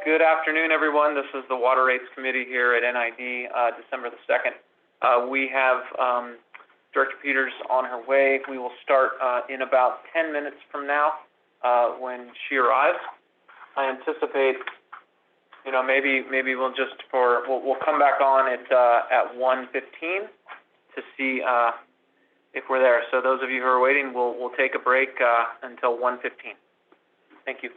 Good afternoon, everyone. This is the Water Rates Committee here at NID, December the 2nd. We have Director Peters on her way. We will start in about 10 minutes from now when she arrives. I anticipate, maybe we'll just we'll come back on at 1:15 to see if we're there. So those of you who are waiting, we'll take a break until 1:15. Thank you.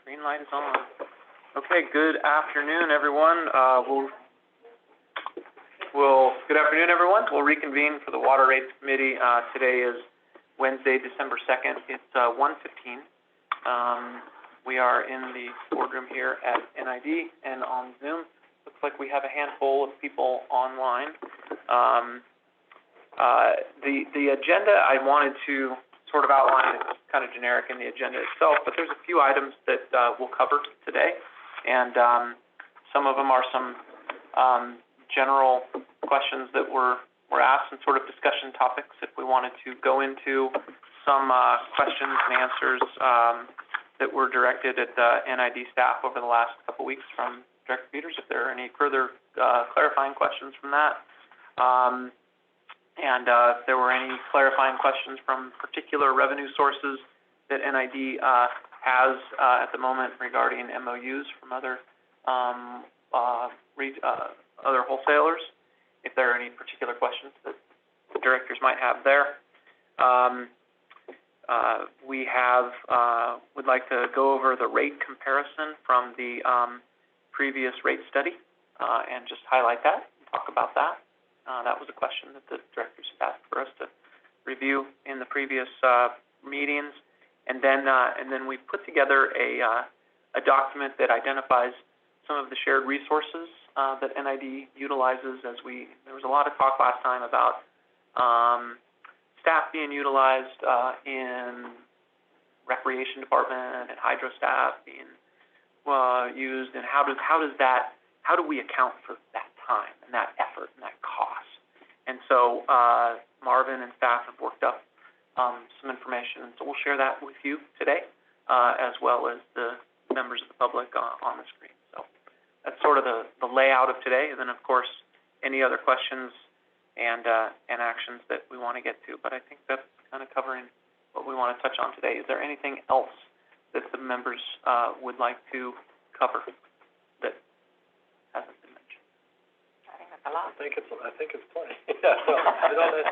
Green light is on. Okay, good afternoon, everyone. Good afternoon, everyone. We'll reconvene for the Water Rates Committee. Today is Wednesday, December 2nd. It's 1:15. We are in the boardroom here at NID and on Zoom. Looks like we have a handful of people online. The agenda I wanted to sort of outline, it's kind of generic in the agenda itself, but there's a few items that we'll cover today, and some of them are some general questions that were asked and sort of discussion topics. If we wanted to go into some questions and answers that were directed at the NID staff over the last couple weeks from Director Peters, if there are any further clarifying questions from that. And if there were any clarifying questions from particular revenue sources that NID has at the moment regarding MOUs from other other wholesalers, if there are any particular questions that the directors might have there. We would like to go over the rate comparison from the previous rate study and just highlight that and talk about that. That was a question that the directors asked for us to review in the previous meetings, and then we put together a document that identifies some of the shared resources that NID utilizes. There was a lot of talk last time about staff being utilized in recreation department and hydro staff being used, and how do we account for that time and that effort and that cost? And so Marvin and staff have worked up some information, and so we'll share that with you today, as well as the members of the public on the screen. So that's sort of the layout of today, and then of course any other questions and actions that we want to get to. But I think that's kind of covering what we want to touch on today. Is there anything else that the members would like to cover that hasn't been mentioned? I think that's a lot. I think it's plenty.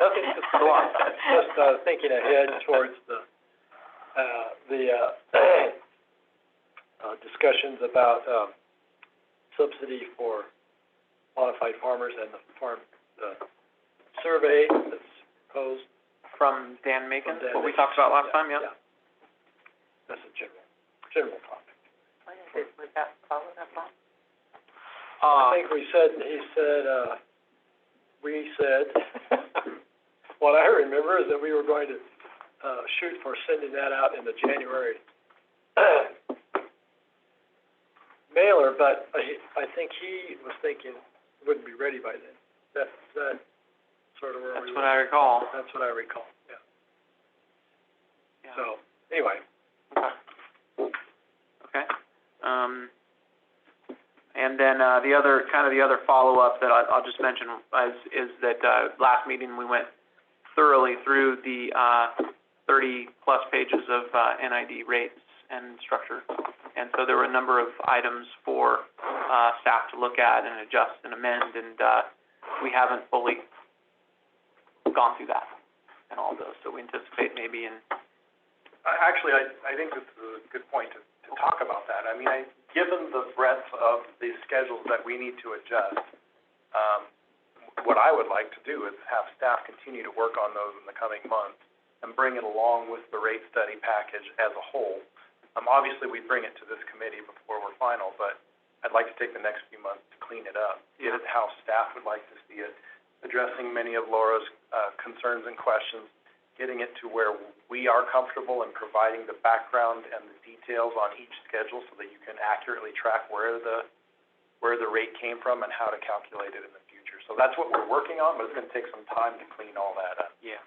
Nothing just thinking ahead towards the discussions about subsidy for modified farmers and the farm survey that's proposed From Dan Macon, what we talked about last time, yeah? That's a general topic. Was that followed up on? I think he said, what I remember is that we were going to shoot for sending that out in the January mailer, but I think he was thinking it wouldn't be ready by then. That's sort of where That's what I recall. That's what I recall, yeah. Yeah. So, anyway. Okay. And then the other follow-up that I'll just mention is that last meeting we went thoroughly through the 30-plus pages of NID rates and structure, and so there were a number of items for staff to look at and adjust and amend, and we haven't fully gone through that and all those, so we anticipate maybe in... Actually, I think this is a good point to talk about that. I mean, given the breadth of the schedules that we need to adjust, what I would like to do is have staff continue to work on those in the coming months and bring it along with the rate study package as a whole. Obviously, we bring it to this committee before we're final, but I'd like to take the next few months to clean it up, get it how staff would like to see it, addressing many of Laura's concerns and questions, getting it to where we are comfortable in providing the background and the details on each schedule so that you can accurately track where the rate came from and how to calculate it in the future. So that's what we're working on, but it's going to take some time to clean all that up. Yeah.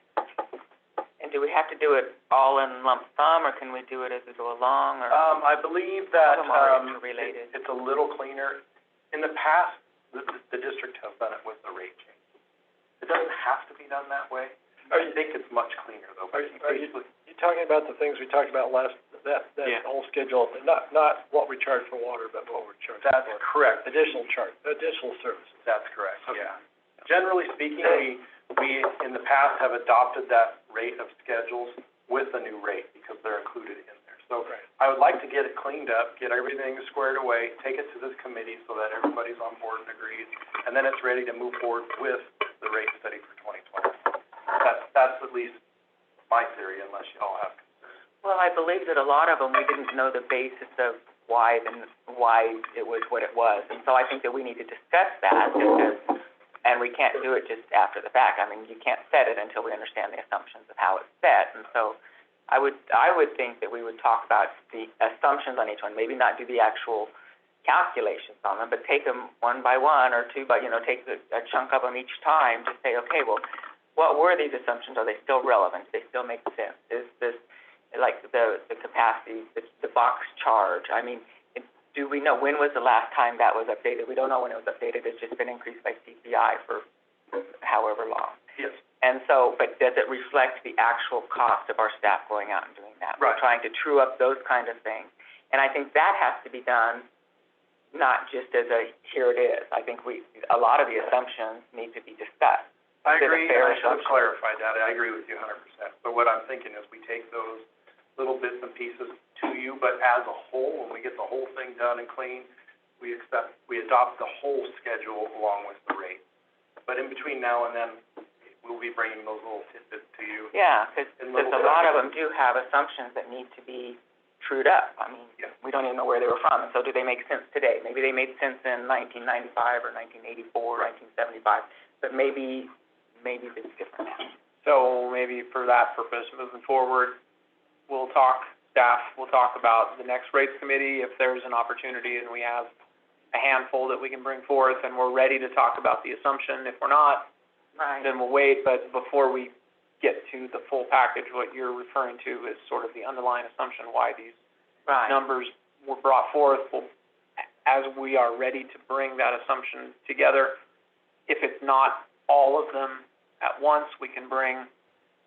And do we have to do it all in lump sum, or can we do it as we go along, or? I believe that Some are interrelated. it's a little cleaner. In the past, the district has done it with the rate change. It doesn't have to be done that way. I think it's much cleaner, though. Are you talking about the things we talked about that Yeah. whole schedule, not what we charge for water, but what we're charging That's for correct. additional services? That's correct, Okay. yeah. Generally speaking, we in the past have adopted that rate of schedules with the new rate because they're included in there. So Right. I would like to get it cleaned up, get everything squared away, take it to this committee so that everybody's on board and agrees, and then it's ready to move forward with the rate study for 2020. That's at least my theory, unless y'all have concerns. Well, I believe that a lot of them, we didn't know the basis of why it was what it was. And so I think that we need to discuss that because, and we can't do it just after the fact. I mean, you can't set it until we understand the assumptions of how it's set. And so I would think that we would talk about the assumptions on each one, maybe not do the actual calculations on them, but take them one by one or two by, take a chunk of them each time to say, okay, well, what were these assumptions? Are they still relevant? Do they still make sense? Is this, like the capacity, the box charge? I mean, do we know, when was the last time that was updated? We don't know when it was updated. It's just been increased by CPI for however long. Yes. And so, but does it reflect the actual cost of our staff going out and doing that? Right. We're trying to true up those kind of things. And I think that has to be done not just as a, here it is. I think a lot of the assumptions need to be discussed. I agree, and I should have assumption. clarified that. I agree with you 100%. But what I'm thinking is we take those little bits and pieces to you, but as a whole, when we get the whole thing done and clean, we adopt the whole schedule along with the rate. But in between now and then, we'll be bringing those little tidbits to you. Yeah, because In a little lot of them sections. do have assumptions that need to be trued up. I mean, Yeah. we don't even know where they were from, and so do they make sense today? Maybe they made sense in 1995 or 1984, 1975, but maybe it's different now. So maybe for that purpose, moving forward, staff will talk about the next rates committee, if there's an opportunity and we have a handful that we can bring forth and we're ready to talk about the assumption. If we're not, Right. then we'll wait, but before we get to the full package, what you're referring to is sort of the underlying assumption why these Right. numbers were brought forth. Well, as we are ready to bring that assumption together, if it's not all of them at once, we can bring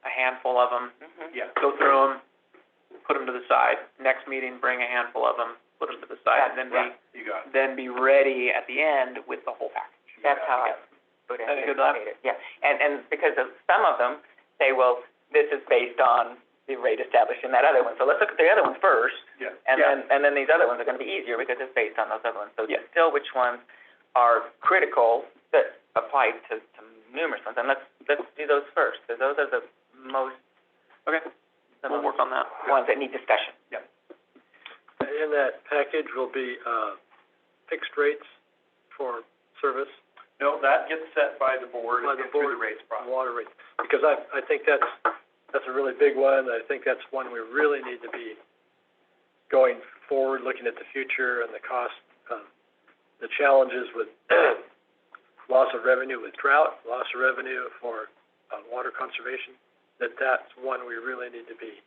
a handful of them, Mhm. Yeah. go through them, put them to the side. Next meeting, bring a handful of them, put them to the side, and then Right. You got it. be ready at the end with the whole package. That's how I would That's a good thought. anticipate it. Yeah, and because of some of them say, well, this is based on the rate established in that other one, so let's look at the other one first, Yeah. and then these other ones are gonna be easier because it's based on those other ones. So distill which ones are critical that apply to numerous ones, and let's do those first, because those are the most, Okay, the we'll most work on that. ones that need discussion. In that package will be, fixed rates for service, No, that gets set by the board By the and through the board. rates process. water rates. Because I think that's a really big one. I think that's one we really need to be going forward, looking at the future and the cost, the challenges with loss of revenue with drought, loss of revenue for, water conservation, that's one we really need to be,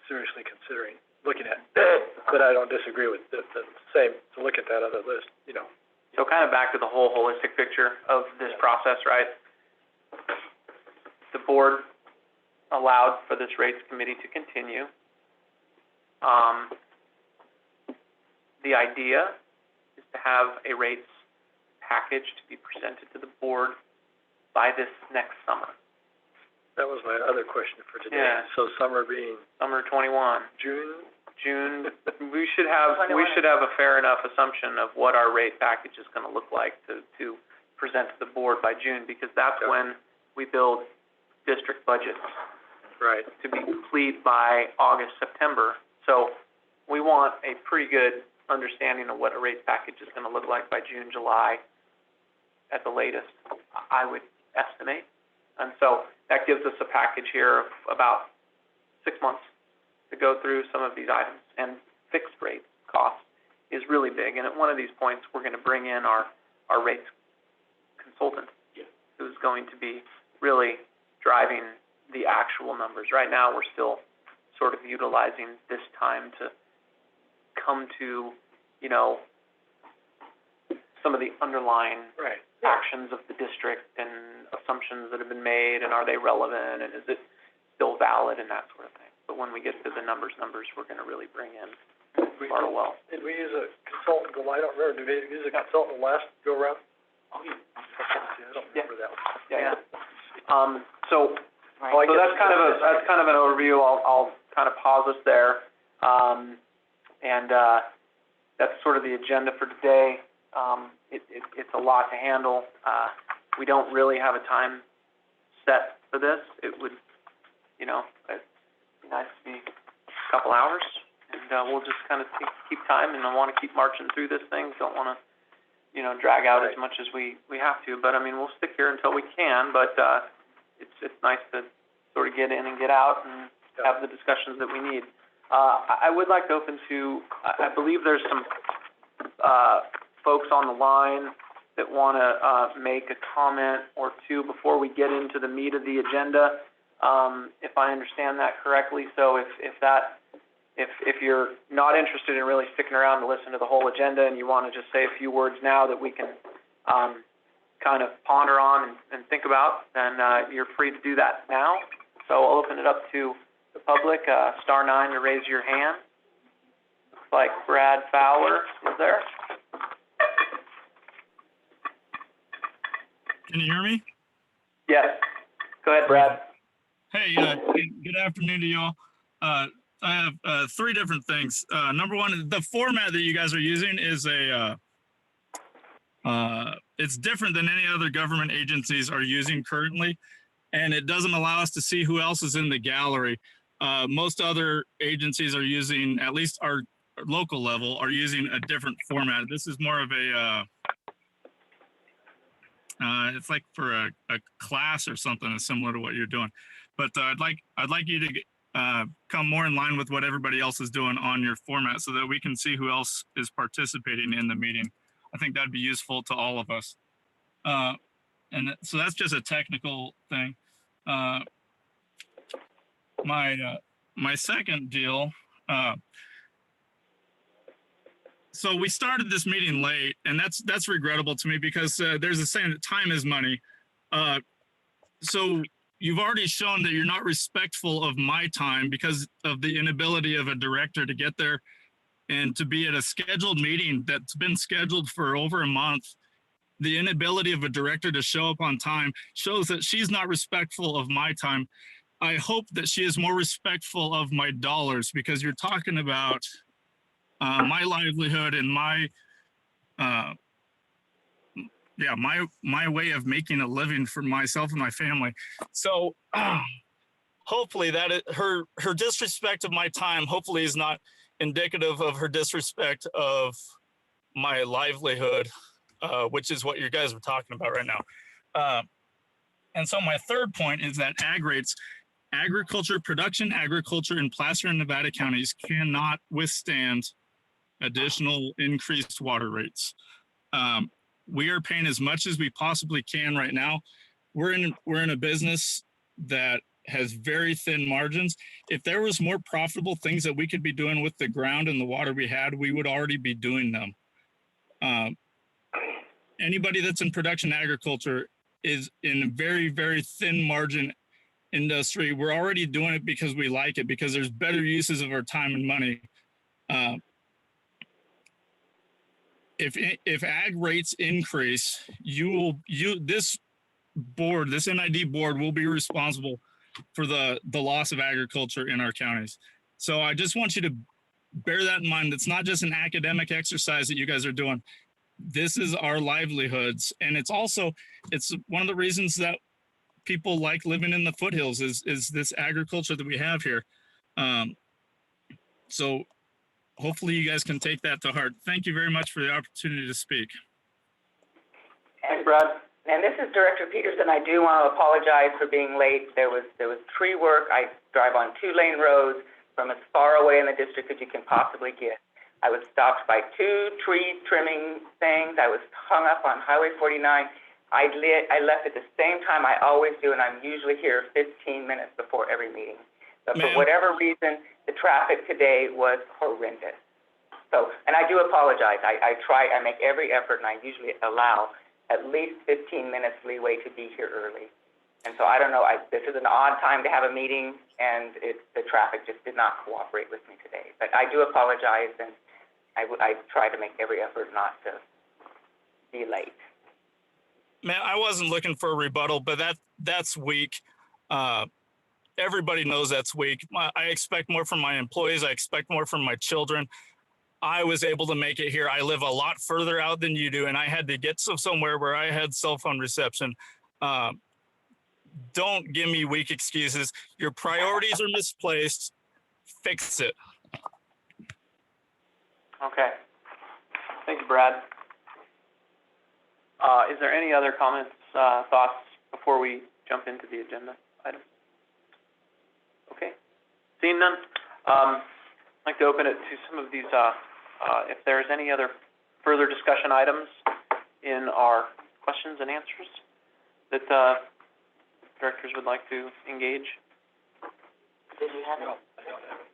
seriously considering, looking at. But I don't disagree with the same, to look at that other list, So kind of back to the whole holistic picture of this process, right? The board allowed for this rates committee to continue. The idea is to have a rates package to be presented to the board by this next summer, That was my other question for today. Yeah. So summer being summer 21. June? We should have a fair enough assumption of what our rate package is gonna look like to present to the board by June, because that's when we build district budgets Right. to be complete by August, September. So we want a pretty good understanding of what a rate package is gonna look like by June, July at the latest, I would estimate. And so that gives us a package here of about 6 months to go through some of these items. And fixed rate cost is really big, and at one of these points, we're gonna bring in our rates consultant, who's going to be really driving the actual numbers. Right now, we're still sort of utilizing this time to come to, some of the underlying Right. actions of the district and assumptions that have been made, and are they relevant, and is it still valid, and that sort of thing. But when we get to the numbers, we're gonna really bring in Bartlewell. Did we use a consultant I don't remember, did we use a consultant last go around? Oh, yeah. I don't remember that one. Yeah. So Right. that's kind of an overview. I'll kind kind of pause us there. And that's sort of the agenda for today. It's a lot to handle. We don't really have a time set for this. It would, it'd be nice to be a couple hours, and we'll just kind of keep time, and I want to keep marching through this thing. Don't want to, drag out as much as we have to. But I mean, we'll stick here until we can. But it's nice to sort of get in and get out and have the discussions that we need. I would like to open to, I believe there's some folks on the line that want to make a comment or two before we get into the meat of the agenda, if I understand that correctly. So if you're not interested in really sticking around to listen to the whole agenda and you want to just say a few words now that we can kind of ponder on and think about, then you're free to do that now. So I'll open it up to the public, *9 to raise your hand. Looks like Brad Fowler is there. Can you hear me? Yes. Go ahead, Brad. Hey, good afternoon to you all. I have 3 different things. Number one, the format that you guys are using is it's different than any other government agencies are using currently, and it doesn't allow us to see who else is in the gallery. Most other agencies are using, at least our local level, are using a different format. This is more of a, it's like for a class or something similar to what you're doing. But I'd like you to come more in line with what everybody else is doing on your format so that we can see who else is participating in the meeting. I think that'd be useful to all of us. And so that's just a technical thing. My second deal, so we started this meeting late, and that's regrettable to me because there's a saying that time is money. So you've already shown that you're not respectful of my time because of the inability of a director to get there and to be at a scheduled meeting that's been scheduled for over a month. The inability of a director to show up on time shows that she's not respectful of my time. I hope that she is more respectful of my dollars, because you're talking about my livelihood and my way of making a living for myself and my family. So hopefully that her disrespect of my time hopefully is not indicative of her disrespect of my livelihood, which is what you guys are talking about right now. And so my third point is that ag rates, production agriculture in Placer and Nevada counties cannot withstand additional increased water rates. We are paying as much as we possibly can right now. We're in a business that has very thin margins. If there was more profitable things that we could be doing with the ground and the water we had, we would already be doing them. Anybody that's in production agriculture is in a very, very thin margin industry. We're already doing it because we like it, because there's better uses of our time and money. If ag rates increase, this NID board will be responsible for the loss of agriculture in our counties. So I just want you to bear that in mind. It's not just an academic exercise that you guys are doing. This is our livelihoods. And it's one of the reasons that people like living in the foothills is this agriculture that we have here. So hopefully you guys can take that to heart. Thank you very much for the opportunity to speak. Thanks, Brad. And this is Director Peters, and I do want to apologize for being late. There was tree work. I drive on 2-lane roads from as far away in the district as you can possibly get. I was stopped by 2 tree trimming things. I was hung up on Highway 49. I left at the same time I always do, and I'm usually here 15 minutes before every meeting. But for whatever reason, the traffic today was horrendous. So, and I do apologize. I make every effort, and I usually allow at least 15 minutes leeway to be here early. And so I don't know, this is an odd time to have a meeting, and the traffic just did not cooperate with me today. But I do apologize, and I try to make every effort not to be late. Man, I wasn't looking for a rebuttal, but that's weak. everybody knows that's weak. I expect more from my employees. I expect more from my children. I was able to make it here. I live a lot further out than you do, and I had to get somewhere where I had cell phone reception. Don't give me weak excuses. Your priorities are misplaced. Fix it. Okay. Thank you, Brad. Is there any other comments, thoughts before we jump into the agenda item? Okay. Seeing none, I'd like to open it to some of these, if there's any other further discussion items in our questions and answers that directors would like to engage. Did you have it? No, I don't have it.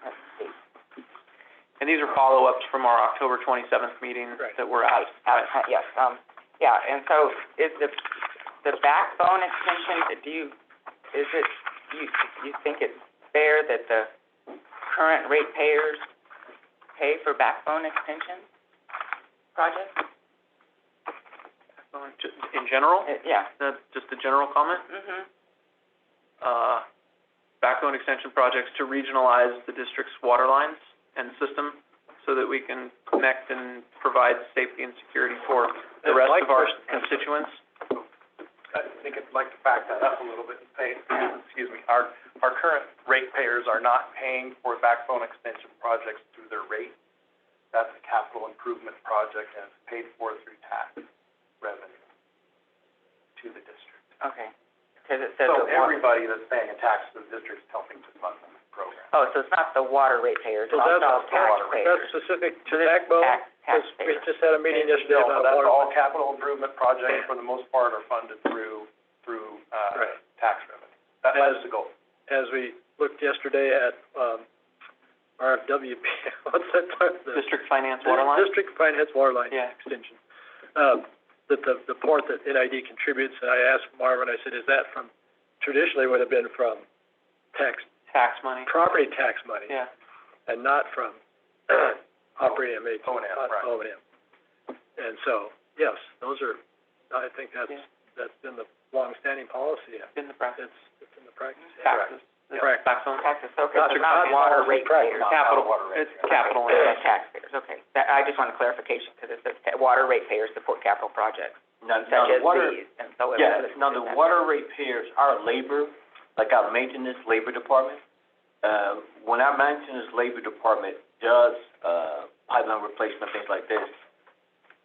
Let's see. And these are follow-ups from our October 27th meeting Right. that were out. Yes, yeah, and so is the backbone extension, you think it's fair that the current ratepayers pay for backbone extension projects? In general, Yeah. just a general comment. Mm-hmm. Backbone extension projects to regionalize the district's water lines and system so that we can connect and provide safety and security for the rest of our constituents. I think I'd like to back that up a little bit and say, excuse me, our current ratepayers are not paying for backbone extension projects through their rate. That's a capital improvement project and it's paid for through tax revenue to the district. Okay. Because it says So the everybody that's paying a tax to the district is helping to fund the program. oh, so it's not the water ratepayers, it's So that's also that's taxpayers. specific to So this is backbone? We taxpayers. just had a meeting yesterday No, about that's water. all capital improvement projects for the most part are funded through Right. tax revenue. That is the goal. As we looked yesterday at, RFWP, what's that term? The District finance water line? District Finance Water Line Yeah. Extension. That the part that NID contributes, and I asked Marvin, I said, is that from, traditionally would have been from Tax money. property tax money, Yeah. and not from operating and maintenance. O&M, right. O&M. And so, yes, those are, I think Yeah. that's been the longstanding policy. In the practice. It's in the practice. Taxes. Correct. Backbone. Taxes, okay, Not so to- not not water policy, correct. ratepayers. Capital, water rate. it's capital. Yeah, taxpayers, okay. That, I just want a clarification, because it says water ratepayers support capital projects, Now, such as water, these, and so. yeah, now the water ratepayers, our labor, like our maintenance labor department, when our maintenance labor department does, pipeline replacement, things like this,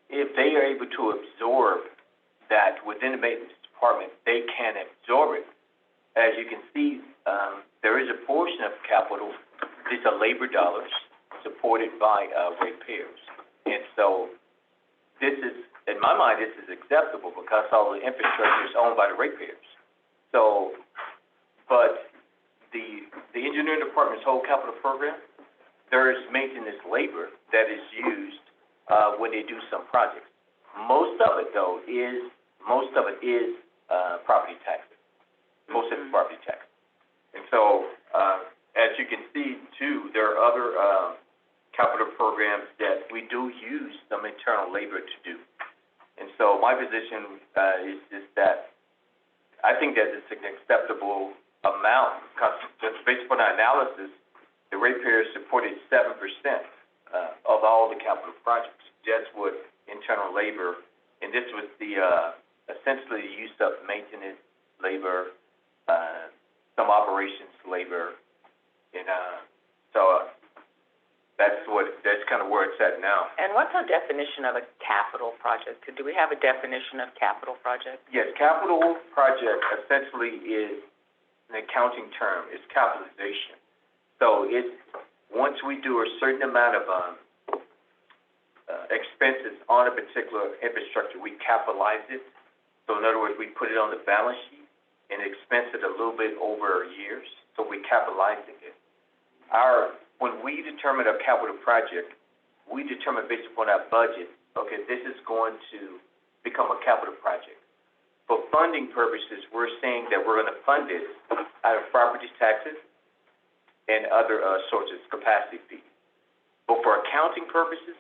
if they are able to absorb that within the maintenance department, they can absorb it. As you can see, there is a portion of capital, these are labor dollars supported by, ratepayers. And so, this is, in my mind, this is acceptable because all the infrastructure is owned by the ratepayers. So, but the engineering department's whole capital program, there is maintenance labor that is used, when they do some projects. Most of it is property taxes. Most of it's property taxes. And so, as you can see too, there are other, capital programs that we do use some internal labor to do. And so my position, is just that I think that it's an acceptable amount, because just based upon our analysis, the ratepayers supported 7%, of all the capital projects, just with internal labor. And this was the, essentially the use of maintenance labor, some operations labor, and, so that's kind of where it's at now. And what's our definition of a capital project? Do we have a definition of capital project? Yes, capital project essentially is an accounting term, it's capitalization. So it's, once we do a certain amount of, expenses on a particular infrastructure, we capitalize it. So in other words, we put it on the balance sheet and expense it a little bit over years, so we capitalizing it. When we determine a capital project, we determine based upon our budget, okay, this is going to become a capital project. For funding purposes, we're saying that we're gonna fund it out of property taxes and other, sources, capacity fees. But for accounting purposes,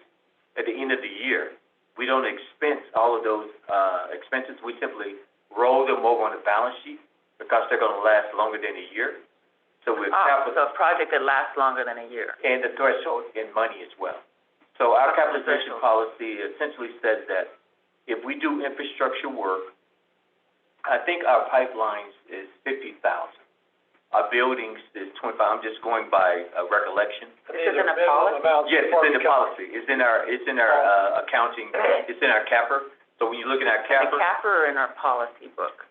at the end of the year, we don't expense all of those, expenses. We simply roll them over on the balance sheet because they're gonna last longer than a year. So we're So a project that lasts longer than a year. and the threshold in money as well. So our What's the capitalization threshold? policy essentially says that if we do infrastructure work, I think our pipelines is 50,000. Our buildings is 25, I'm just going by recollection. This isn't a Minimum policy? amounts Yes, before it's in we the come- policy, it's in our accounting, it's in our capper. So when you look at our In the capper, capper or in our policy book?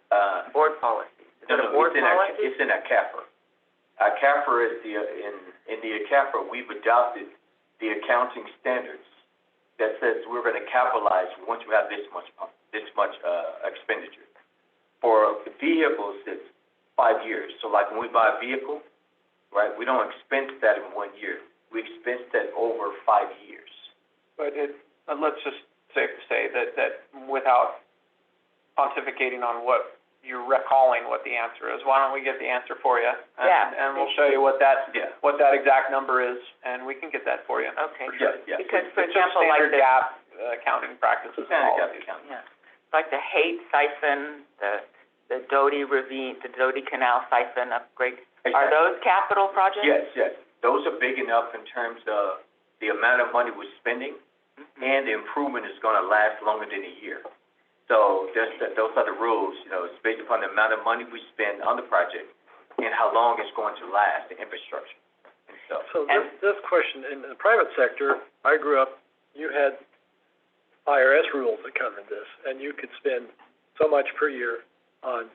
Board policy? Is no, it a no, board it's policy? in our capper. Our capper is in the capper, we've adopted the accounting standards that says we're gonna capitalize once we have this much expenditure. For vehicles, it's 5 years. So like when we buy a vehicle, right, we don't expense that in 1 year. We expense that over 5 years. But let's just say that without pontificating on what you're recalling what the answer is, why don't we get the answer for you? Yeah. And we'll show you what that Yeah. exact number is, and we can get that for you. Okay. Yeah. Because, for It's just example, like standard the, GAAP accounting practices Standard GAAP policies. accounting. yeah, like the Haight siphon, the Doty ravine, the Doty Canal siphon upgrade, are those capital projects? Yes. Those are big enough in terms of the amount of money we're spending, and the improvement is gonna last longer than a year. So those are the rules, it's based upon the amount of money we spend on the project and how long it's going to last, the infrastructure. And So this question, in the private sector, I grew up, you had IRS rules that covered this, and you could spend so much per year on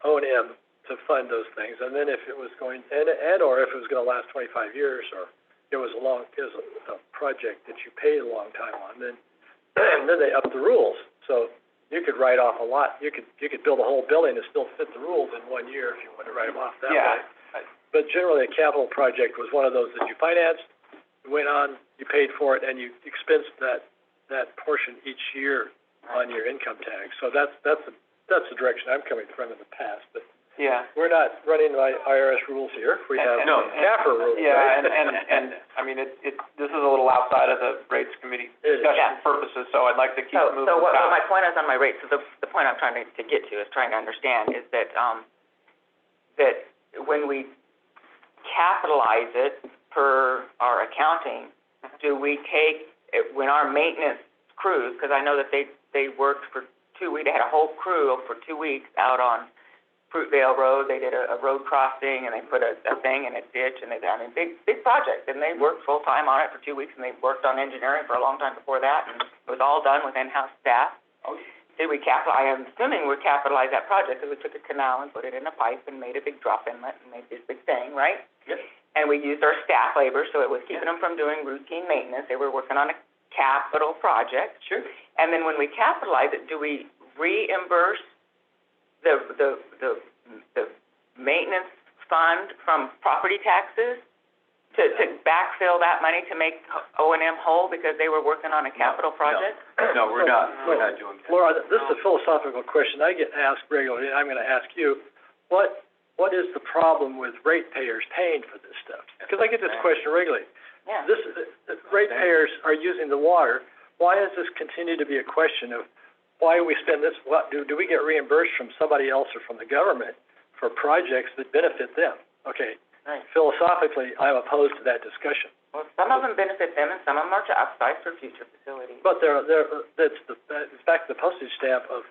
O&M to fund those things, and then if it was going, or if it was gonna last 25 years, or it was a project that you paid a long time on, then they upped the rules. So you could write off a lot, you could build a whole building and still fit the rules in 1 year if you wanted to write them off that way. But generally, a capital project was one of those that you financed, you went on, you paid for it, and you expensed that portion each year on your income tax. So that's the direction I'm coming from in the past, but Yeah. we're not running by IRS rules here. We have CAFR rules, Yeah, right? and I mean, this is a little outside of the rates committee discussion purposes, so I'd like to keep moving. So what my point is on my rate, so the point I'm trying to get to is trying to understand is that, that when we capitalize it per our accounting, do we take, when our maintenance crews, because I know that they worked for 2 weeks, they had a whole crew for 2 weeks out on Fruitvale Road, they did a road crossing, and they put a thing in a ditch, and big project, and they worked full-time on it for 2 weeks, and they worked on engineering for a long time before that, and it was all done with in-house staff. Did we I am assuming we capitalized that project, because we took a canal and put it in a pipe and made a big drop inlet and made this big thing, right? Yes. And we used our staff labor, so it was keeping them from doing routine maintenance, they were working on a capital project. Sure. And then when we capitalize it, do we reimburse the maintenance fund from property taxes to backfill that money to make O&M whole because they were working on a capital project? No, we're not doing that. Laura, this is a philosophical question I get asked regularly, and I'm gonna ask you, what is the problem with ratepayers paying for this stuff? Because I get this question regularly. Yeah. Ratepayers are using the water. Why does this continue to be a question of why we spend this? What do we get reimbursed from somebody else or from the government for projects that benefit them? Okay. Right. Philosophically, I'm opposed to that discussion. Well, some of them benefit them, and some of them are to upsize for future facilities. But it's back to the postage stamp of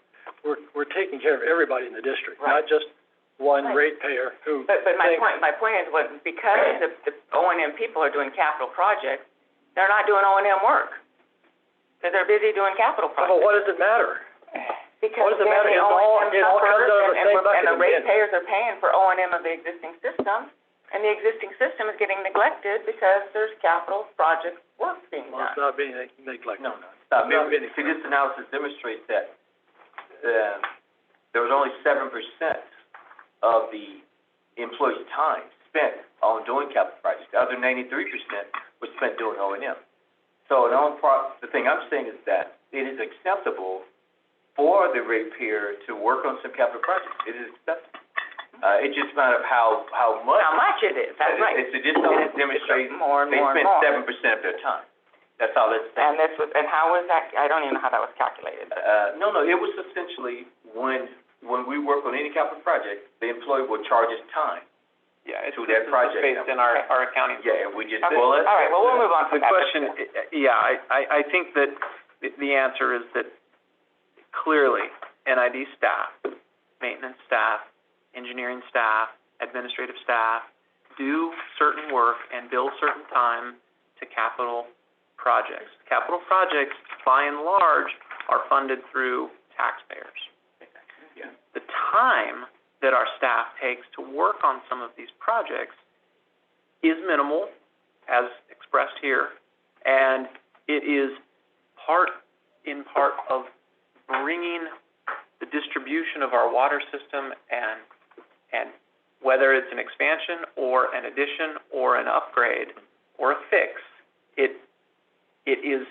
we're taking care of everybody in the district, Right. not just one Right. ratepayer who. But my point is because the O&M people are doing capital projects, they're not doing O&M work. Because they're busy doing capital projects. But what does it matter? Because What does it matter? then It the all O&M comes out of the suffers, same bucket and the in the end. ratepayers are paying for O&M of the existing system, and the existing system is getting neglected because there's capital project work being Well, it's done. not being neglected. No, it's not. Not being See, this analysis demonstrates that, there was only 7% of the employees' time spent on doing capital projects. The other 93% was spent doing O&M. So the thing I'm saying is that it is acceptable for the ratepayer to work on some capital projects. It is acceptable. It's just a matter of how much. How much it is, that's right. It's just demonstrates More and they more and spend more. 7% of their time. That's all it's saying. And this was, and how was that, I don't even know how that was calculated. No, it was essentially when we work on any capital project, the employee will charge us time. Yeah, it's, To this that is project. based in our accounting. Yeah, and we just, Okay. well, All right, well, we'll move on The from that. question, yeah, I think that the answer is that clearly NID staff, maintenance staff, engineering staff, administrative staff do certain work and bill certain time to capital projects. Capital projects, by and large, are funded through taxpayers. Yeah. The time that our staff takes to work on some of these projects is minimal, as expressed here, and it is in part of bringing the distribution of our water system and whether it's an expansion or an addition or an upgrade or a fix, it is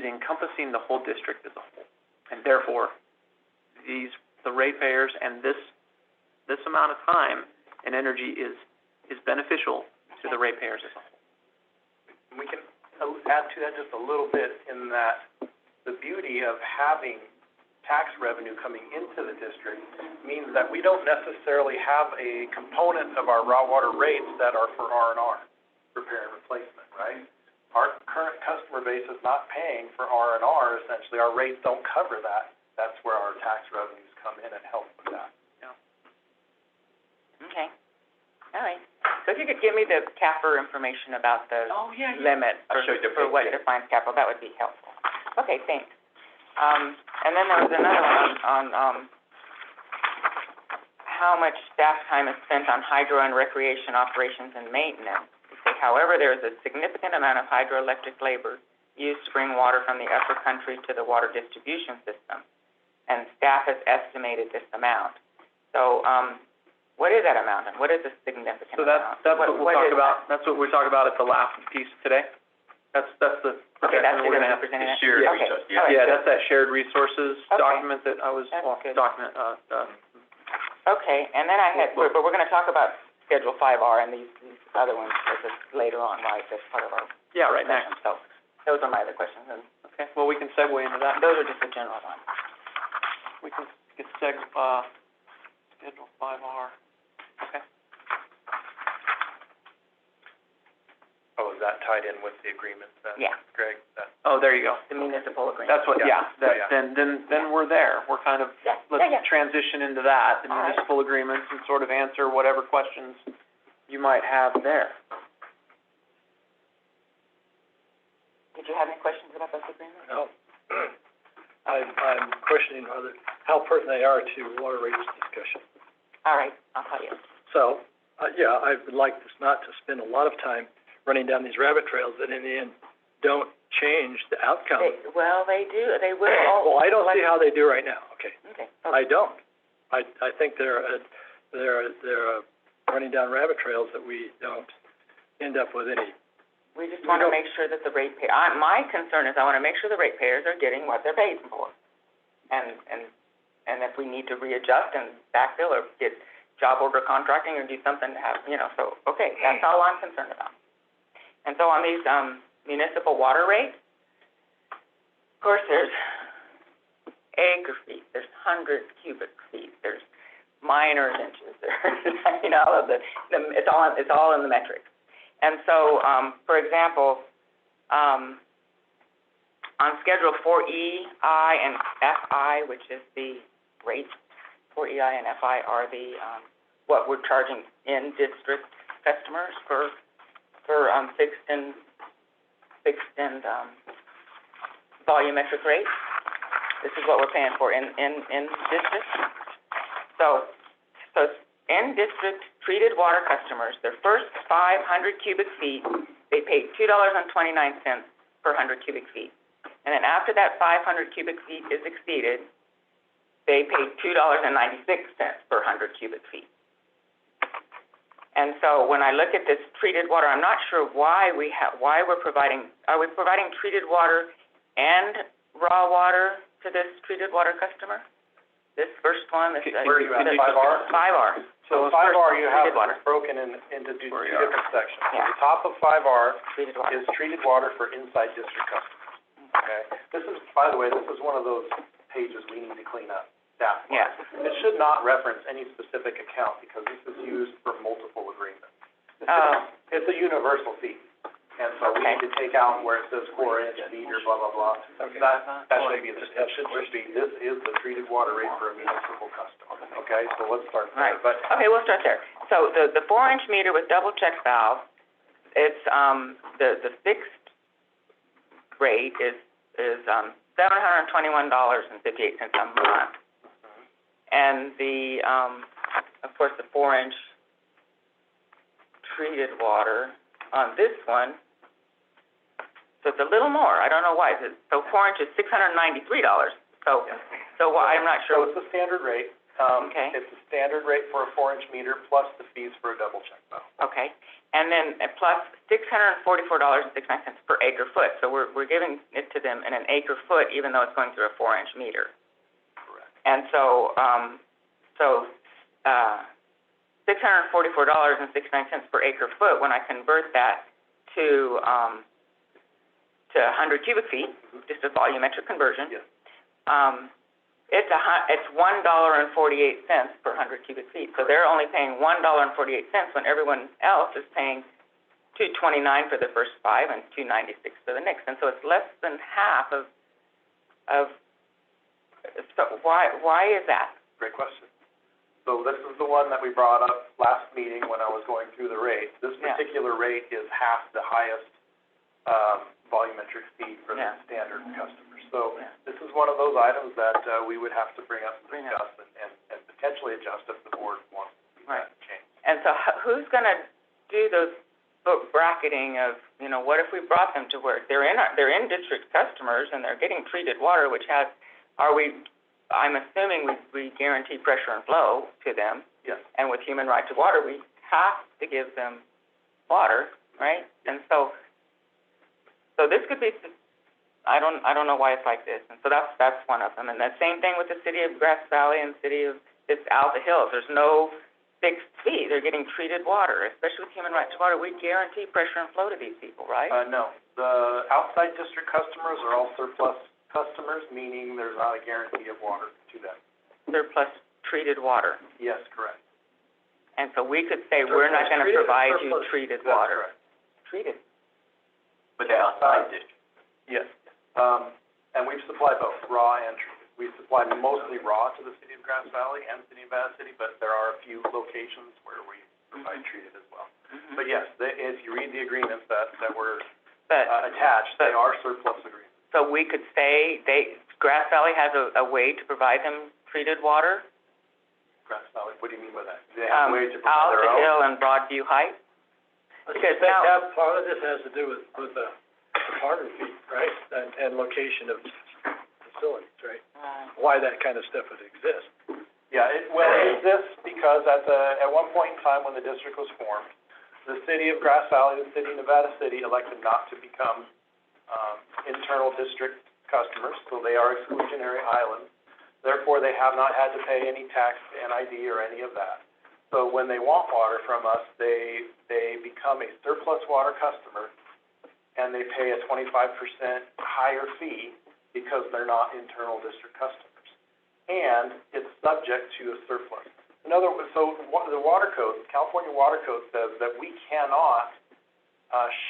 encompassing the whole district as a whole. And therefore, the ratepayers and this amount of time and energy is beneficial to the ratepayers as a whole. We can add to that just a little bit in that the beauty of having tax revenue coming into the district means that we don't necessarily have a component of our raw water rates that are for R&R, repair and replacement, right? Our current customer base is not paying for R&R, essentially. Our rates don't cover that. That's where our tax revenues come in and help with that. Okay, all right. So if you could give me the CAFR information about the limit I'll show you the for what picture. defines capital, that would be helpful. Okay, thanks. And then there was another one on how much staff time is spent on hydro and recreation operations and maintenance. You say, however, there is a significant amount of hydroelectric labor used to bring water from the upper country to the water distribution system, and staff has estimated this amount. So, what is that amount, and what is a significant So amount? that's what we'll what talk is about, that's what we talk about at the last piece today. That's the Okay, that's we're gonna have. presenting it? shared Okay, resource, all right, Yeah, good. that's that shared resources Okay. document that I was, That's good. Okay, and then I had, but we're gonna talk about Schedule 5R and these other ones later on, right, that's part of our yeah, right next. session. So, those are my other questions, and Okay, well, we can segue into that. those are just the general ones. We can get Schedule 5R. Okay. Oh, is that tied in with the agreement then? Yeah, Greg, Oh, there you go. the municipal agreement. That's what, Yeah. yeah, then we're there. We're kind of, Yeah, let's yeah. transition into that, the All right. municipal agreements, and sort of answer whatever questions you might have there. Did you have any questions about those agreements? No. I'm questioning how pertinent they are to water rates discussion. All right, I'll tell you. So, yeah, I would like this not to spend a lot of time running down these rabbit trails that in the end don't change the outcome. They do, they will. Well, I don't see how they do right now, okay? Okay. I don't. I think they're running down rabbit trails that we don't end up with any. We just want to make sure that the my concern is I want to make sure the ratepayers are getting what they're paid for. And if we need to readjust and backfill or get job order contracting or do something to have, so, okay, that's all I'm concerned about. And so on these, municipal water rates, of course, there's acre feet, there's 100 cubic feet, there's minor inches, there's, all of it's all in the metrics. And so, for example, on Schedule 4EI and FI, which is the rates, 4EI and FI are the, what we're charging in district customers for fixed and volumetric rates. This is what we're paying for in district. So in district treated water customers, their first 500 cubic feet, they paid $2.29 per 100 cubic feet. And then after that 500 cubic feet is exceeded, they paid $2.96 per 100 cubic feet. And so when I look at this treated water, I'm not sure why we're providing, are we providing treated water and raw water to this treated water customer? This first one, this, Where are you at, 5R? 5R. So it's 5R, first you have treated water. it broken into two different sections. Yeah. The top of 5R Treated water. is treated water for inside district customers, okay? This is, by the way, this is one of those pages we need to clean up, that part. Yeah. It should not reference any specific account, because this is used for multiple agreements. Oh, It's a universal fee, and so we need to take out where it says 4-inch meter, blah, blah, blah. Okay. That should be, that should just be, this is the treated water rate for a municipal customer, okay? So let's start there, Right. but okay, we'll start there. So the 4-inch meter with double check valve, it's, the fixed rate is $721.58 a month. And the, of course, the 4-inch treated water on this one, so it's a little more. I don't know why. So 4-inch is $693. So I'm not So sure. it's the standard rate. Okay. It's the standard rate for a 4-inch meter plus the fees for a double check valve. Okay. And then plus $644.69 per acre foot. So we're giving it to them in an acre foot, even though it's going through a 4-inch meter. Correct. And so $644.69 per acre foot, when I convert that to 100 cubic feet, just a volumetric conversion. Yes. It's $1.48 per 100 cubic feet. So they're only paying $1.48 when everyone else is paying $2.29 for the first 5 and $2.96 for the next. And so it's less than half of so why is that? Great question. So this is the one that we brought up last meeting when I was going through the rates. This Yeah. particular rate is half the highest, volumetric fee for the Yeah. standard customers. So Yeah. this is one of those items that, we would have to bring up and Bring up. discuss and potentially adjust if the board wants to see Right. that change. And so who's going to do those bracketing of, what if we brought them to where they're in district customers and they're getting treated water, which has, I'm assuming we guarantee pressure and flow to them. Yes. And with human right to water, we have to give them water, right? And so this could be, I don't know why it's like this. And so that's one of them. And the same thing with the city of Grass Valley and it's out the hills. There's no fixed fee. They're getting treated water, especially with human right to water. We guarantee pressure and flow to these people, right? No. The outside district customers are all surplus customers, meaning there's not a guarantee of water to them. Surplus treated water. Yes, correct. And so we could say, we're not going to Treated or provide you surplus? treated That's water. correct. Treated. But the outside district. Yes. And we supply both, raw and treated. We supply mostly raw to the city of Grass Valley and city of Nevada City, but there are a few locations where we provide treated as well. Mm-hmm. But yes, if you read the agreements that were But attached, they are surplus agreements. so we could say Grass Valley has a way to provide them treated water? Grass Valley, what do you mean by that? Do they have a way to provide Out their the own? hill and Broadview Heights? I Because suspect now- that part of this has to do with the partner fee, right? And location of facilities, right? Why that kind of stuff would exist. Yeah, it exists because at one point in time when the district was formed, the city of Grass Valley, the city of Nevada City elected not to become, internal district customers, so they are exclusionary islands. Therefore, they have not had to pay any tax, NID, or any of that. So when they want water from us, they become a surplus water customer, and they pay a 25% higher fee because they're not internal district customers. And it's subject to a surplus. In other words, so the water code, California Water Code says that we cannot,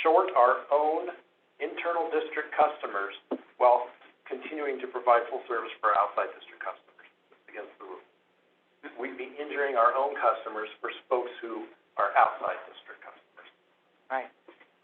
short our own internal district customers while continuing to provide full service for outside district customers. It's against the rules. We'd be injuring our own customers for folks who are outside district customers. Right.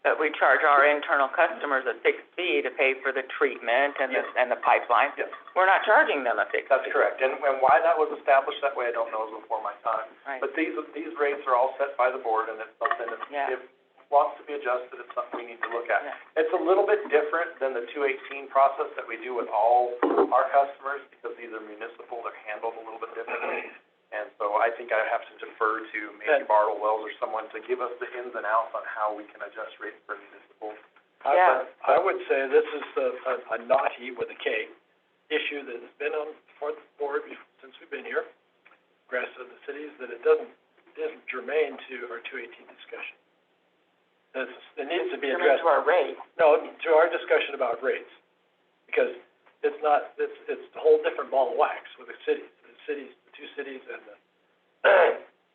But we charge our internal customers a fixed fee to pay for the treatment and the pipeline. Yes. We're not charging them a fixed fee. That's correct. And why that was established that way, I don't know, it was before my time. Right. But these rates are all set by the board, and it's something that Yeah. if wants to be adjusted, it's something we need to look at. Yeah. It's a little bit different than the 218 process that we do with all our customers, because these are municipal, they're handled a little bit differently. And so I think I have to defer to maybe Bartle Wells or someone to give us the ins and outs on how we can adjust rates for municipal. Yeah. I would say this is a naughty, with a K, issue that has been on before the board since we've been here. cities that isn't germane to our 218 discussion. It needs to be addressed. To our rate. No, to our discussion about rates, because it's a whole different ball of wax with the cities, the two cities and the,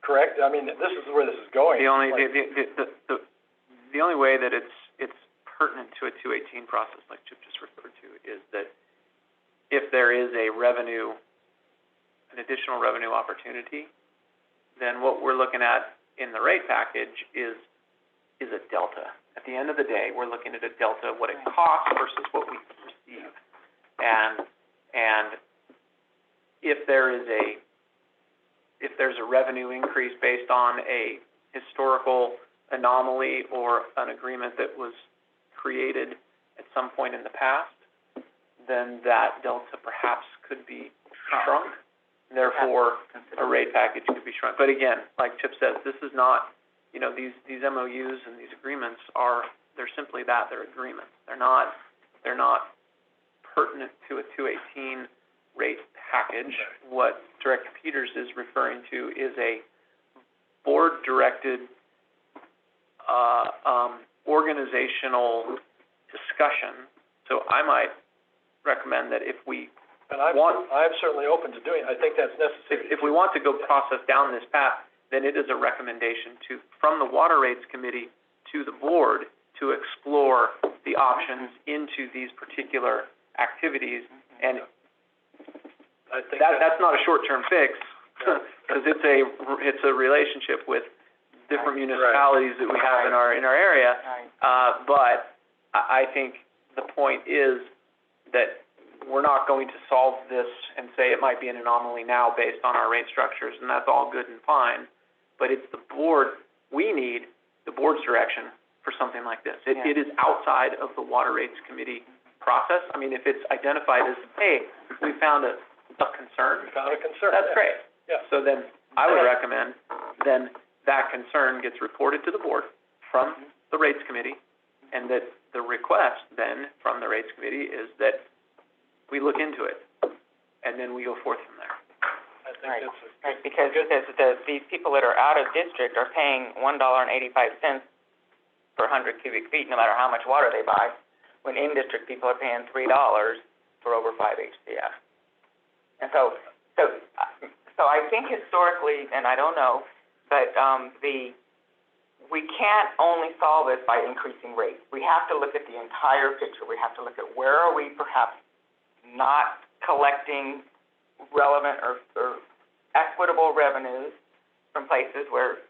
correct? I mean, this is where this is going. The only way that it's pertinent to a 218 process, like Chip just referred to, is that if there is an additional revenue opportunity, then what we're looking at in the rate package is a delta. At the end of the day, we're looking at a delta, what it costs versus what we receive. And if there's a revenue increase based on a historical anomaly or an agreement that was created at some point in the past, then that delta perhaps could be shrunk. Therefore, a rate package could be shrunk. But again, like Chip says, this is not, these MOUs and these agreements they're simply that, they're agreements. They're not pertinent to a 218 rate package. What Director Peters is referring to is a board-directed organizational discussion. So I might recommend that if we I'm certainly open to doing it. I think that's necessary. If we want to go process down this path, then it is a recommendation from the Water Rates Committee to the board to explore the options into these particular activities. And I think that's not a short-term fix, because it's a relationship with different municipalities that we have in our area. But I think the point is that we're not going to solve this and say it might be an anomaly now based on our rate structures, and that's all good and fine. But it's the board, we need the board's direction for something like this. It is outside of the Water Rates Committee process. I mean, if it's identified as, hey, we found a concern. We found a concern. That's great. Yeah. So then I would recommend then that concern gets reported to the board from the Rates Committee, and that the request then from the Rates Committee is that we look into it, and then we go forth from there. I think Right, because these people that are out of district are paying $1.85 per 100 cubic feet, no matter how much water they buy, when in-district people are paying $3 for over 5 HCF. And so I think historically, and I don't know, but we can't only solve this by increasing rates. We have to look at the entire picture. We have to look at where are we perhaps not collecting relevant or equitable revenues from places where,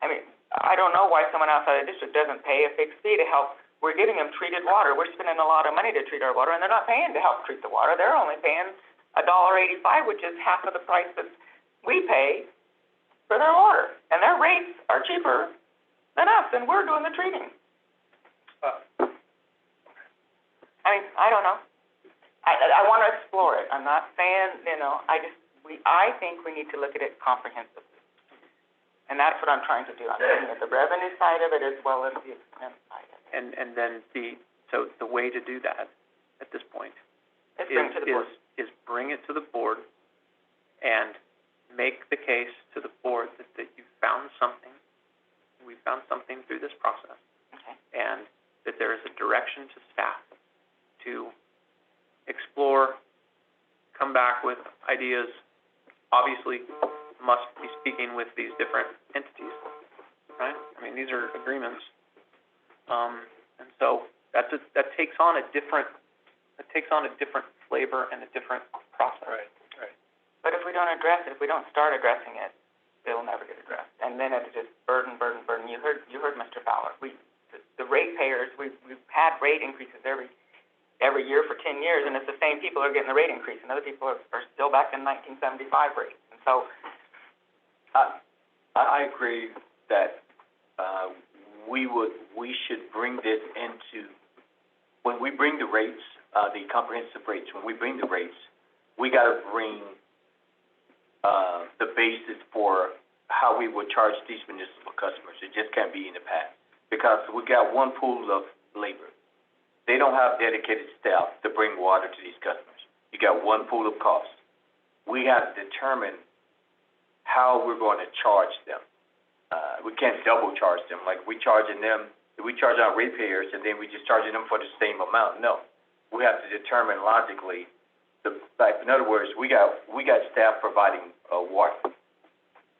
I mean, I don't know why someone outside the district doesn't pay a fixed fee to help. We're giving them treated water. We're spending a lot of money to treat our water, and they're not paying to help treat the water. They're only paying $1.85, which is half of the price that we pay for their water. And their rates are cheaper than us, and we're doing the treating. I mean, I don't know. I want to explore it. I'm not saying, I think we need to look at it comprehensively. And that's what I'm trying to do. I'm looking at the revenue side of it as well as the expense side of it. And then the way to do that at this point Let's bring it to the board. is bring it to the board and make the case to the board that you found something. We found something through this process. Okay. And that there is a direction to staff to explore, come back with ideas. Obviously, must be speaking with these different entities, right? I mean, these are agreements, and so that takes on a different flavor and a different process. Right. But if we don't address it, if we don't start addressing it, it'll never get addressed. And then it's just burden. You heard Mr. Fowler. The ratepayers, we've had rate increases every year for 10 years, and it's the same people who are getting the rate increase, and other people are still back in 1975 rates. And so, I agree that we should bring this into, when we bring the rates, the comprehensive rates, when we bring the rates, we got to bring the basis for how we would charge these municipal customers. It just can't be in the past, because we got one pool of labor. They don't have dedicated staff to bring water to these customers. You got one pool of cost. We have to determine how we're going to charge them. We can't double charge them, like we charge our ratepayers and then we just charging them for the same amount. No, we have to determine logically in other words, we got staff providing water.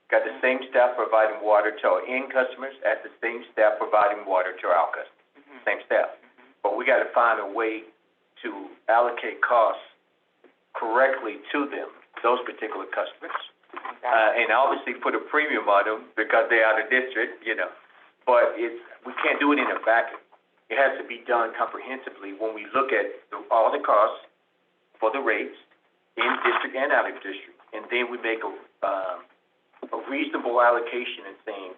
Got the same staff providing water to our end customers as the same staff providing water to our customers. Same staff. But we got to find a way to allocate costs correctly to them, those particular customers. And obviously put a premium on them because they're out of district, But we can't do it in a vacuum. It has to be done comprehensively when we look at all the costs for the rates in district and out of district. And then we make a reasonable allocation and saying,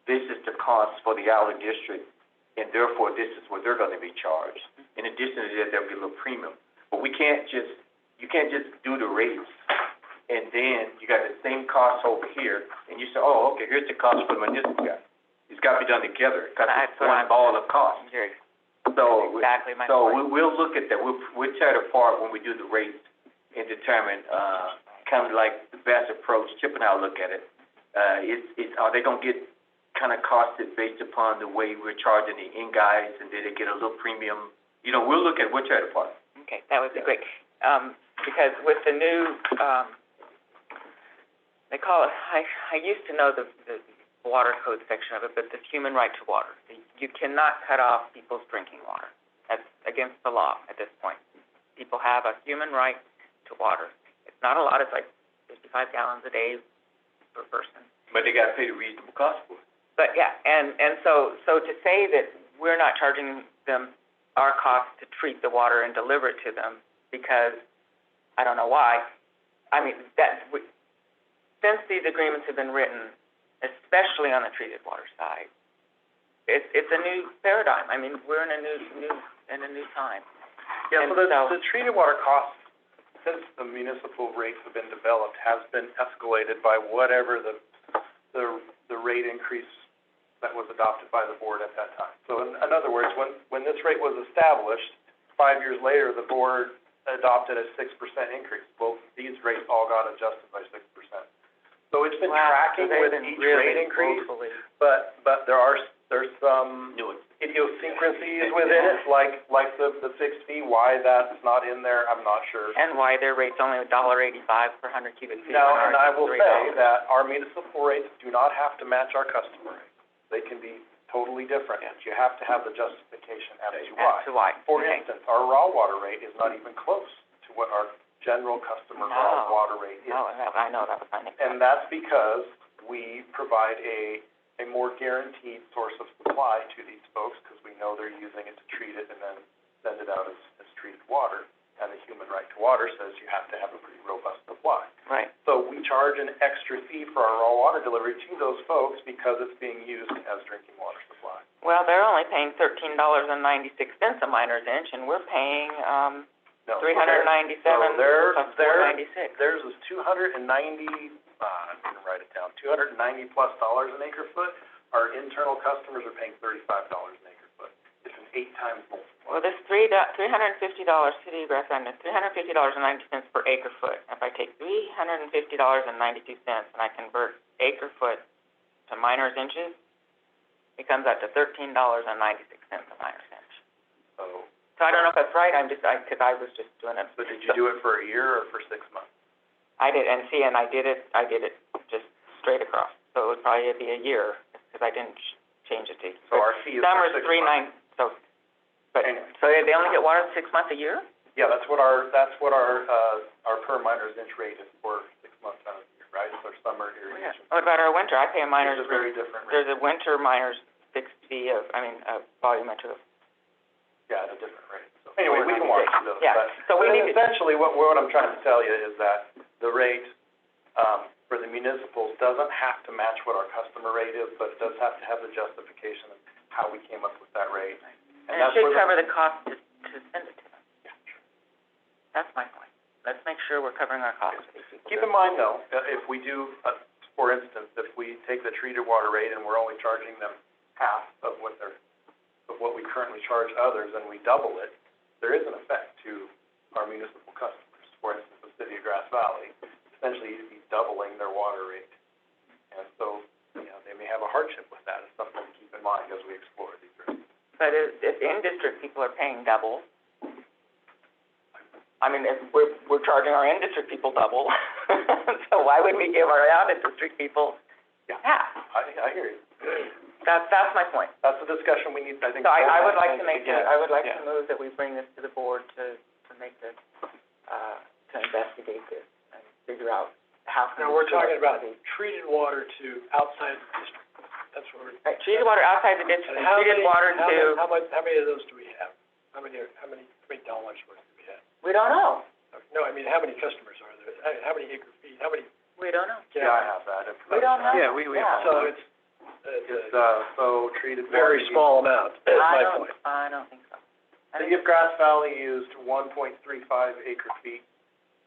this is the cost for the out of district, and therefore this is what they're going to be charged. In addition to that, there'll be a little premium. But you can't just do the rates and then you got the same cost over here, and you say, oh, okay, here's the cost for the municipal guy. It's got to be done together, because it's one ball of cost. So, exactly my so point. we'll look at that. We'll tear it apart when we do the rates and determine kind of like the best approach. Chip and I'll look at it. Are they going to get kind of costed based upon the way we're charging the in guys, and did they get a little premium? We'll look at it. We'll tear it apart. Okay, that would be great. Because with the new, they call it, I used to know the water code section of it, but the human right to water. You cannot cut off people's drinking water. That's against the law at this point. People have a human right to water. It's not a lot, it's like 55 gallons a day per person. But they got to pay the reasonable cost for it. But yeah, and so to say that we're not charging them our cost to treat the water and deliver it to them because I don't know why. I mean, since these agreements have been written, especially on the treated water side, it's a new paradigm. I mean, we're in a new time. Yeah, and so the treated water costs, since the municipal rates have been developed, has been escalated by whatever the rate increase that was adopted by the board at that time. So in other words, when this rate was established, 5 years later, the board adopted a 6% increase. Well, these rates all got adjusted by 6%. So it's been tracking with each rate increase, but there's some idiosyncrasies within it, like the fixed fee. Why that's not in there, I'm not sure. And why their rate's only $1.85 per 100 cubic feet. No, and I will say that our municipal rates do not have to match our customer rates. They can be totally different, but you have to have the justification as to why. For instance, our raw water rate is not even close to what our general customer raw water rate is. No, I know that was my next And that's because we provide a more guaranteed source of supply to these folks, because we know they're using it to treat it and then send it out as treated water. And the human right to water says you have to have a pretty robust supply. Right. So we charge an extra fee for our raw water delivery to those folks because it's being used as drinking water supply. Well, they're only paying $13.96 a miner's inch, and we're paying No, $397 plus $496. Theirs is $290. I'm gonna write it down. $290+ an acre foot. Our internal customers are paying $35 an acre foot. It's an 8 times multiple. Well, this $350 city referendum, $350.90 per acre foot. If I take $350.92 and I convert acre foot to miner's inches, it comes out to $13.96 a miner's inch. So I don't know if that's right. Because I was just doing it. But did you do it for a year or for 6 months? I did, and I did it just straight across. So it would probably be a year because I didn't change it to. So our fee is for 6 months. But Anyway. so they only get water 6 months a year? Yeah, that's what our per miner's inch rate is for 6 months out of the year, right? It's our summer irrigation. What about our winter? I pay a miner's. It's a very different rate. There's a winter miner's fixed fee volumetric. Yeah, it's a different rate. So anyway, we can walk through those. Yeah. So we need to. Essentially, what I'm trying to tell you is that the rate for the municipals doesn't have to match what our customer rate is, but it does have to have the justification of how we came up with that rate. And it should cover the cost to send it to them. Yeah, sure. That's my point. Let's make sure we're covering our costs for these people. Keep in mind, though, if we do, for instance, if we take the treated water rate and we're only charging them half of what we currently charge others, and we double it, there is an effect to our municipal customers. For instance, the city of Grass Valley, essentially you'd be doubling their water rate hardship with that is something to keep in mind as we explore these risks. But if in-district people are paying double, I mean, if we're charging our in-district people double, so why would we give our out-of-district people half? I hear you. That's my point. That's a discussion we need, I think. So I would like to Yeah. move that we bring this to the board to make this, to investigate this and figure out how. Now, we're talking about treated water to outside the district. That's what we're. Right, treated water outside the district, And and treated water to, how many of those do we have? How many dollars worth do we have? we don't know. No, I mean, how many customers are there? How many acre feet? How many? We don't know. Yeah, I have that information. We don't know. Yeah, we have. So it's It's, so treated. very water small amount, is my point. I don't think so. I City think- of Grass Valley used 1.35 acre feet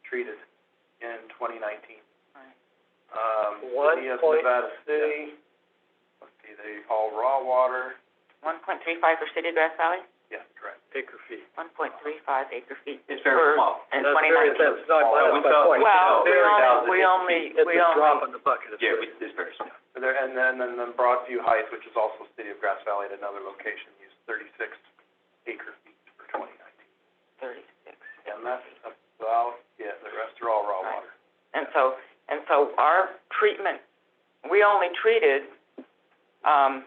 treated in 2019. City of Nevada City, let's see, they all raw water, 1.35 for City of Grass Valley, yes, correct. Acre feet. 1.35 acre feet. It's very small. In That's 2019. that's my we point. felt- Well, Very we only, It's a drop in the bucket. It's Yeah, very- it's very small. And then Broadview Heights, which is also City of Grass Valley at another location, used 36 acre feet for 2019. 36. And that's about, the rest are all raw Right. water. And so our treatment, we only treated, on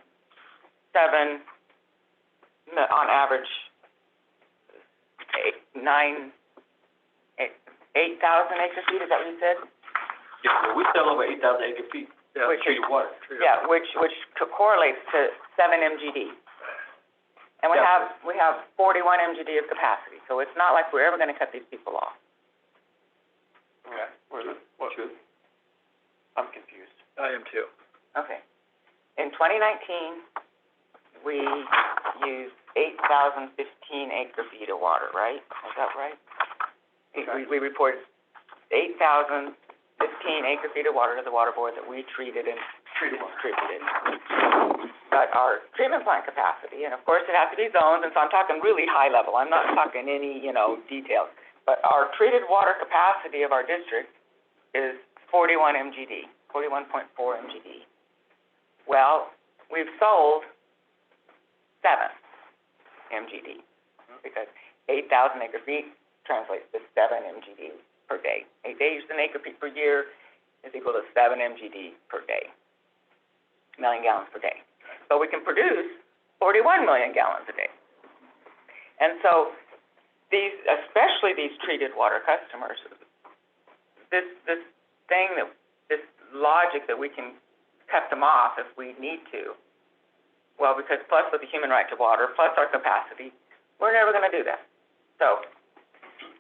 average, 8,000 acre feet, is that what you said? Yeah, well, we sell over 8,000 acre feet Yeah, Which treated water. Yeah, which correlates to 7 MGD. And we Yeah. have 41 MGD of capacity, so it's not like we're ever gonna cut these people off. Okay. True. I'm confused. I am too. Okay. In 2019, we used 8,015 acre feet of water, right? Is that right? We reported 8,015 acre feet of water to the water board that we treated and distributed. But our treatment plant capacity, and of course it has to be zoned, and so I'm talking really high level, I'm not talking any, details. But our treated water capacity of our district is 41 MGD, 41.4 MGD. Well, we've sold 7 MGD, because 8,000 acre feet translates to 7 MGD per day. 8 days an acre feet per year is equal to 7 MGD per day, million gallons per day. So we can produce 41 million gallons a day. And so these, especially these treated water customers, this logic that we can cut them off if we need to, well, because plus with the human right to water, plus our capacity, we're never gonna do that. So,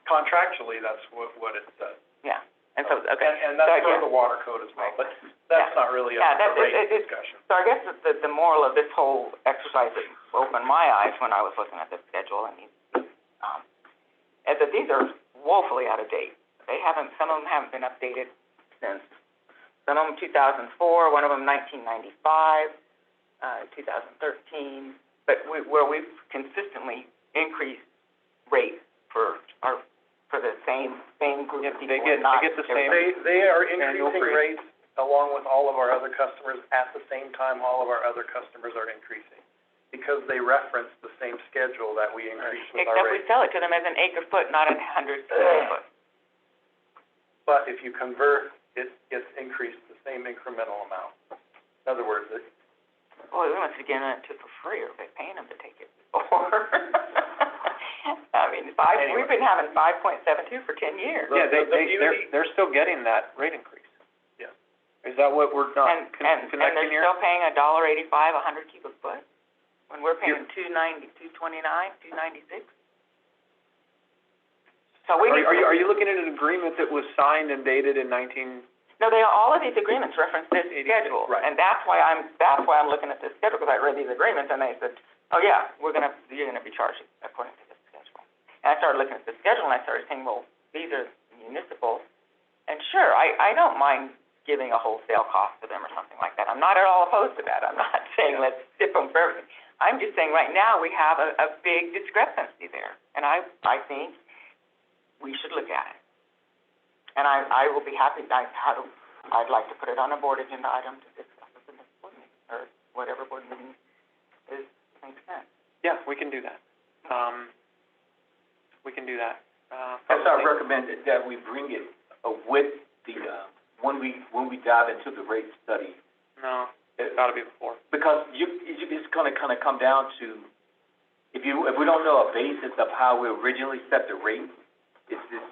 Contractually, that's what it says. yeah, and so, okay. And that's So, for yeah. the water code as well, but that's not really Yeah, a rate discussion. So I guess the moral of this whole exercise that opened my eyes when I was looking at this schedule and is that these are woefully out of date. Some of them haven't been updated since, some of them 2004, one of them 1995, 2013, but where we've consistently increased rates for the same group of people. They get the same. They are Annual increasing free. rates along with all of our other customers at the same time all of our other customers are increasing, because they reference the same schedule that we increase with our Except we rates. sell it to them as an acre foot, not a 100 square foot. But if you convert, it gets increased the same incremental amount. In other words, Boy, we must have given it to for free, or they paying them to take it before. I mean, we've been having 5.72 for 10 years. Yeah, the beauty- they're still getting that rate increase. Yeah. Is that what we're not And they're connecting here? still paying $1.85 a 100 cubic foot, when we're paying $2.90, $2.29, $2.96. So we need. Are you looking at an agreement that was signed and dated in 19? No, all of these agreements reference this 86, schedule, right. and that's why I'm looking at this schedule, because I read these agreements, and they said, oh yeah, you're gonna be charged according to this schedule. And I started looking at the schedule, and I started saying, well, these are municipal, and sure, I don't mind giving a wholesale cost to them or something like that. I'm not at all opposed to that. I'm not saying let's tip them for everything. I'm just saying right now we have a big discrepancy there, and I think we should look at it. And I will be happy, I'd like to put it on a board agenda item to discuss it in this board meeting, or whatever board meeting makes sense. Yeah, we can do that. We can do that. That's I Probably- recommend that we bring it with the, when we dive into the rate study. No, it's gotta be before. Because it's gonna kind of come down to, if we don't know a basis of how we originally set the rate, it's this.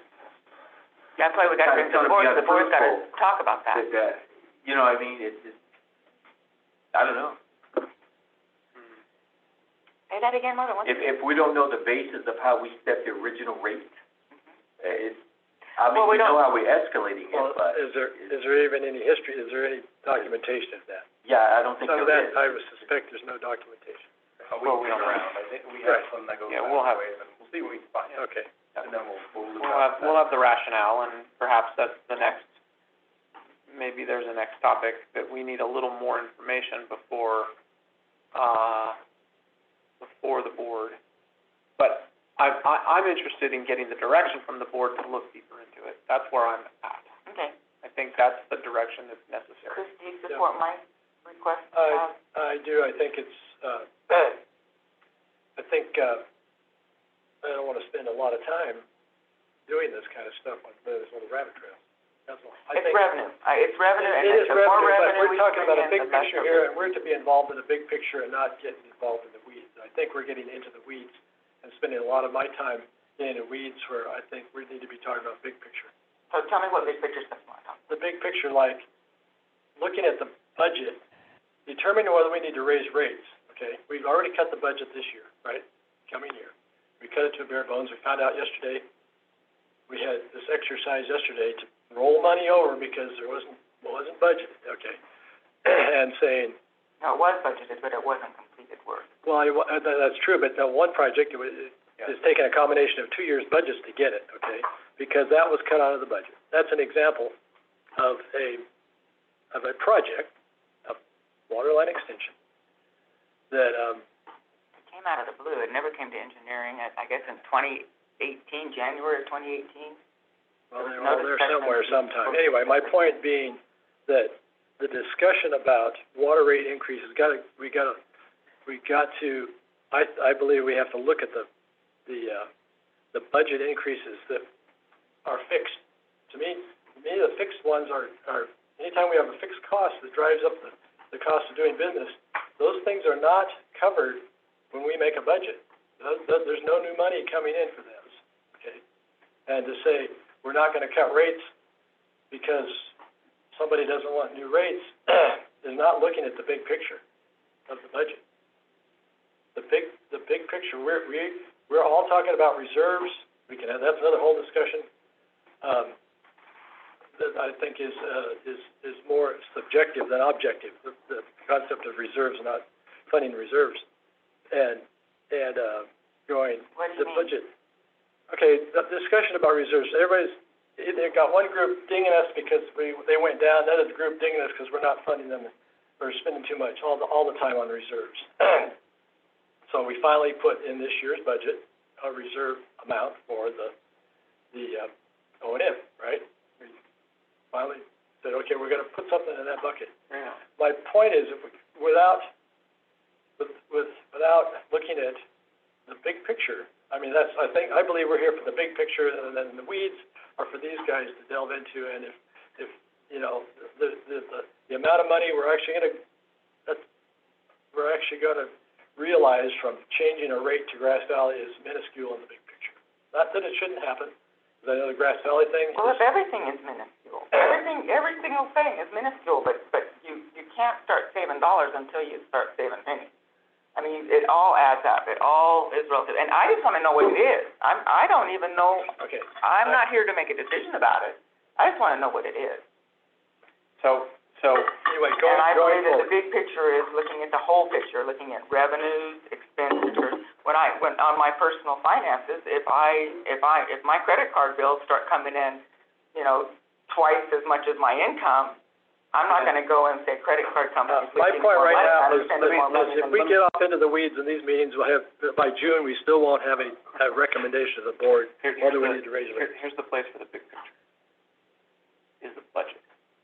That's why we got to bring the board, the board's got to talk about that. You know what I mean, it's just, I don't know. Say that again, Mother, If we don't know the basis of how we set the original rate, it's, I mean, Well, we we know don't- how we're escalating it, Well, but. is there even any history, is there any documentation of that? Yeah, I don't think Some of there that, is. I would suspect there's no documentation. We can come around, I think we have some that go Yeah, back we'll have- ways, and we'll see what we can find. Okay. And then we'll look We'll have the rationale, and perhaps that's the next, maybe there's a next topic that we need a little more information before the board. But I'm interested in getting the direction from the board to look deeper into it. That's where I'm at. Okay. I think that's the direction that's necessary. Chris, do you support my request? I do, I think it's, I think, I don't wanna spend a lot of time doing this kind of stuff on those little rabbit trails. That's all. I It's think- revenue, it's revenue, and It is the more revenue, but revenue we're we talking bring about a in, big the less picture of here, it. and we're to be involved in the big picture and not getting involved in the weeds. I think we're getting into the weeds and spending a lot of my time getting in the weeds where I think we need to be talking about big picture. So tell me what big picture stuff you want to talk The big picture, like, looking at the budget, determining whether we need to raise rates, okay? We've already cut the budget this year, right? Coming year. We cut it to bare bones. We found out yesterday, we had this exercise yesterday to roll money over because there wasn't budgeted, okay? And saying, No, it was budgeted, but it wasn't completed work. well, that's true, but that one project, it's taking a combination of 2 years' budgets to get it, okay? Because that was cut out of the budget. That's an example of a project, a water line extension, that, It came out of the blue, it never came to engineering, I guess in 2018, January of 2018. well, they're all there somewhere sometime. Anyway, my point being that the discussion about water rate increases, we got to, I believe we have to look at the budget increases that are fixed. To me, the fixed ones are, anytime we have a fixed cost that drives up the cost of doing business, those things are not covered when we make a budget. There's no new money coming in for those, okay? And to say, we're not gonna cut rates because somebody doesn't want new rates is not looking at the big picture of the budget. The big picture, we're all talking about reserves. That's another whole discussion. That I think is more subjective than objective, the concept of reserves, not funding reserves. And going, What do you the mean? budget. Okay, the discussion about reserves, they've got one group dinging us because they went down, another group dinging us because we're not funding them, or spending too much all the time on reserves. So we finally put in this year's budget a reserve amount for the O&M, right? We finally said, okay, we're gonna put something in that bucket. Yeah. My point is, without looking at the big picture, I mean, I believe we're here for the big picture, and then the weeds are for these guys to delve into, and if you know, the amount of money we're actually gonna realize from changing a rate to Grass Valley is minuscule in the big picture. Not that it shouldn't happen, because I know the Grass Valley thing Well, if everything is minuscule, every single thing is minuscule, but you can't start saving dollars until you start saving pennies. I mean, it all adds up, it all is relative, and I just wanna know what it is. I don't even know, Okay. I'm not here to make a decision about it, I just wanna know what it is. So, Anyway, And I going believe that forward. the big picture is looking at the whole picture, looking at revenues, expenditures. When on my personal finances, if my credit card bills start coming in, you know, twice as much as my income, I'm not gonna go and say, credit card company, please My give me point more right money. now I'm is, spending more money if than- we get off into the weeds in these meetings, we'll have, by June, we still won't have a recommendation of the board, whether we need to raise it. here's the place for the big picture. Is the budget.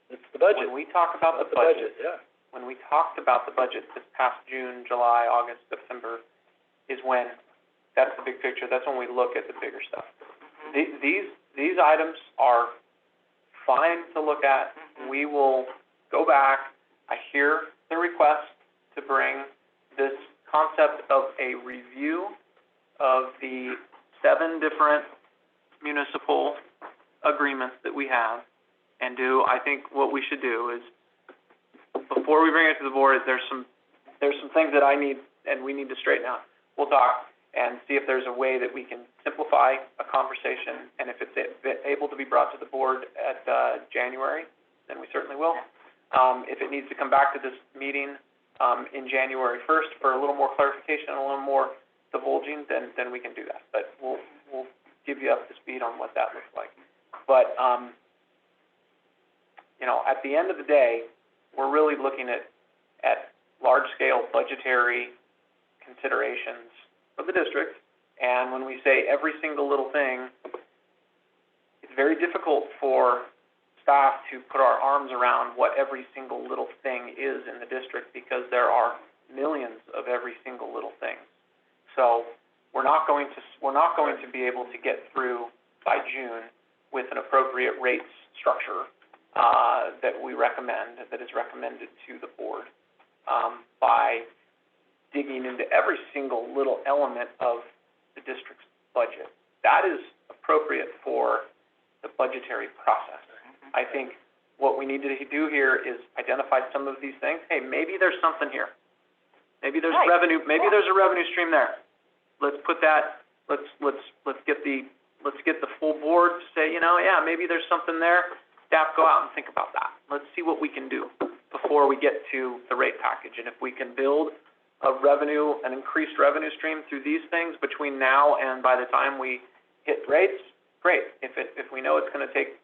It's the budget. When we talk about the That's the budget, budget, yeah. when we talked about the budget this past June, July, August, September, is when, that's the big picture, that's when we look at the bigger stuff. These items are fine to look at. We will go back. I hear the request to bring this concept of a review of the 7 different municipal agreements that we have, and I think what we should do is, before we bring it to the board, there's some things that I need and we need to straighten out. We'll talk and see if there's a way that we can simplify a conversation, and if it's able to be brought to the board at January, then we certainly will. If it needs to come back to this meeting in January 1st for a little more clarification and a little more divulging, then we can do that. But we'll give you up to speed on what that looks like. But you know, at the end of the day, we're really looking at large-scale budgetary considerations of the district, and when we say every single little thing, it's very difficult for staff to put our arms around what every single little thing is in the district, because there are millions of every single little thing. So we're not going to be able to get through by June with an appropriate rates structure that we recommend, that is recommended to the board, by digging into every single little element of the district's budget. That is appropriate for the budgetary process. I think what we need to do here is identify some of these things. Hey, maybe there's something here. Maybe there's revenue. Maybe there's a revenue stream there. Let's put that. Let's get the full board to say, you know, yeah, maybe there's something there. Staff, go out and think about that. Let's see what we can do before we get to the rate package. And if we can build an increased revenue stream through these things between now and by the time we hit rates, great. If we know it's going to take,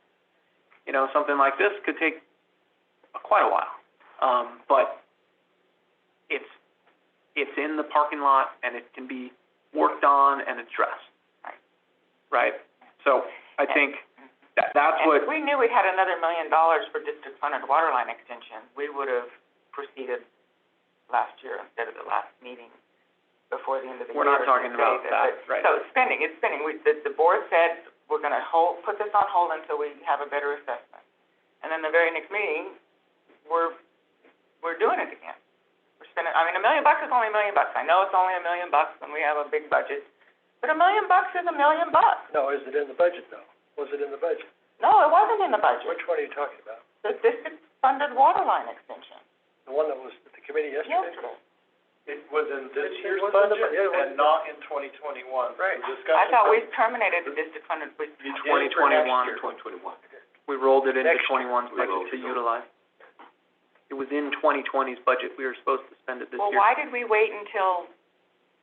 you know, something like this could take quite a while, but it's in the parking lot and it can be worked on and addressed, right? So I think that's what. If we knew we had another $1 million for district-funded water line extension, we would have proceeded last year instead of the last meeting before the end of the year. We're not talking about that, right? So it's spending. The board said we're going to put this on hold until we have a better assessment. And then the very next meeting, we're doing it again. We're spending, I mean, $1 million is only $1 million. I know it's only $1 million when we have a big budget, but $1 million is $1 million. No, is it in the budget though? Was it in the budget? No, it wasn't in the budget. Which one are you talking about? The district-funded water line extension. The one that was at the committee yesterday? Yesterday. It was in this It year's was in the budget bu- yeah, it was. and not in 2021. Right. The discussion. I thought we terminated the district-funded. 2021. 2021. We rolled it into Next year. 21's budget to utilize. It was in 2020's budget. We were supposed to spend it this Well, year. why did we wait until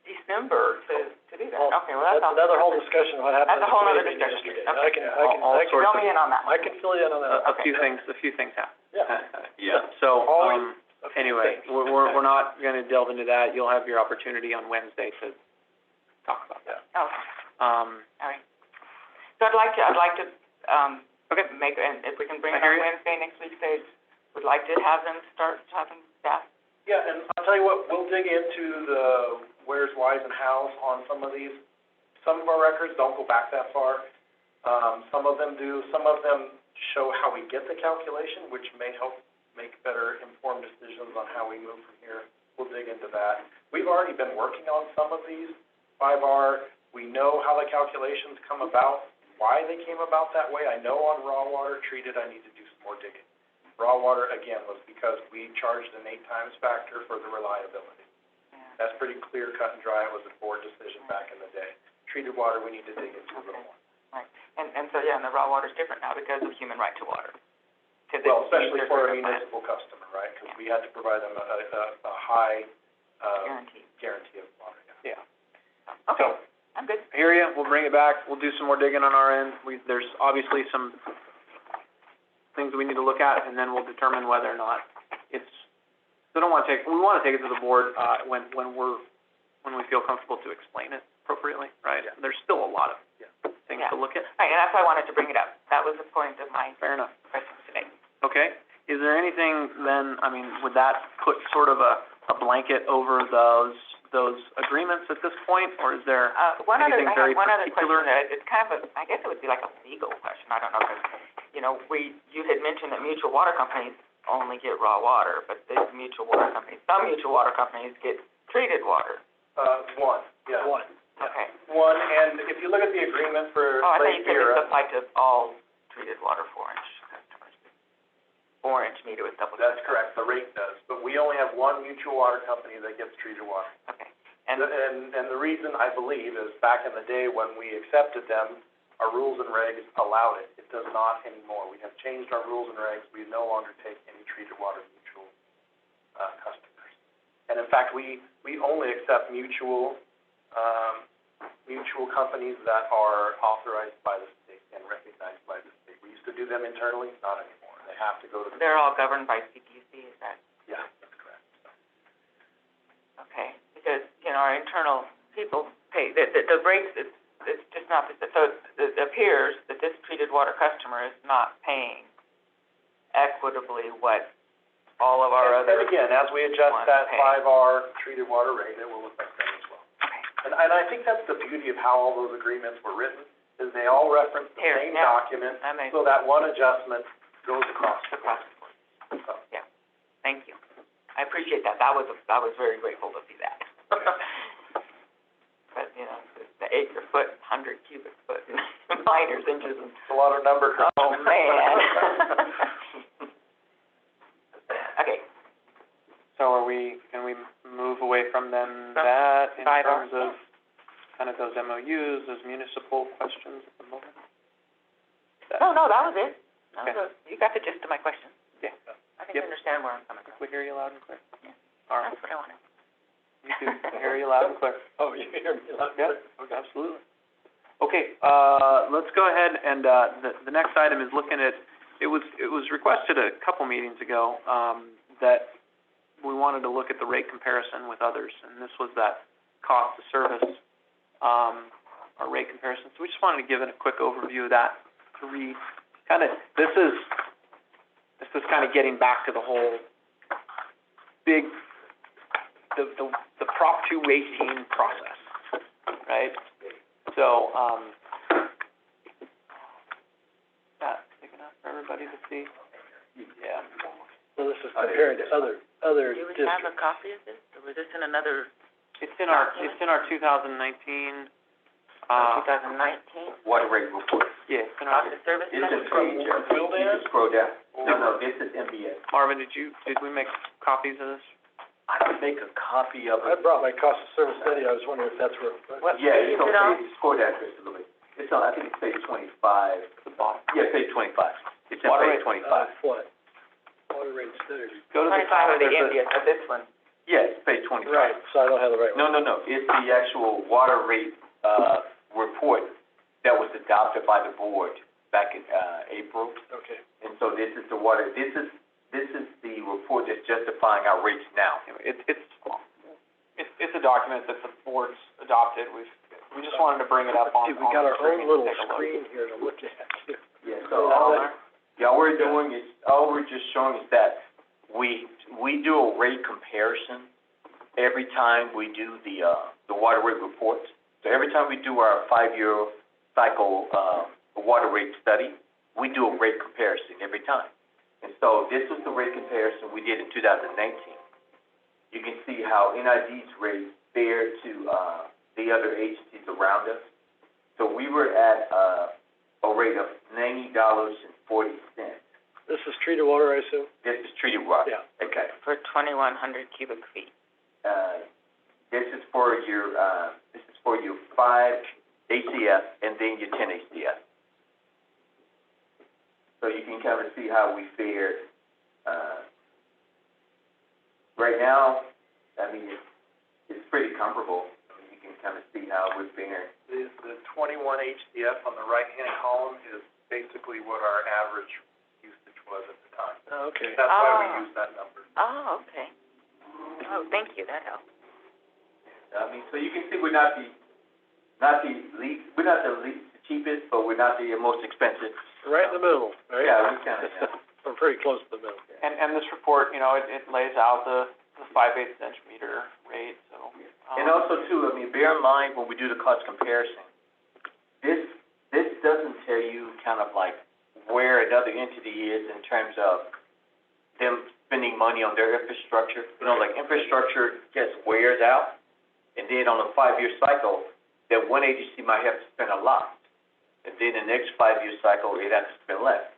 December to do that? Well, Okay, well, that's another whole discussion, what happened That's at a the whole other committee meeting discussion. yesterday. Okay. All sorts Fill me in on that one. I can fill you in on that. A few things happened. Yeah. Yeah. So, Always a few anyway, things. we're not going to delve into that. You'll have your opportunity on Wednesday to talk about that. Okay, All all right. So I'd like to, okay. and if we can bring I it hear on you. Wednesday next week, would like to have them start having staff. Yeah, and I'll tell you what, we'll dig into the where's, why's, and how's on some of these. Some of our records don't go back that far. Some of them do. Some of them show how we get the calculation, which may help make better informed decisions on how we move from here. We'll dig into that. We've already been working on some of these, 5R. We know how the calculations come about, why they came about that way. I know on raw water treated, I need to do some more digging. Raw water, again, was because we charged an 8 times factor for the reliability. Yeah. That's pretty clear, cut and dry. It was a board decision back in the day. Treated water, we need to dig into a little more. Right, and so, yeah, and the raw water's different now because of human right to water. Well, especially for a municipal customer, right? Because we had to provide them a high, guarantee of water, yeah. Yeah. Okay, I'm good. I hear you. We'll bring it back. We'll do some more digging on our end. There's obviously some things we need to look at, and then we'll determine whether or not we want to take it to the board, when we feel comfortable to explain it appropriately, right? Yeah. There's still a lot of things Yeah. to look at. Right, and that's why I wanted to bring it up. That was the point of my Fair enough. question today. Okay. is there anything then, I mean, would that put sort of a blanket over those agreements at this point, or is there anything very one other particular? question, it's kind of I guess it would be like a legal question, I don't know, because, you had mentioned that mutual water companies only get raw water, but some mutual water companies get treated water. One, yeah. One. Okay. One, and if you look at the agreement for Oh, I thought Lake you said Bureau, this applied to all treated water 4-inch customers. 4-inch meter with double. that's correct, the rate does, but we only have one mutual water company that gets treated water. Okay. And And the reason, I believe, is back in the day when we accepted them, our rules and regs allowed it. It does not anymore. We have changed our rules and regs. We no longer take any treated water mutual, customers. And in fact, we only accept mutual companies that are authorized by the state and recognized by the state. We used to do them internally, not anymore. They have to go to the. they're all governed by CPUC, is that? Yeah, that's correct. Okay, because, our internal people pay, the rates, it's just not, so it appears that this treated water customer is not paying equitably what all of our other. And again, as we adjust ones that pay. 5R treated water rate, it will affect them as well. Okay. And I think that's the beauty of how all those agreements were written, is they all reference the Here, same yeah. document, That makes so that one adjustment goes across the board. sense. So, Yeah, thank you. I appreciate that. I was very grateful to see that. But, the acre foot, 100 cubic foot, miners, inches, and, it's a lot of number. oh, man. Okay, So can we move away from then that in 5R? terms of kind of those MOUs, those municipal questions at the moment? no, that was it. Okay. You got the gist of my question. Yeah. I think you understand where I'm coming from. We hear you loud and clear. Yeah. All right, That's what I wanted. you do, I hear you loud and clear. Oh, you hear me? Yeah, absolutely. Okay, let's go ahead and, the next item is looking at, it was requested a couple meetings ago, that we wanted to look at the rate comparison with others, and this was that cost of service, or rate comparison. So we just wanted to give it a quick overview of that, this is kind of getting back to the whole big, the Prop 218 process, right? So, that big enough for everybody to see? Yeah. So this is comparing to other Do we have a districts. copy of this, or was this in another, It's in our 2019, 2019? Water rate report. yeah, it's in our, Cost of service? This is study? page, you can scroll down. No, this is MBS. Marvin, did we make copies of this? I can make a copy of I it. brought my cost of service study, I was wondering if that's where. What Yeah, page it's is on it on? page, scroll down just a little bit. It's on, I think it's page 25. The bottom. Yeah, page 25. It's in Water page rate, 25. What? Water rate study. Go to the 25 top, of the there's India, of this one. Yeah, it's page 25. Right, so I don't have the right one. No, it's the actual water rate, report that was adopted by the board back in, April. Okay. And so this is the water, this is the report that's justifying our rates now. it's a document that the board's adopted. We just wanted to bring it up on, See, we got the our screen own to little take a look. screen here to look at. Yeah, so all we're doing is, all we're just showing is that we do a rate comparison every time we do the water rate reports. So every time we do our 5-year cycle, water rate study, we do a rate comparison every time. And so this was the rate comparison we did in 2019. You can see how NID's rate fared to, the other agencies around us. So we were at, a rate of $90.40. This is treated water, I assume? This is treated water. Yeah. Okay. For 2,100 cubic feet. This is for your 5 ACF and then your 10 ACF. So you can kind of see how we fared. Right now, I mean, it's pretty comparable. I mean, you can kind of see how we're faring. The 21 HCF on the right-hand column is basically what our average usage was at the time. Oh, okay. That's why we Ah. use that number. Oh, okay. Oh, thank you, that helps. I mean, so you can see we're not the least, the cheapest, but we're not the most expensive. Right in the middle, right? Yeah, we kind of, We're pretty close to the middle. And this report, it lays out the 5/8 inch meter rate, so. And also too, I mean, bear in mind when we do the cost comparison, this doesn't tell you kind of like where another entity is in terms of them spending money on their infrastructure. Like infrastructure just wears out, and then on a 5-year cycle, that one agency might have to spend a lot. And then the next 5-year cycle, it has to spend less.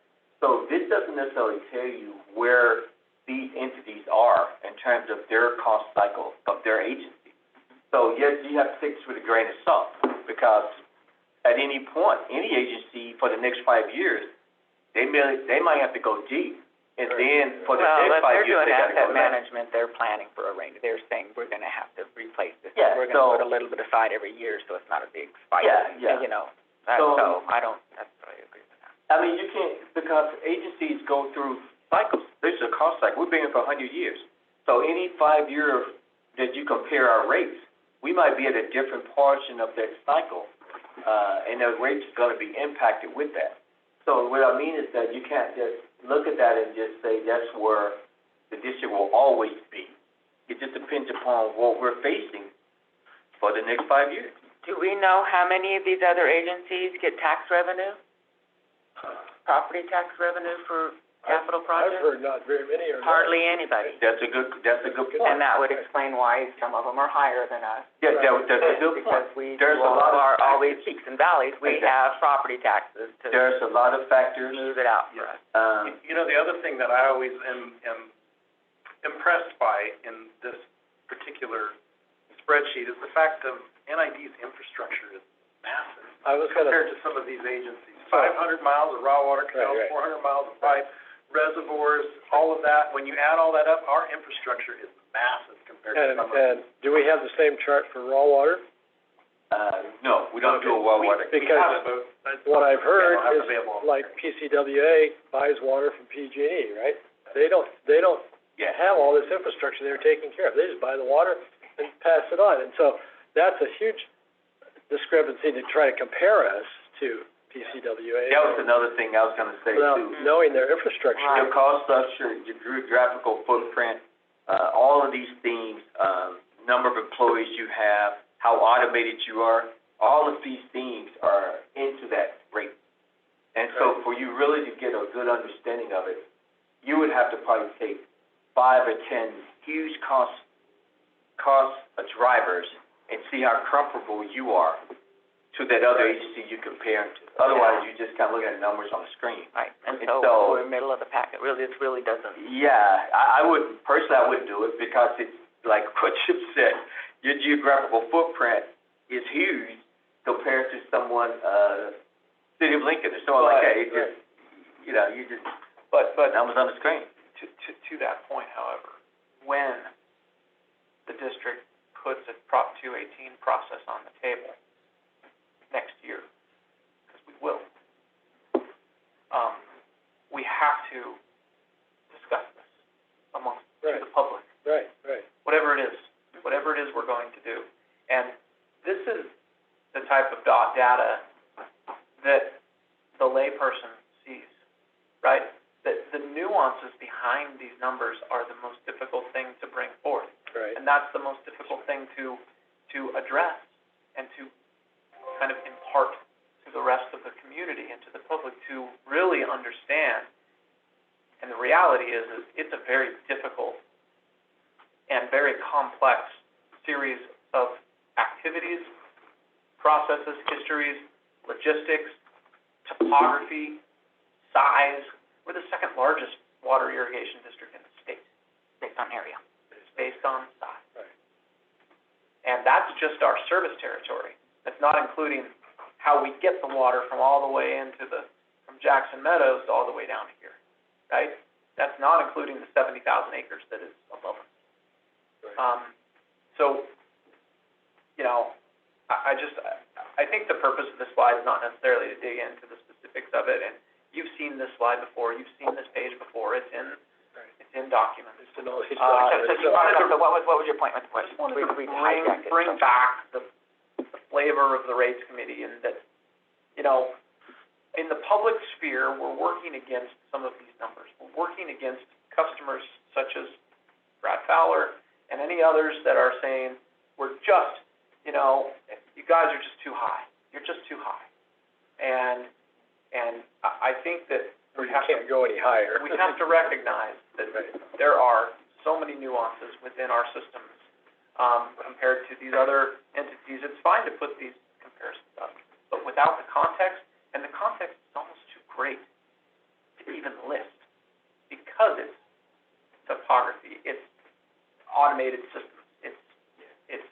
So this doesn't necessarily tell you where these entities are in terms of their cost cycle of their agency. So yes, you have to take this with a grain of salt, because at any point, any agency for the next 5 years, they might have to go deep. And then for the next 5 years, they got to go Well, if they're doing asset left. management, they're planning for a range. They're saying, we're gonna have to replace this. Yeah, We're so- gonna put a little bit aside every year, so it's not a big spike. Yeah. So I don't necessarily agree with that. I mean, you can't, because agencies go through cycles. This is a cost cycle. We've been here for 100 years. So any 5 year that you compare our rates, we might be at a different portion of that cycle, and the rates are gonna be impacted with that. So what I mean is that you can't just look at that and just say that's where the district will always be. It just depends upon what we're facing for the next 5 years. Do we know how many of these other agencies get tax revenue? Property tax revenue for capital I've projects? heard not very many or. Hardly anybody. That's a good point. And that would explain why some of them are higher than us. Yeah, that's a good point. Because we There's do a lot of all these peaks and valleys, we Exactly. have property taxes to There's a lot of factors. smooth it out for us. The other thing that I always am impressed by in this particular spreadsheet is the fact of NID's infrastructure is massive I was gonna, compared to some of these agencies. 500 miles of raw water canals, Right. 400 miles of pipe, reservoirs, all of that. When you add all that up, our infrastructure is massive compared to some of and do we have the same chart for raw water? No, we don't do a well water. we Because have it, but what I've heard don't have is, it available. like PCWA buys water from PG&E, right? They don't Yeah. have all this infrastructure they're taking care of. They just buy the water and pass it on. And so that's a huge discrepancy to try to compare us to PCWA. That was another thing I was gonna say Without too. knowing their infrastructure. Your cost structure, your geographical footprint, all of these things, number of employees you have, how automated you are, all of these things are into that rate. And so for you really to get a good understanding of it, you would have to probably take 5 or 10 huge cost drivers and see how comparable you are to that other agency you compare them to. Otherwise, you just kind of look at the numbers on the screen. Right, and And so so- we're in the middle of the packet, really, this really doesn't. Yeah, I wouldn't, personally, I wouldn't do it because it's like what Chip said, your geographical footprint is huge compared to someone, City of Lincoln or someone like that. It just, you just, But numbers on the screen. to that point, however, when the district puts a Prop 218 process on the table next year, because we will, we have to discuss this amongst Right. the public, Right. whatever it is we're going to do. And this is the type of data that the layperson sees, right? The nuances behind these numbers are the most difficult thing to bring forth. Right. And that's the most difficult thing to address and to kind of impart to the rest of the community and to the public to really understand. And the reality is it's a very difficult and very complex series of activities, processes, histories, logistics, topography, size. We're the second largest water irrigation district in the state, Based on area. based on size. Right. And that's just our service territory. That's not including how we get the water from all the way from Jackson Meadows all the way down to here, right? That's not including the 70,000 acres that is above us. Right. So, I think the purpose of this slide is not necessarily to dig into the specifics of it, and you've seen this slide before, you've seen this page before, it's in documents. It's an all these So documents. you brought it up, so what was your point with the I just question? wanted to We hijacked it. bring back the flavor of the rates committee, and that, in the public sphere, we're working against some of these numbers. We're working against customers such as Brad Fowler and any others that are saying, we're just, you guys are just too high. You're just too high. And I think that Or you can't go any higher. we have to recognize that there are so many nuances within our systems compared to these other entities. It's fine to put these comparisons up, but without the context, and the context is almost too great to even list because it's topography, it's automated systems, it's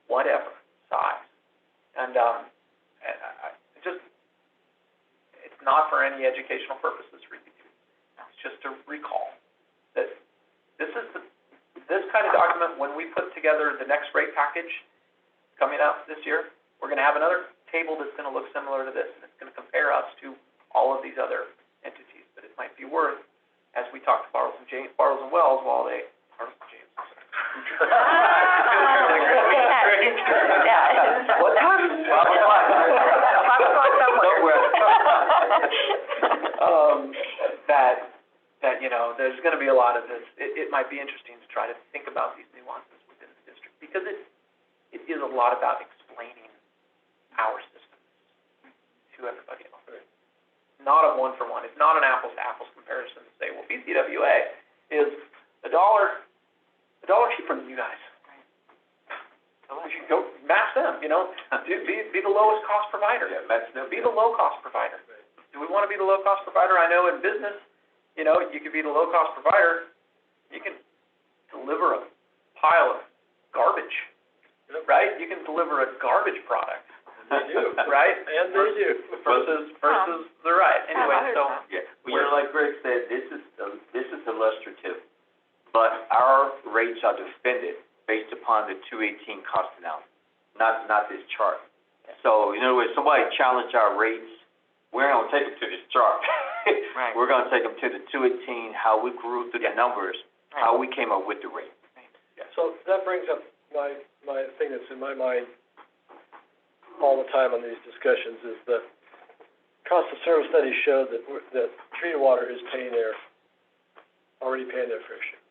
whatever size, and I just, it's not for any educational purposes, really. It's just to recall that this kind of document, when we put together the next rate package coming up this year, we're going to have another table that's going to look similar to this, and it's going to compare us to all of these other entities. But it might be worth, as we talk to Bartles and Wells, Bartles and James. What time is it? 5 o'clock. That there's going to be a lot of this. It might be interesting to try to think about these nuances within the district, because it is a lot about explaining our system to everybody else. Not a one-for-one. It's not an apples-to-apples comparison to say, well, BCWA is $1 cheaper than you guys. We should go match them, be the lowest cost provider. Yeah, match them. Be the low-cost provider. Do we want to be the low-cost provider? I know in business, you could be the low-cost provider. You can deliver a pile of garbage, right? You can deliver a garbage product. They do. Right? And they do. Versus the right. Anyway, so. Yeah, well, like Greg said, this is illustrative, but our rates are defended based upon the 218 cost analysis, not this chart. So, in other words, somebody challenged our rates, we're going to take them to this chart. Right. We're going to take them to the 218, how we grew through the numbers, how we came up with the rate. So that brings up my thing that's in my mind all the time on these discussions is the cost of service studies show that treated water is already paying their fair share.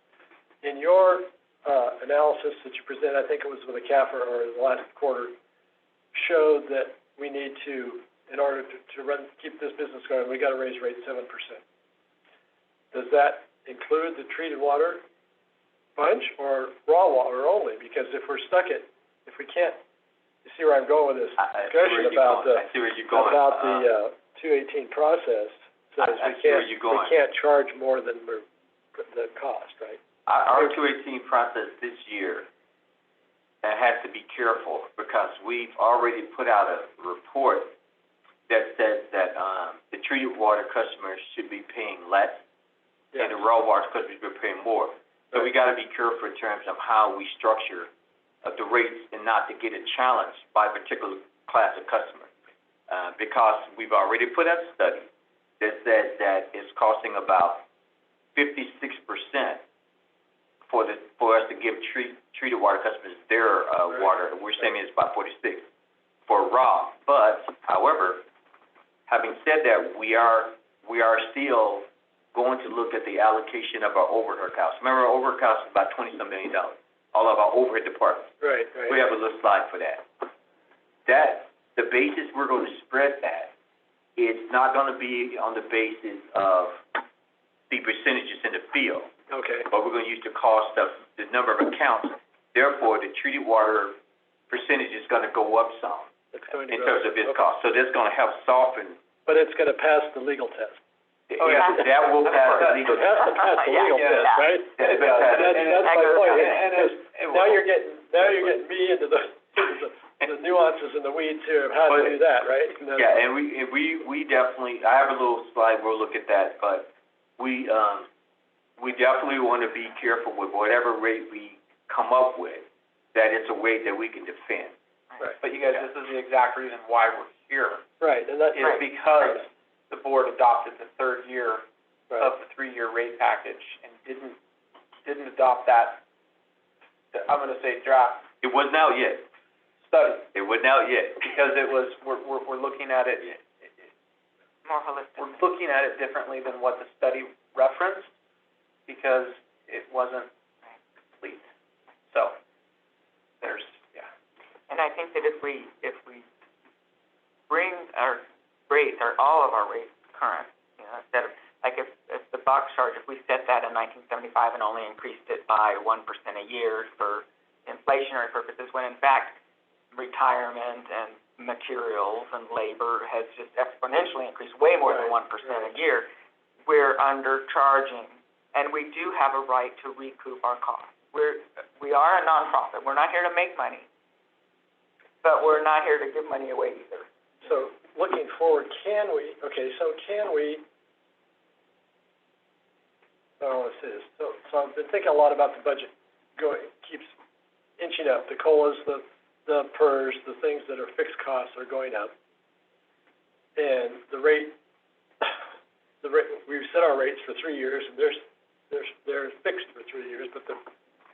In your analysis that you presented, I think it was with a CAFR or the last quarter, showed that we need to, in order to keep this business going, we got to raise rates 7%. Does that include the treated water bunch or raw water only? Because if we can't, you see where I'm going with this discussion about the 218 process. Says we can't charge more than the cost, right? Our 218 process this year has to be careful because we've already put out a report that says that the treated water customers should be paying less and the raw water customers should be paying more. So we got to be careful in terms of how we structure the rates and not to get a challenge by a particular class of customers. Because we've already put out a study that says that it's costing about 56% for us to give treated water customers their water. We're saying it's about 46 for raw. But however, having said that, we are still going to look at the allocation of our overhead costs. Remember, our overhead costs is about $20-some million. All of our overhead departments. Right. We have a little slide for that. The basis we're going to spread that, it's not going to be on the basis of the percentages in the field. Okay. But we're going to use the cost of the number of accounts. Therefore, the treated water percentage is going to go up some in terms of its cost. So that's going to help soften. But it's going to pass the legal test. Oh, yeah. That will pass the legal It has to pass the legal test, right? That's my point. Now you're getting me into the nuances and the weeds here of how to do that, right? Yeah, and we definitely, I have a little slide, we'll look at that, but we definitely want to be careful with whatever rate we come up with, that it's a rate that we can defend. Right. But you guys, this is the exact reason why we're here. Right, and that's is because the board adopted the third year of the 3-year rate package and didn't adopt that, I'm going to say draft. It wasn't out yet. Study. It wasn't out yet. Because it was, we're looking at it More holistic. we're looking at it differently than what the study referenced because it wasn't complete. So, there's, yeah. And I think that if we bring our rates, or all of our rates current, instead of, like if the box charge, if we set that in 1975 and only increased it by 1% a year for inflationary purposes, when in fact retirement and materials and labor has just exponentially increased, way more than 1% a year, we're undercharging. And we do have a right to recoup our costs. We are a nonprofit. We're not here to make money, but we're not here to give money away either. So looking forward, can we, oh, let's see this. So I've been thinking a lot about the budget keeps inching up. The COLAs, the PERS, the things that are fixed costs are going up. And the rate, we've set our rates for 3 years, and they're fixed for 3 years, but the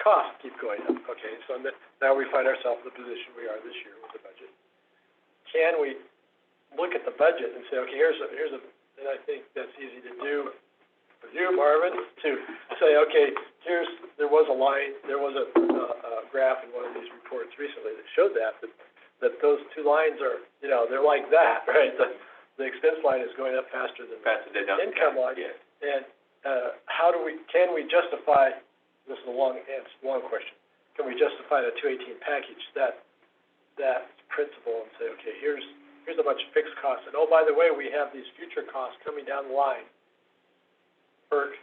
costs keep going up. Okay, so now we find ourselves in the position we are this year with the budget. Can we look at the budget and say, okay, and I think that's easy to do for you, Marvin, to say, okay, there was a graph in one of these reports recently that showed that those two lines are, they're like that, right? The expense line is going up faster than the income line. Yes. And can we justify, this is a long question, can we justify the 218 package, that principle, and say, okay, here's a bunch of fixed costs, and oh, by the way, we have these future costs coming down the line, hurt,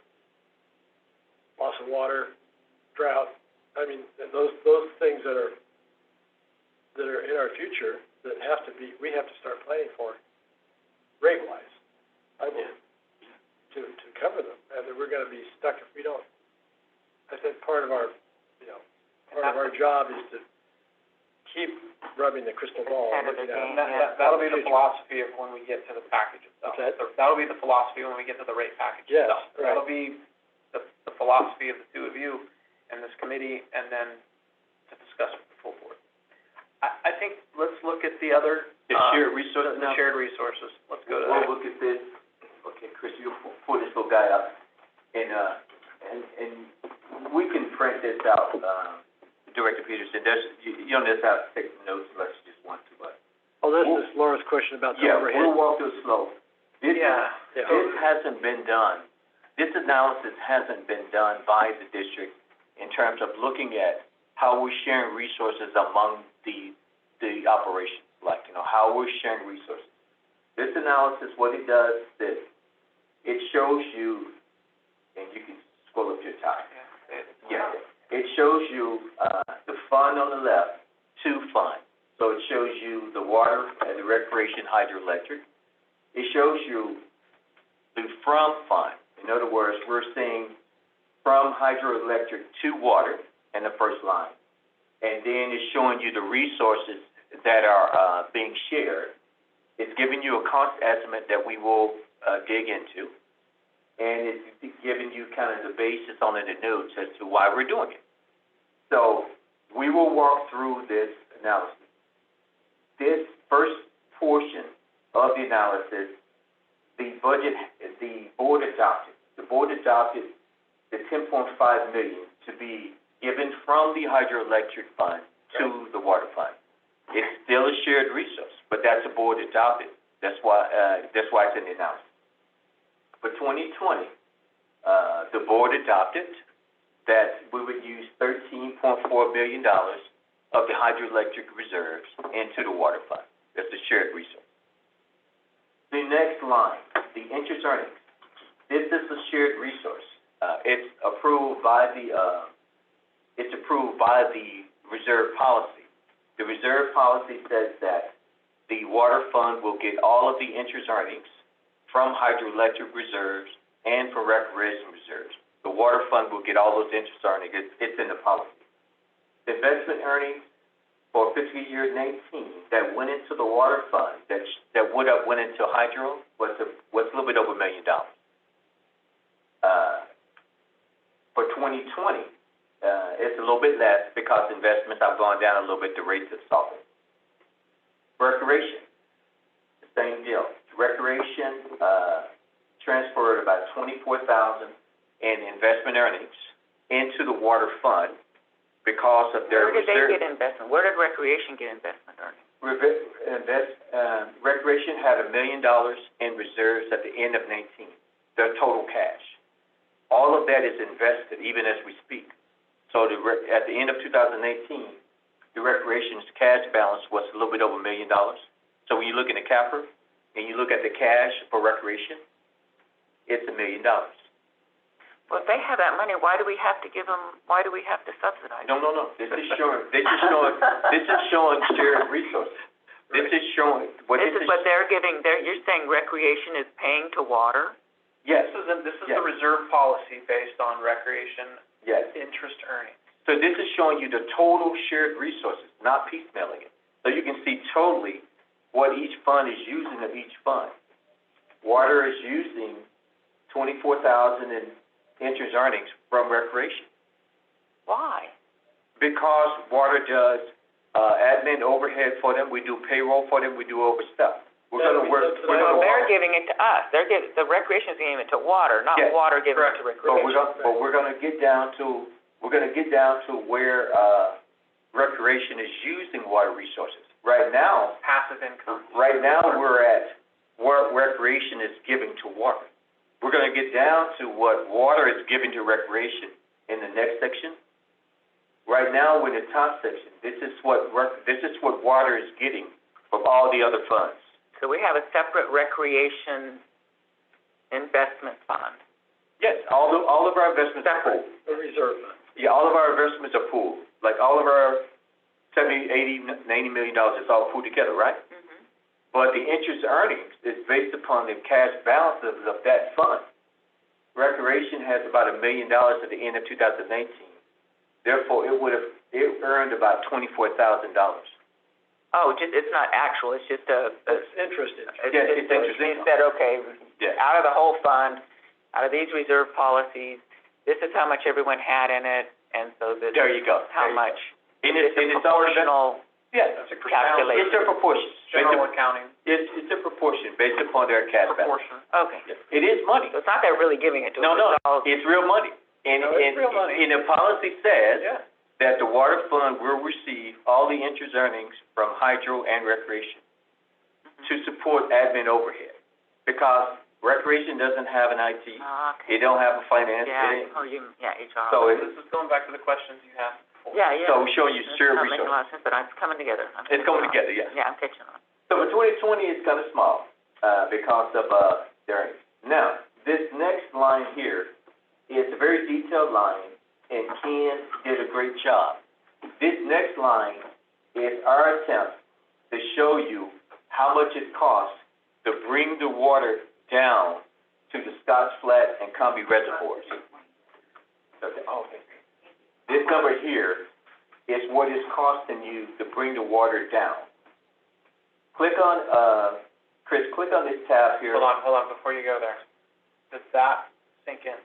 loss of water, drought, I mean, those things that are in our future that we have to start planning for, rate-wise, I believe, to cover them, and that we're gonna be stuck if we don't. I think part of our job is to keep rubbing the crystal ball. That'll be the philosophy of when we get to the package itself. Okay. That'll be the philosophy when we get to the rate package Yes, itself. right. That'll be the philosophy of the two of you and this committee, and then to discuss with the full board. I think let's look at the other shared resources the now? shared resources. Let's go to We'll that. look at this. Okay, Chris, you pull this little guy up, and we can print this out. Director Peterson, you don't necessarily have to take notes unless you just want to, but. Oh, this is Laura's question about the overhead. Yeah, we'll walk through it slow. This hasn't been done. This analysis hasn't been done by the district in terms of looking at how we're sharing resources among the operations, like, how we're sharing resources. This analysis, what it does is this. It shows you, and you can scroll up to your top. Yeah. It shows you the fund on the left, to fund. So it shows you the water and the recreation hydroelectric. It shows you the from fund. In other words, we're seeing from hydroelectric to water in the first line. And then it's showing you the resources that are being shared. It's giving you a cost estimate that we will dig into. And it's giving you kind of the basis on the notes as to why we're doing it. So we will walk through this analysis. This first portion of the analysis, the board adopted. The board adopted the $10.5 million to be given from the hydroelectric fund to the water fund. It's still a shared resource, but that's a board adopted. That's why it's in the analysis. For 2020, the board adopted that we would use $13.4 billion of the hydroelectric reserves into the water fund. That's a shared resource. The next line, the interest earnings. This is a shared resource. It's approved by the reserve policy. The reserve policy says that the water fund will get all of the interest earnings from hydroelectric reserves and from recreation reserves. The water fund will get all those interest earnings. It's in the policy. The investment earnings for fiscal year 19 that went into the water fund that would have went into hydro was a little bit over $1 million. For 2020, it's a little bit less because investments have gone down a little bit. The rates have softened. Recreation, the same deal. Recreation, transferred about 24,000 in investment earnings into the water fund because of their Where did they reserve. get investment? Where did recreation get investment earnings? Recreation had $1 million in reserves at the end of 19, their total cash. All of that is invested even as we speak. So at the end of 2018, the recreation's cash balance was a little bit over $1 million. So when you look in the CAPR and you look at the cash for recreation, it's $1 million. Well, if they have that money, why do we have to give them, why do we have to subsidize them? No. This is showing shared resources. This is showing what This is what they're giving, you're saying recreation is paying to water? Yes. This is the reserve policy based on recreation Yes. interest earnings. So this is showing you the total shared resources, not piecemealing it. So you can see totally what each fund is using of each fund. Water is using 24,000 in interest earnings from recreation. Why? Because water does admin overhead for them, we do payroll for them, we do over stuff. We're gonna work. So they're giving it to us. The recreation is giving it to water, not Yes, water giving it to But recreation. we're gonna get down to where recreation is using water resources. Right now, Passive income. we're at what recreation is giving to water. We're gonna get down to what water is giving to recreation in the next section. Right now, we're in the top section. This is what water is getting from all the other funds. So we have a separate recreation investment fund. Yes, all of our investments are Separate. pooled. The reserve fund. Yeah, all of our investments are pooled. Like all of our $70, $80, $90 million is all pooled together, right? Mm-hmm. But the interest earnings is based upon the cash balances of that fund. Recreation has about $1 million at the end of 2019. Therefore, it earned about $24,000. Oh, it's not actual, it's just It's interest. Yes, it's interest we income. said, okay, Yeah. out of the whole fund, out of these reserve policies, this is how much everyone had in it, and so this There you go. how much. And It's a it's all proportional yes, calculation. it's a proportion. General accounting. It's a proportion based upon their cash balance. Proportion. Okay. It is money. So it's not they're really giving it to No, us. no, it's real money. And it's real money. And the policy says Yeah. that the water fund will receive all the interest earnings from hydro and recreation to support admin overhead. Because recreation doesn't have an IT, Okay. it don't have a finance, HR. so This is going back to the questions you asked before. Yeah. so we're showing you It's shared not making a resources. lot of sense, but it's coming together. It's coming together, yes. Yeah, I'm catching on. So for 2020, it's kind of small, because of, their earnings. Now, this next line here is a very detailed line, and Ken did a great job. This next line is our attempt to show you how much it costs to bring the water down to the Scotts Flat and Comby reservoirs. Okay. This number here is what it's costing you to bring the water down. Click on, Chris, click on this tab here. Hold on, before you go there. Does that sink in?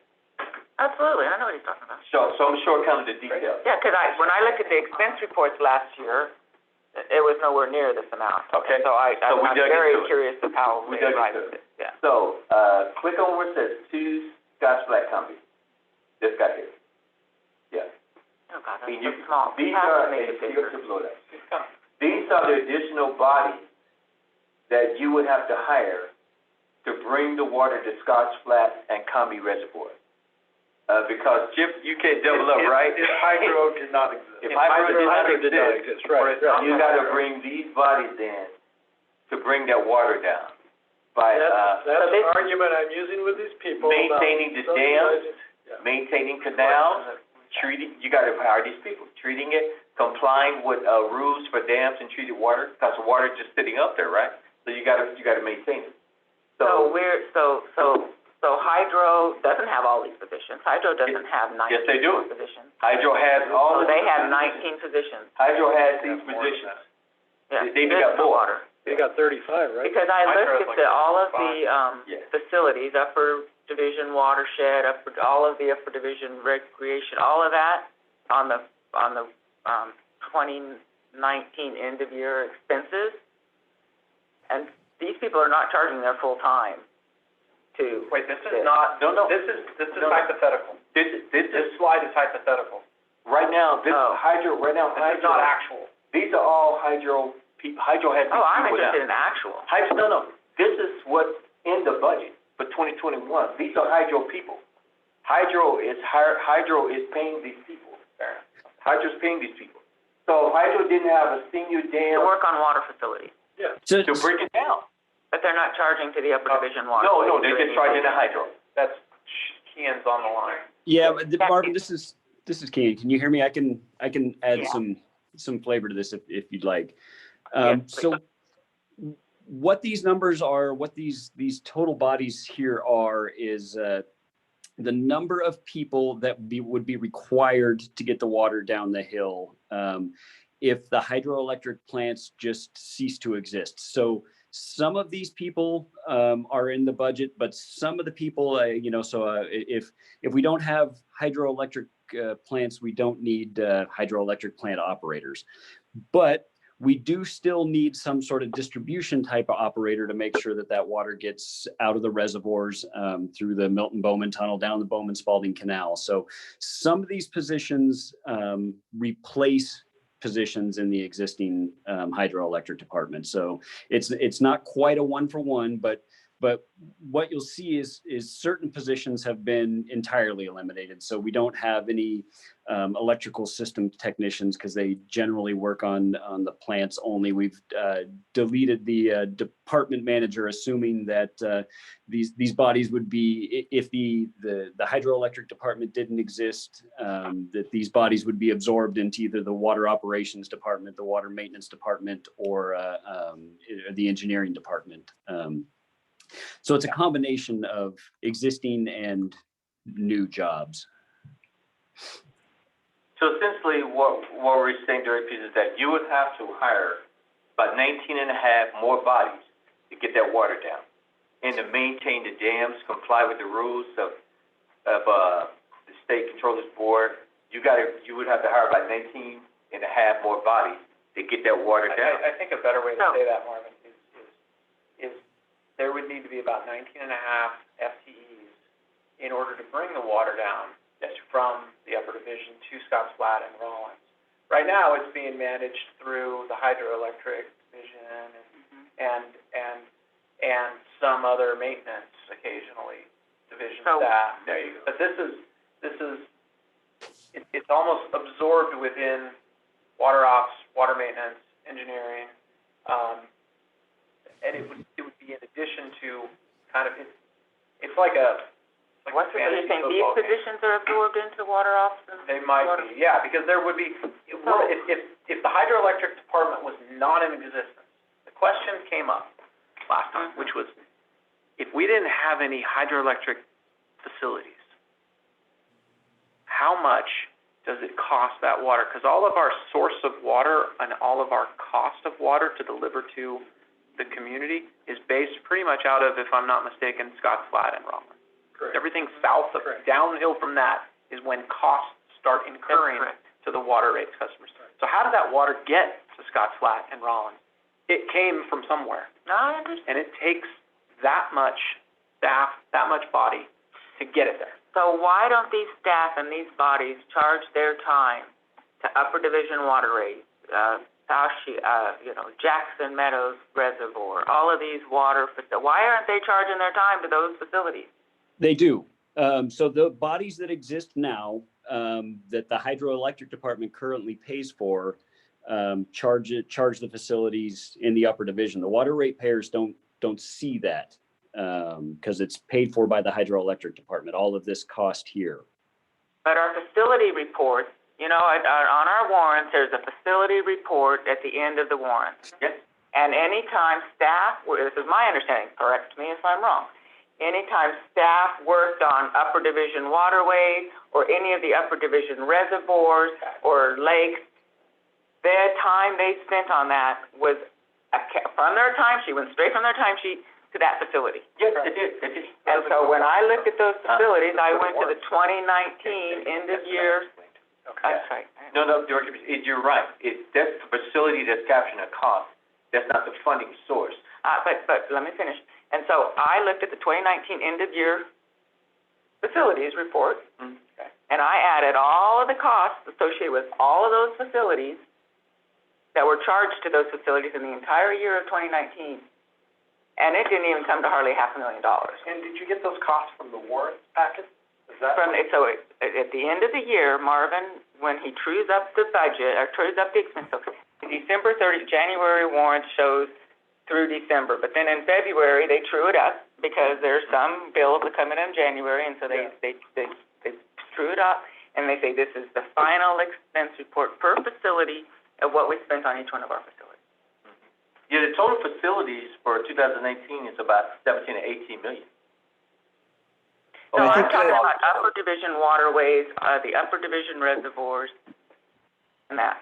Absolutely, I know what he's talking about. So I'm sure kind of the details. Yeah, because when I looked at the expense reports last year, it was nowhere near this amount. Okay. So I'm we dug very into it. curious of how We we dug arrived into at this, yeah. So, click on where it says to Scotts Flat Comby. This guy here. Yeah. Oh, God, I mean, that's so small. We these have are, to make it bigger. these are the additional bodies that you would have to hire to bring the water to Scotts Flat and Comby reservoirs. Because Chip, you can't double up, right? If hydro did not exist. If hydro did not Hydro did not exist, exist, right, right. you gotta bring these bodies in to bring that water down. By, That's the argument I'm using with these people about maintaining the dams, subsidizing. Yeah. maintaining canals, treating, you gotta hire these people, treating it, complying with, rules for dams and treated water, because the water is just sitting up there, right? So you gotta maintain it. So Hydro doesn't have all these positions. Hydro doesn't have 19 Yes, they do. positions. Hydro has all So of they the have positions. 19 positions. Hydro has these positions. Yeah, They even there's got no more. water. They got 35, right? Because I Hydro looked is at like all of 35. the, Yes. facilities, upper division watershed, all of the upper division recreation, all of that on the 2019 end of year expenses. And these people are not charging their full time to. Wait, this is not, No. this is hypothetical. This slide is hypothetical. Right now, this Oh. hydro, This is not actual. these are all hydro has these Oh, I'm people now. interested in actual. No, this is what's in the budget for 2021. These are hydro people. Hydro is paying these people. Hydro's paying these people. So if Hydro didn't have a senior To dam work on water facilities, to break it down. but they're not charging to the upper division water. No, they're just charging the Hydro. That's, Kian's on the line. Yeah, but Marvin, this is Ken. Can you hear me? I can add Yeah. some flavor to this if you'd like. Yes, please. So what these numbers are, what these total bodies here are, is the number of people that would be required to get the water down the hill if the hydroelectric plants just cease to exist. So some of these people are in the budget, but some of the people, if we don't have hydroelectric plants, we don't need hydroelectric plant operators. But we do still need some sort of distribution type of operator to make sure that water gets out of the reservoirs through the Milton Bowman Tunnel, down the Bowman Spalding Canal. So some of these positions replace positions in the existing hydroelectric department. So it's not quite a one for one, but what you'll see is certain positions have been entirely eliminated. So we don't have any electrical system technicians because they generally work on the plants only. We've deleted the department manager, assuming that these bodies would be, if the hydroelectric department didn't exist, that these bodies would be absorbed into either the water operations department, the water maintenance department, or the engineering department. So it's a combination of existing and new jobs. So essentially, what we're saying, Director, is that you would have to hire about 19 and a half more bodies to get that water down and to maintain the dams, comply with the rules of the State Controllers Board. You would have to hire about 19 and a half more bodies to get that water down. I think a better way to say that, Marvin, is there would need to be about 19 and a half FTEs in order to bring the water down from the upper division to Scotts Flat and Rollins. Right now, it's being managed through the hydroelectric division and some other maintenance occasionally division staff. There you go. But it's almost absorbed within water ops, water maintenance, engineering, and it would be in addition to kind of, it's like a, What's it, you're saying these positions are absorbed into water ops? They might be, yeah, because there would be, if the hydroelectric department was not in existence, the question came up last time, which was, if we didn't have any hydroelectric facilities, how much does it cost that water? Because all of our source of water and all of our cost of water to deliver to the community is based pretty much out of, if I'm not mistaken, Scotts Flat and Rollins. Correct. Everything south of, downhill from that is when costs start incurring to the water rates customers. So how did that water get to Scotts Flat and Rollins? It came from somewhere. No, I understand. And it takes that much staff, that much body to get it there. So why don't these staff and these bodies charge their time to upper division water rates, Jackson Meadows Reservoir, all of these water facilities? Why aren't they charging their time to those facilities? They do. So the bodies that exist now, that the hydroelectric department currently pays for, charge the facilities in the upper division. The water ratepayers don't see that because it's paid for by the hydroelectric department. All of this cost here. But our facility reports, on our warrants, there's a facility report at the end of the warrant. Yes. And anytime staff, this is my understanding, correct me if I'm wrong, anytime staff worked on upper division waterways or any of the upper division reservoirs or lakes, their time they spent on that was from their timesheet, went straight from their timesheet to that facility. Yes, it did. And so when I looked at those facilities, I went to the 2019 end of year. That's right. No, Director, you're right. That's the facility that's capturing the cost. That's not the funding source. But let me finish. And so I looked at the 2019 end-of-year facilities report, and I added all of the costs associated with all of those facilities that were charged to those facilities in the entire year of 2019, and it didn't even come to hardly $500,000. And did you get those costs from the warrant packet? Is that? So at the end of the year, Marvin, when he trues up the budget, or trues up the expense, so the December 30th, January warrant shows through December, but then in February, they true it up because there's some bills that come in January, and so they true it up, and they say this is the final expense report per facility of what we spent on each one of our facilities. Yeah, the total facilities for 2019 is about 17 to 18 million. So I'm talking about upper division waterways, the upper division reservoirs, and that.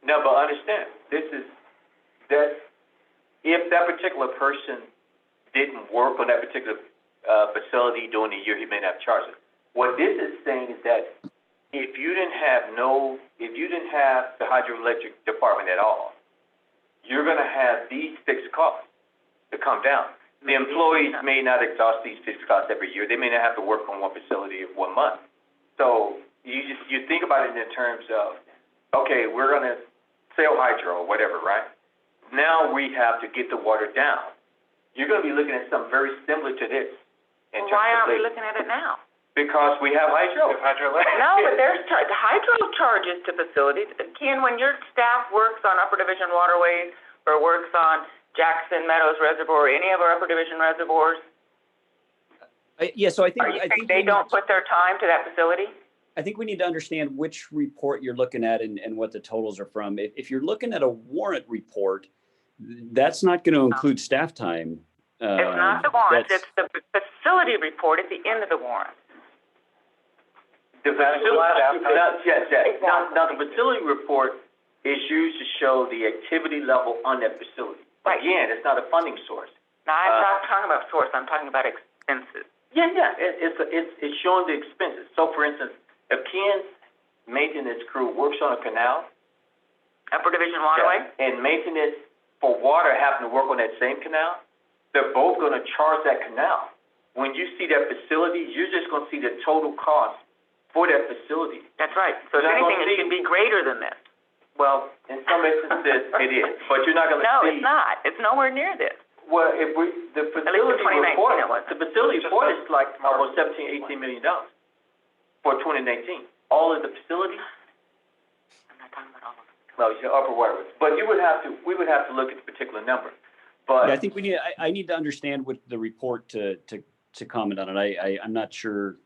No, but understand, if that particular person didn't work on that particular facility during the year, he may not charge it. What this is saying is that if you didn't have the hydroelectric department at all, you're going to have these fixed costs to come down. The employees may not exhaust these fixed costs every year. They may not have to work on one facility 1 month. So you think about it in terms of, okay, we're going to sell hydro or whatever, right? Now we have to get the water down. You're going to be looking at something very similar to this. Well, why aren't we looking at it now? Because we have hydro. No, but there's hydro charges to facilities. Ken, when your staff works on upper division waterways or works on Jackson Meadows Reservoir or any of our upper division reservoirs, So I think, are you saying they don't put their time to that facility? I think we need to understand which report you're looking at and what the totals are from. If you're looking at a warrant report, that's not going to include staff time. It's not the warrant, it's the facility report at the end of the warrant. Now, the facility report is used to show the activity level on that facility. Right. Again, it's not a funding source. No, I'm not talking about source, I'm talking about expenses. It's showing the expenses. So, for instance, if Ken's maintenance crew works on a canal, Upper division waterway? and maintenance for water happen to work on that same canal, they're both going to charge that canal. When you see that facility, you're just going to see the total cost for that facility. That's right. So if anything, it should be greater than this. Well, in some instances, it is, but you're not going to see. No, it's not. It's nowhere near this. Well, the facility report, it is like almost $17, $18 million for 2019. All of the facilities. I'm not talking about all of them. No, your upper waterways. But we would have to look at the particular number. But I think I need to understand what the report to comment on it. I'm not sure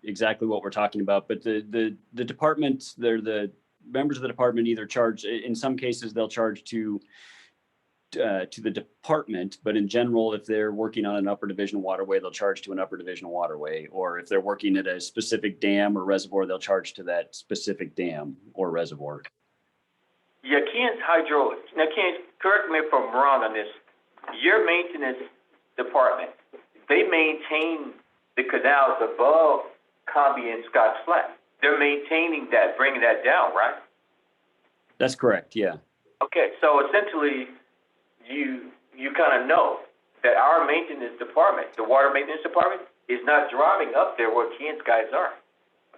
exactly what we're talking about, but the department, the members of the department either charge, in some cases they'll charge to the department, but in general, if they're working on an upper division waterway, they'll charge to an upper division waterway, or if they're working at a specific dam or reservoir, they'll charge to that specific dam or reservoir. Yeah, Ken's hydro, now Ken, correct me if I'm wrong on this, your maintenance department, they maintain the canals above Combi and Scotts Flat. They're maintaining that, bringing that down, right? That's correct, yeah. Okay, so essentially, you kind of know that our maintenance department, the water maintenance department, is not driving up there where Ken's guys are.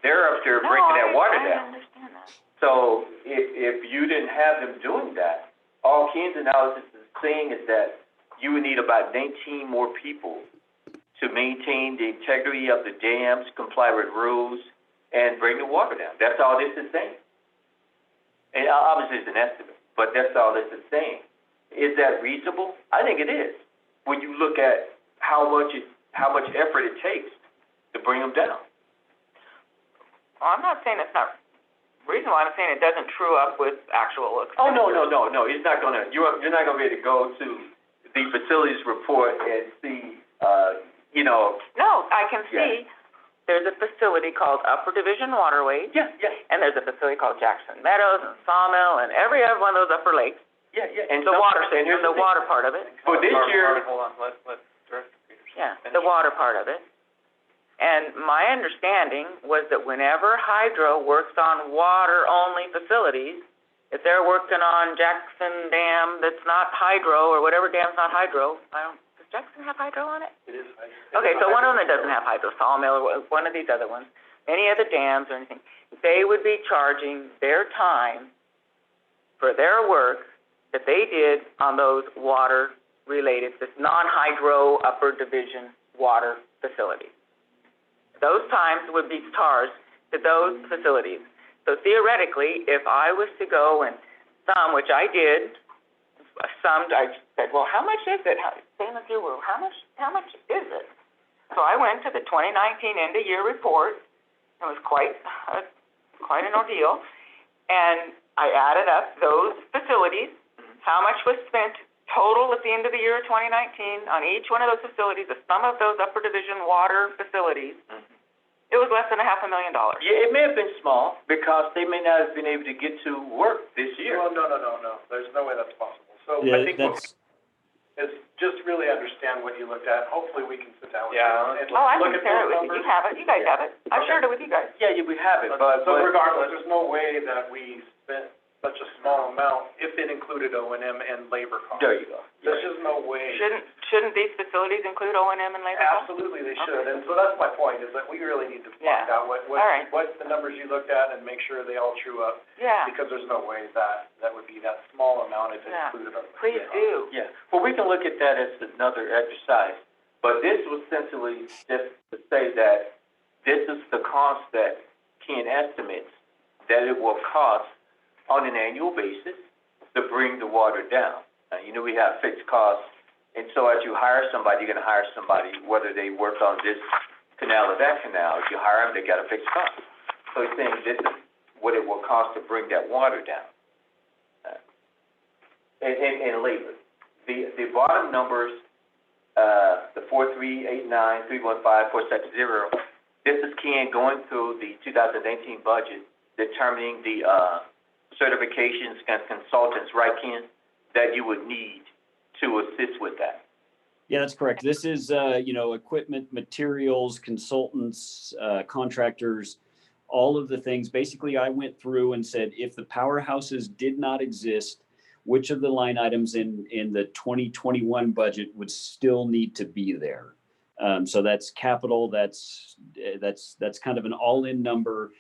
They're up there bringing that water down. I understand that. So if you didn't have them doing that, all Ken's analysis is saying is that you would need about 19 more people to maintain the integrity of the dams, comply with rules, and bring the water down. That's all this is saying. And obviously it's an estimate, but that's all this is saying. Is that reasonable? I think it is. When you look at how much effort it takes to bring them down. Well, I'm not saying it's not reasonable. I'm saying it doesn't true up with actual expenses. Oh, no. It's not gonna, you're not gonna be able to go to the facilities report and see, No, I can see there's a facility called Upper Division Waterways. Yeah. And there's a facility called Jackson Meadows and Sawmill and every other one of those upper lakes. Yeah. And The water, and here's the water part of it. For this year, Hold on, let Director Peters. Yeah, the water part of it. And my understanding was that whenever Hydro works on water-only facilities, if they're working on Jackson Dam that's not hydro, or whatever dam's not hydro, does Jackson have hydro on it? It is. Okay, so one of them that doesn't have hydro, Sawmill, or one of these other ones, any other dams or anything, they would be charging their time for their work that they did on those water-related, this non-hydro upper division water facilities. Those times would be charged to those facilities. So theoretically, if I was to go and sum, which I did, I said, well, how much is it? Same as you were, how much is it? So I went to the 2019 end-of-year report. It was quite an ordeal. And I added up those facilities, how much was spent total at the end of the year of 2019 on each one of those facilities, the sum of those upper division water facilities. It was less than $500,000. Yeah, it may have been small because they may not have been able to get to work this year. Well, no. There's no way that's possible. So Yeah, I think is just really understand what you looked at. Hopefully we can sit down with you and I look can at share it those with you. numbers. You have it. You guys have it. I shared it with you guys. Yeah, we have it, but So regardless, there's no way that we spent such a small amount if it included O&M and labor costs. there you go. There's just no way. Shouldn't these facilities include O&M and labor costs? Absolutely, they should, and so that's my point, is that we really need to Yeah. find out what right. the numbers you looked at and make sure they all true up, Yeah, because there's no way that would be that small amount if it Yeah. included our. please do. Yeah, well, we can look at that as another exercise, but this was essentially just to say that this is the cost that Ken estimates that it will cost on an annual basis to bring the water down. We have fixed costs, and so as you hire somebody, you're gonna hire somebody, whether they work on this canal or that canal, if you hire them, they got a fixed cost. So he's saying this is what it will cost to bring that water down. And labor. The bottom numbers, the 4,389, 315, 470, this is Ken going through the 2018 budget, determining the certifications and consultants, right, Ken, that you would need to assist with that. Yeah, that's correct. This is, equipment, materials, consultants, contractors, all of the things. Basically, I went through and said, if the powerhouses did not exist, which of the line items in the 2021 budget would still need to be there? So that's capital, that's kind of an all-in number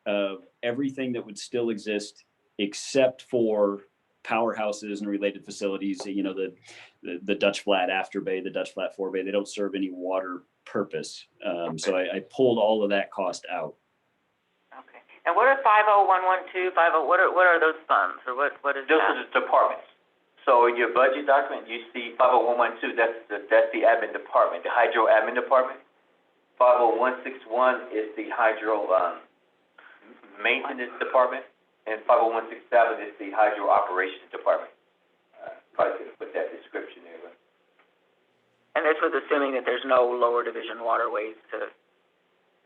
of everything that would still exist except for powerhouses and related facilities, the Dutch Flat After Bay, the Dutch Flat Forebay, they don't serve any water purpose. So I pulled all of that cost out. Okay. And what are 50112, 50, what are those funds, or what is Those that? are the departments. So in your budget document, you see 50112, that's the admin department, the hydro admin department. 50161 is the hydro maintenance department, and 50167 is the hydro operations department. Probably could put that description there, but. And this was assuming that there's no lower division waterways to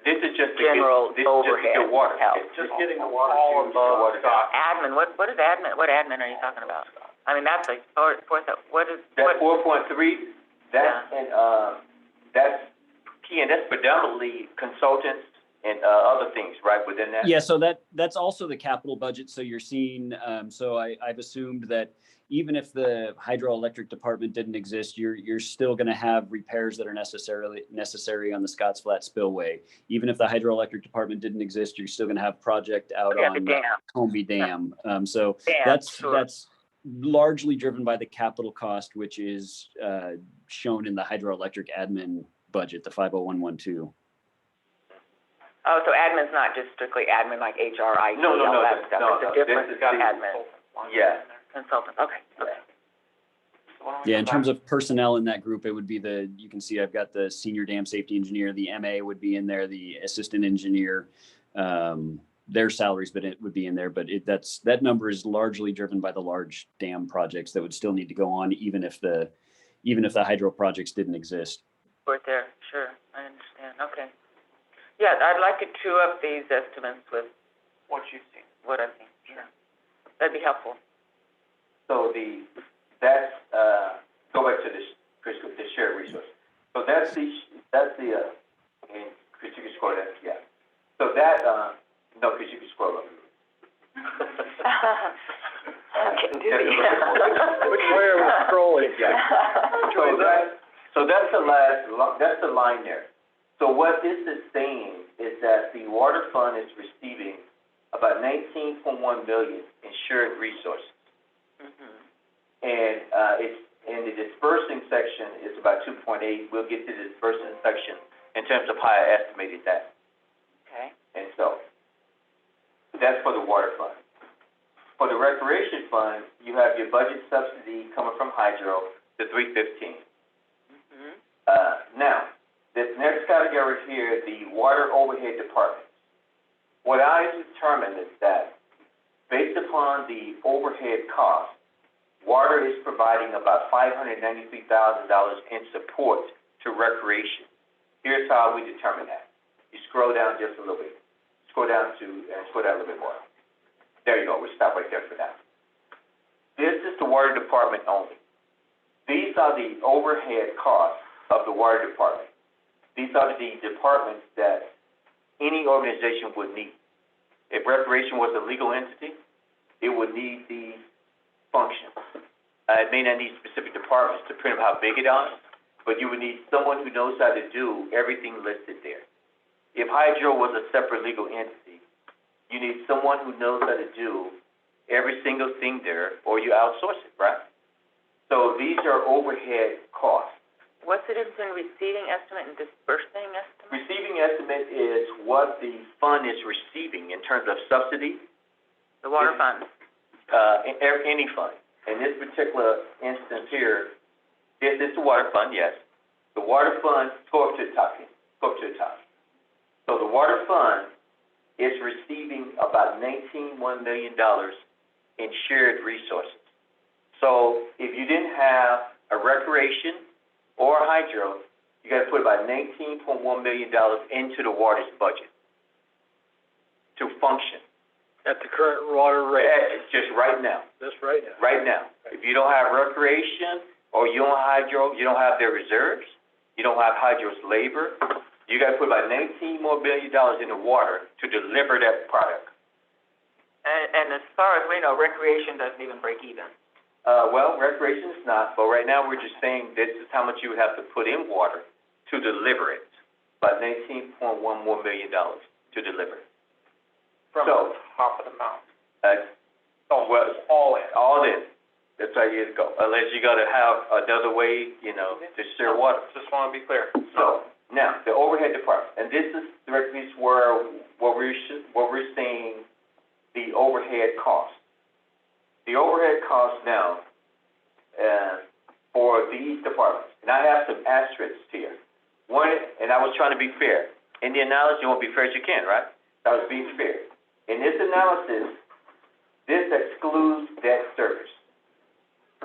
This is just general this is overhead just the water. help. It's Just getting the water all to above water Scott. Admin, what is admin? What admin are you talking about? I mean, that's like, what is, That what, 4.3, that's, and, that's key, and that's predominantly consultants and, other things, right, within that? Yeah, so that's also the capital budget. So you're seeing, so I've assumed that even if the hydroelectric department didn't exist, you're still going to have repairs that are necessary on the Scotts Flat spillway. Even if the hydroelectric department didn't exist, you're still going to have project out yeah, on the dam. Comby Dam. So Dam, sure. that's largely driven by the capital cost, which is shown in the hydroelectric admin budget, the 50112. Oh, so admin's not just strictly admin like HR, IT, No, all that stuff. no, It's a no, different this is the- admin, Yeah. consultant, okay. Yeah, in terms of personnel in that group, it would be you can see I've got the senior dam safety engineer, the MA would be in there, the assistant engineer, their salaries, but it would be in there. But that number is largely driven by the large dam projects that would still need to go on, even if the hydro projects didn't exist. Right there, sure, I understand, okay. Yeah, I'd like to chew up these estimates with What you see. what I think, sure. That'd be helpful. So that's, go back to the shared resource. So that's the, and Chris, you can scroll that, yeah. So that, no, Chris, you can scroll up. getting dizzy. Which way are we scrolling? So that's the line there. So what this is saying is that the water fund is receiving about 19.1 million in shared resources. Mhm. And it's in the dispersing section is about 2.8. We'll get to the dispersing section in terms of how I estimated that. Okay. And so that's for the water fund. For the recreation fund, you have your budget subsidy coming from hydro, the 315. Mhm. Now, this next category here, the water overhead department. What I determined is that based upon the overhead cost, water is providing about $593,000 in support to recreation. Here's how we determine that. You scroll down just a little bit. Scroll down a little bit more. There you go. We'll stop right there for now. This is the water department only. These are the overhead costs of the water department. These are the departments that any organization would need. If recreation was a legal entity, it would need these functions. It may not need specific departments depending on how big it is, but you would need someone who knows how to do everything listed there. If hydro was a separate legal entity, you need someone who knows how to do every single thing there, or you outsource it, right? So these are overhead costs. What's the difference between receiving estimate and dispersing estimate? Receiving estimate is what the fund is receiving in terms of subsidy, The water fund. any fund. In this particular instance here, this is the water fund, yes. The water fund, go up to the top here, go up to the top. So the water fund is receiving about $19.1 million in shared resources. So if you didn't have a recreation or a hydro, you got to put about $19.1 million into the water's budget to function. At the current water rate, Just right now. this right now. Right now. If you don't have recreation or you don't have hydro, you don't have their reserves, you don't have hydro's labor, you got to put about $19 more million in the water to deliver that product. And as far as we know, recreation doesn't even break even. Well, recreation is not, but right now we're just saying this is how much you would have to put in water to deliver it. About $19.1 more million to deliver it. From So, the top of the mountain. All in. That's how you go. Unless you got to have another way, to share water. Just want to be clear. So now the overhead department, and this is the piece where what we're seeing the overhead cost. The overhead cost now for these departments, and I have some asterisks here. One, and I was trying to be fair. In the analysis, you want to be fair as you can, right? I was being fair. In this analysis, this excludes debt service.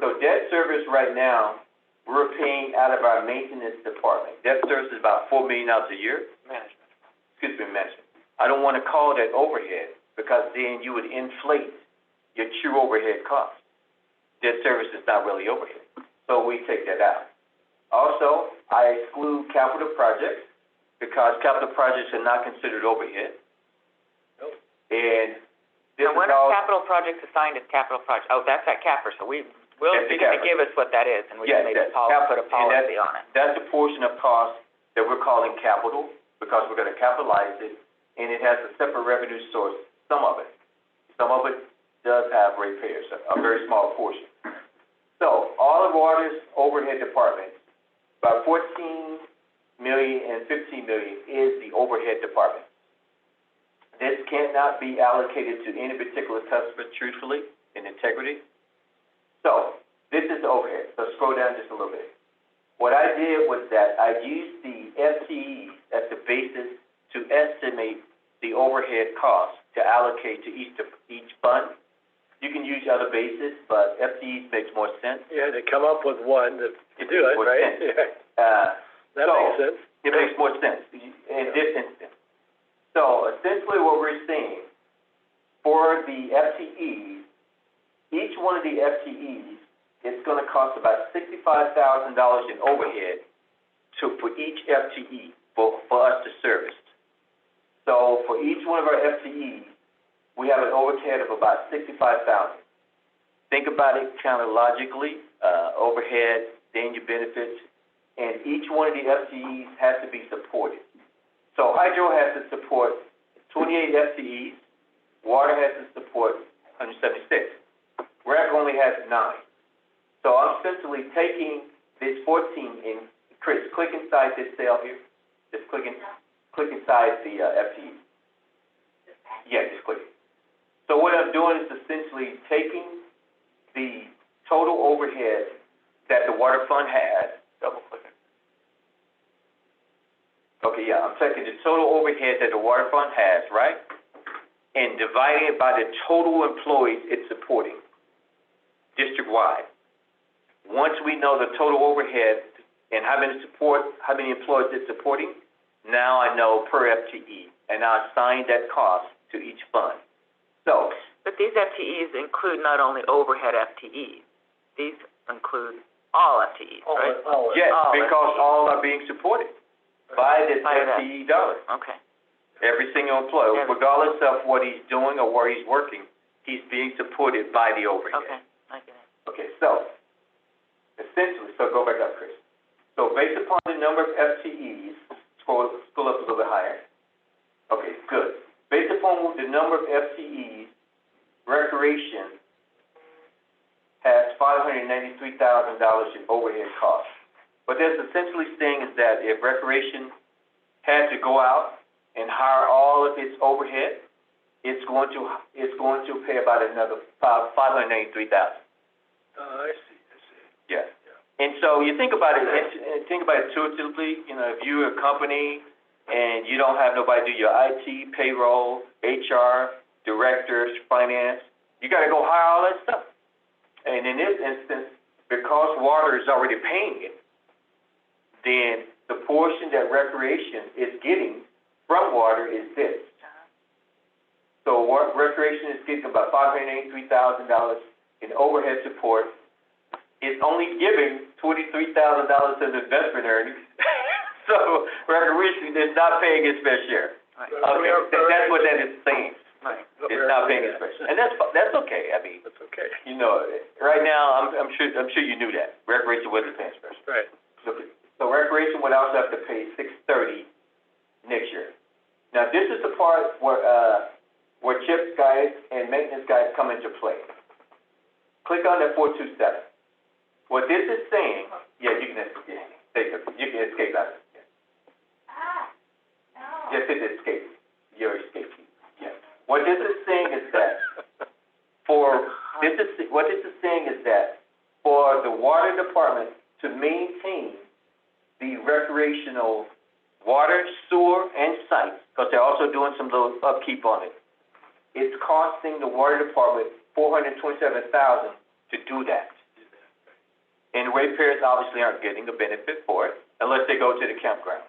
So debt service right now, we're paying out of our maintenance department. Debt service is about $4 million a year. Management. I don't want to call that overhead because then you would inflate your true overhead costs. Debt service is not really overhead. So we take that out. Also, I exclude capital projects because capital projects are not considered overhead. Nope. And this And when is are all, capital projects assigned as capital projects? Oh, that's at CAPR, so you're going to give us what that is, and we can maybe put a policy on it. That's a portion of cost that we're calling capital because we're going to capitalize it, and it has a separate revenue source, some of it. Some of it does have ratepayers, a very small portion. So all of water's overhead departments, about 14 million and 15 million is the overhead department. This cannot be allocated to any particular customer truthfully in integrity. So this is the overhead. So scroll down just a little bit. What I did was that I used the FTEs as the basis to estimate the overhead costs to allocate to each fund. You can use other bases, but FTEs makes more sense. You had to come up with one to do it, More right? sense. Yeah. That So, makes sense. It makes more sense in this instance. So essentially what we're seeing for the FTEs, each one of the FTEs is going to cost about $65,000 in overhead for each FTE for us to service. So for each one of our FTEs, we have an overhead of about $65,000. think about it kind of logically, overhead, then your benefits, and each one of the FTEs has to be supported. So hydro has to support 28 FTEs, water has to support 176. Rec only has 9. So I'm essentially taking this 14 in, Chris, click inside this cell here. Just click inside the FTE. Yeah, just click it. So what I'm doing is essentially taking the total overhead that the water fund has. Double click it. Okay, yeah, I'm taking the total overhead that the water fund has, right? And dividing it by the total employees it's supporting, district-wide. Once we know the total overhead and how many employees it's supporting, now I know per FTE, and I assign that cost to each fund. So, But these FTEs include not only overhead FTEs, these include all FTEs, right? yes, all because FTEs. all are being supported by this By that. FTE dollar. Okay, Every single employee, Every- regardless of what he's doing or where he's working, he's being supported by the overhead. okay, I get it. Okay, so, essentially, so go back up, Chris. So based upon the number of FTEs, scroll up a little bit higher. Okay, good. Based upon the number of FTEs, recreation has $593,000 in overhead costs. What that's essentially saying is that if recreation had to go out and hire all of its overhead, it's going to pay about another $593,000. I see. Yes. And so you think about it, intuitively, you know, if you're a company and you don't have nobody do your IT, payroll, HR, directors, finance, you gotta go hire all that stuff. And in this instance, because water is already paying it, then the portion that recreation is getting from water is this. So what recreation is getting about $583,000 in overhead support. It's only giving $23,000 in investment earnings. So recreation is not paying its fair share. Right. Okay, that's what that is saying. Right. It's not paying its fair share, and that's okay. I mean, That's okay. you know, right now I'm sure you knew that recreation wasn't paying its fair share. Right. So recreation would also have to pay $630 next year. Now this is the part where chips guys and maintenance guys come into play. Click on that 427. What this is saying, yeah, you can escape out of it. Just hit escape. You're escaping. Yeah. What this is saying is that for the water department to maintain the recreational water, sewer, and sites, because they're also doing some little upkeep on it, it's costing the water department $427,000 to do that. And ratepayers obviously aren't getting a benefit for it unless they go to the campground.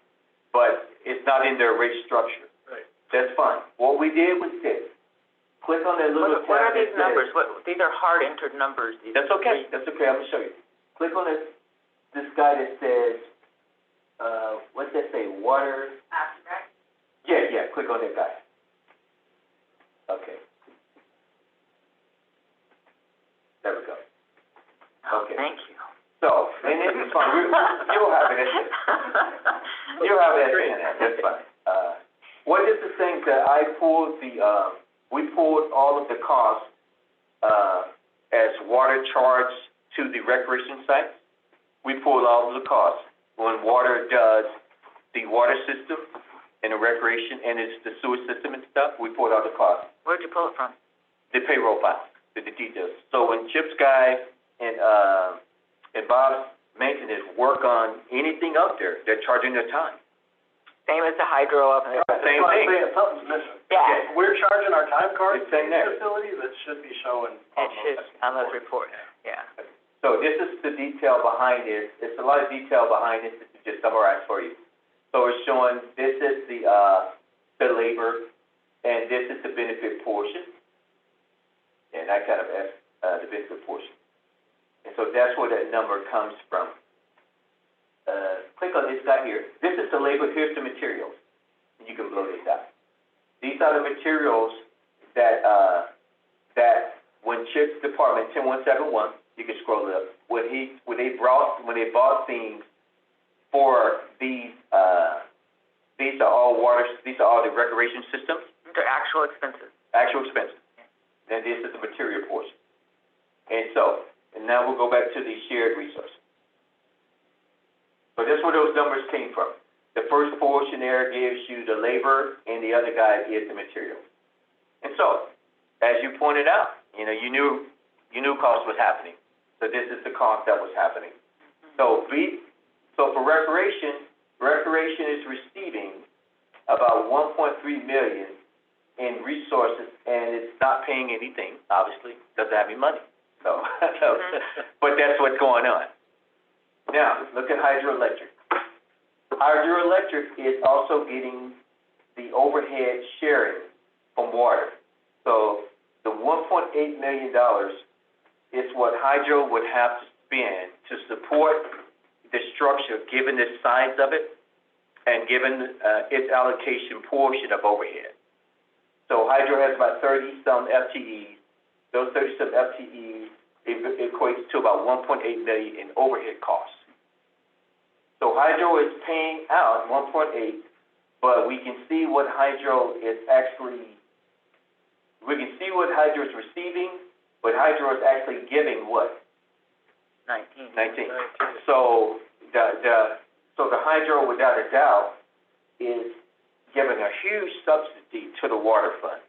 But it's not in their rate structure. Right. That's fine. What we did was this. Click on that little tab. What are these that says- numbers? These are hard entered numbers. That's okay. That's okay. I'm gonna show you. Click on this guy that says, what's that say? Water. Yeah. Click on that guy. Okay. There we go. Okay. Thank you. So, and it's fine. You'll have it. You'll have it in there. That's fine. What this is saying is that we pulled all of the costs as water charged to the recreation sites. We pulled all of the costs when water does the water system and the recreation and it's the sewer system and stuff. We pulled all the costs. Where'd you pull it from? The payroll file, the details. So when Chip's guy and Bob's maintenance work on anything up there, they're charging their time. Same as the hydro up there. Same thing. Something's missing. Yeah. We're charging our time cards It's in there. facility that should be showing. It should, on those reports, yeah. So this is the detail behind it. It's a lot of detail behind it to just summarize for you. So it's showing this is the labor and this is the benefit portion. And that kind of the benefit portion. And so that's where that number comes from. Click on this guy here. This is the labor. Here's the materials. You can blow this out. These are the materials that when Sheriff's Department, 10171, you can scroll up, when they bought things for these are all the recreation systems, They're actual expenses. actual expenses. And this is the material portion. And now we'll go back to the shared resource. So this is where those numbers came from. The first portion there gives you the labor, and the other guy is the material. And so, as you pointed out, you knew cost was happening. So this is the cost that was happening. So for recreation is receiving about 1.3 million in resources, and it's not paying anything, obviously, doesn't have any money. So, but that's what's going on. Now, look at hydroelectric. Hydroelectric is also getting the overhead sharing from water. So the $1.8 million is what hydro would have to spend to support the structure, given the size of it and given its allocation portion of overhead. So hydro has about 30-some FTEs. Those 30-some FTEs equates to about 1.8 million in overhead costs. So hydro is paying out 1.8, but we can see what hydro is receiving, but hydro is actually giving what? 19. 19. So the hydro, without a doubt, is giving a huge subsidy to the water fund.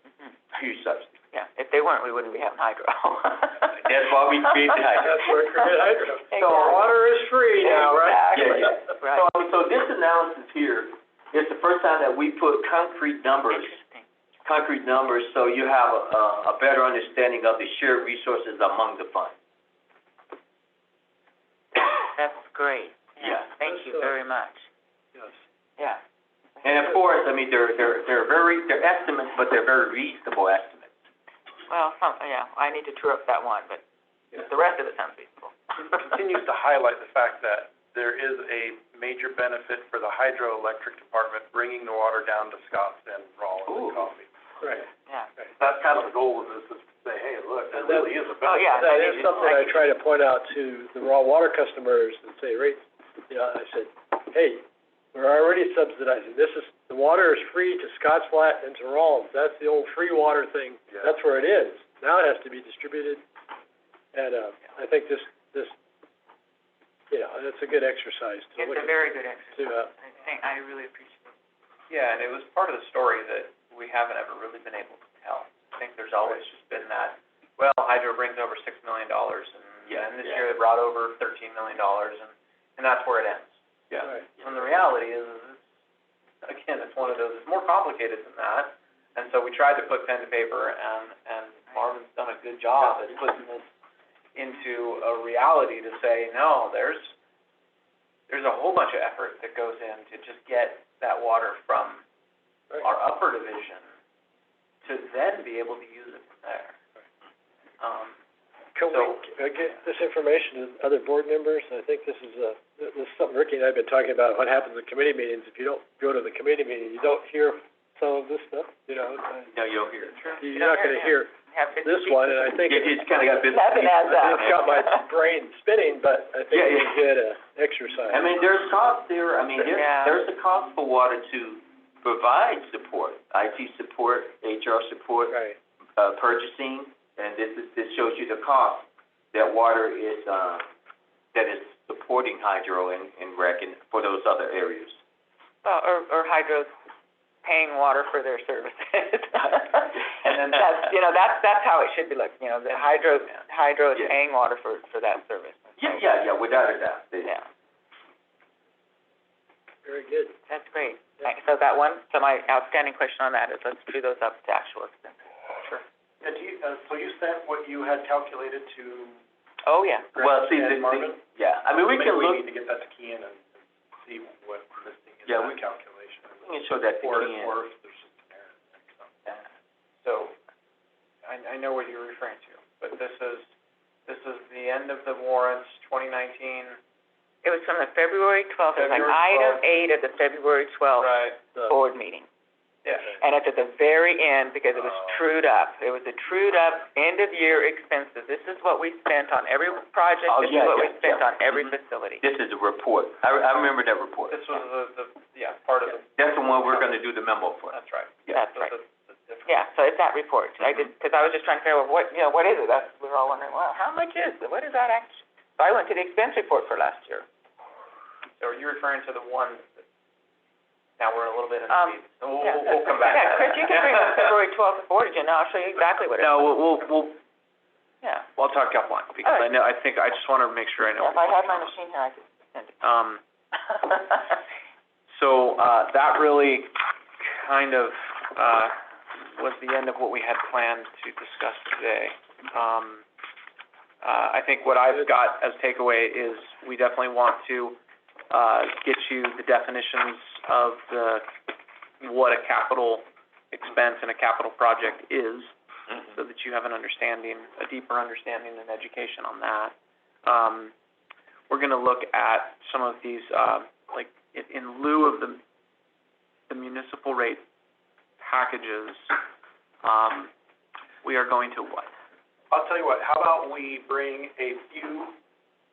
Huge subsidy. Yeah, if they weren't, we wouldn't be having hydro. That's why we created hydro. That's where we created hydro. Exactly. So water is free now, right? Exactly. Yeah. Right. So this analysis here is the first time that we put concrete numbers, Interesting. so you have a better understanding of the shared resources among the fund. That's great. Yeah. Thank you very much. Yes. Yeah. And of course, I mean, they're estimates, but they're very reasonable estimates. Well, I need to true up that one, but the rest of it sounds reasonable. Continues to highlight the fact that there is a major benefit for the hydroelectric department bringing the water down to Scotts and Rollins and Coffee. Right. Yeah. That's kind of the goal of this, is to say, hey, look, there really is a Oh, benefit. yeah. That is something I try to point out to the raw water customers and say, I said, hey, we're already subsidizing. The water is free to Scotts Flat and to Rollins. That's the old free water thing. Yeah. That's where it is. Now it has to be distributed. And, I think this, it's a good exercise to It's look a at. very good exercise. To, I really appreciate it. Yeah, and it was part of the story that we haven't ever really been able to tell. I think there's always just been that, well, hydro brings over $6 million, and this year they brought over $13 million, and that's where it ends. Yeah. right. And the reality is, again, it's one of those, it's more complicated than that, and so we tried to put pen to paper, and Marvin's done a good job at putting this into a reality to say, no, there's a whole bunch of effort that goes in to just get that water from Right. our upper division to then be able to use it from there. Can we get this information to other board members? I think this is something Ricky and I have been talking about, what happens at committee meetings. If you don't go to the committee meeting, you don't hear some of this stuff, No, you'll hear it. You're not gonna hear this one, and I think It's kind of got business. Nothing adds up. it's got my brain spinning, but I think Yeah, it's yeah. a good exercise. I mean, there's cost there. I mean, Yeah. there's a cost for water to provide support, IT support, HR support, Right. purchasing, and this shows you the cost that water is, that is supporting hydro and rec and for those other areas. Well, or hydro's paying water for their services. And then that's how it should be looked, the hydro is Yeah. paying water for that service. Yeah, without a doubt. Yeah, Very good. that's great. So my outstanding question on that is, let's true those up to actual expenses. Sure. And so you sent what you had calculated to Oh, yeah. Well, see, and Marvin? I mean, we Maybe can we look, need to get that to Kean and see what listing is Yeah, that we- calculation. we can show that to Or Ken. if there's just an error or something. So, I know what you're referring to, but this is the end of the warrants, 2019. It was from the February 12th, it was like February item 12th. 8 of the February 12th Right. The board meeting. Yeah. And it's at the very end because it was trued up. It was a trued up, end of year expenses. This is what we spent on every project, Oh, this is yeah, what we yeah, spent yeah. on every Mhm. facility. This is a report. I remember that report. This was part of it. That's the one we're gonna do the memo for. That's right. That's right. The difference. Yeah, so it's that report. I just, because I was just trying to figure out what, what is it? We were all wondering, well, how much is it? What is that actually? So I went to the expense report for last year. So are you referring to the one that, now we're a little bit in the Um, weeds, so we'll, yeah. we'll come back. Yeah, Chris, you can bring up February 12th and 14th, and I'll show you exactly what it is. No, we'll Yeah. I'll talk offline, because All I right. know, I think, I just wanna make sure I know. Yeah, if I had my machine here, I could send it. So, that really kind of, was the end of what we had planned to discuss today. I think what I've got as takeaway is we definitely want to, get you the definitions of what a capital expense and a capital project is, so that you have an understanding, a deeper understanding and education on that. We're gonna look at some of these, like, in lieu of the municipal rate packages, we are going to what? I'll tell you what, how about we bring a few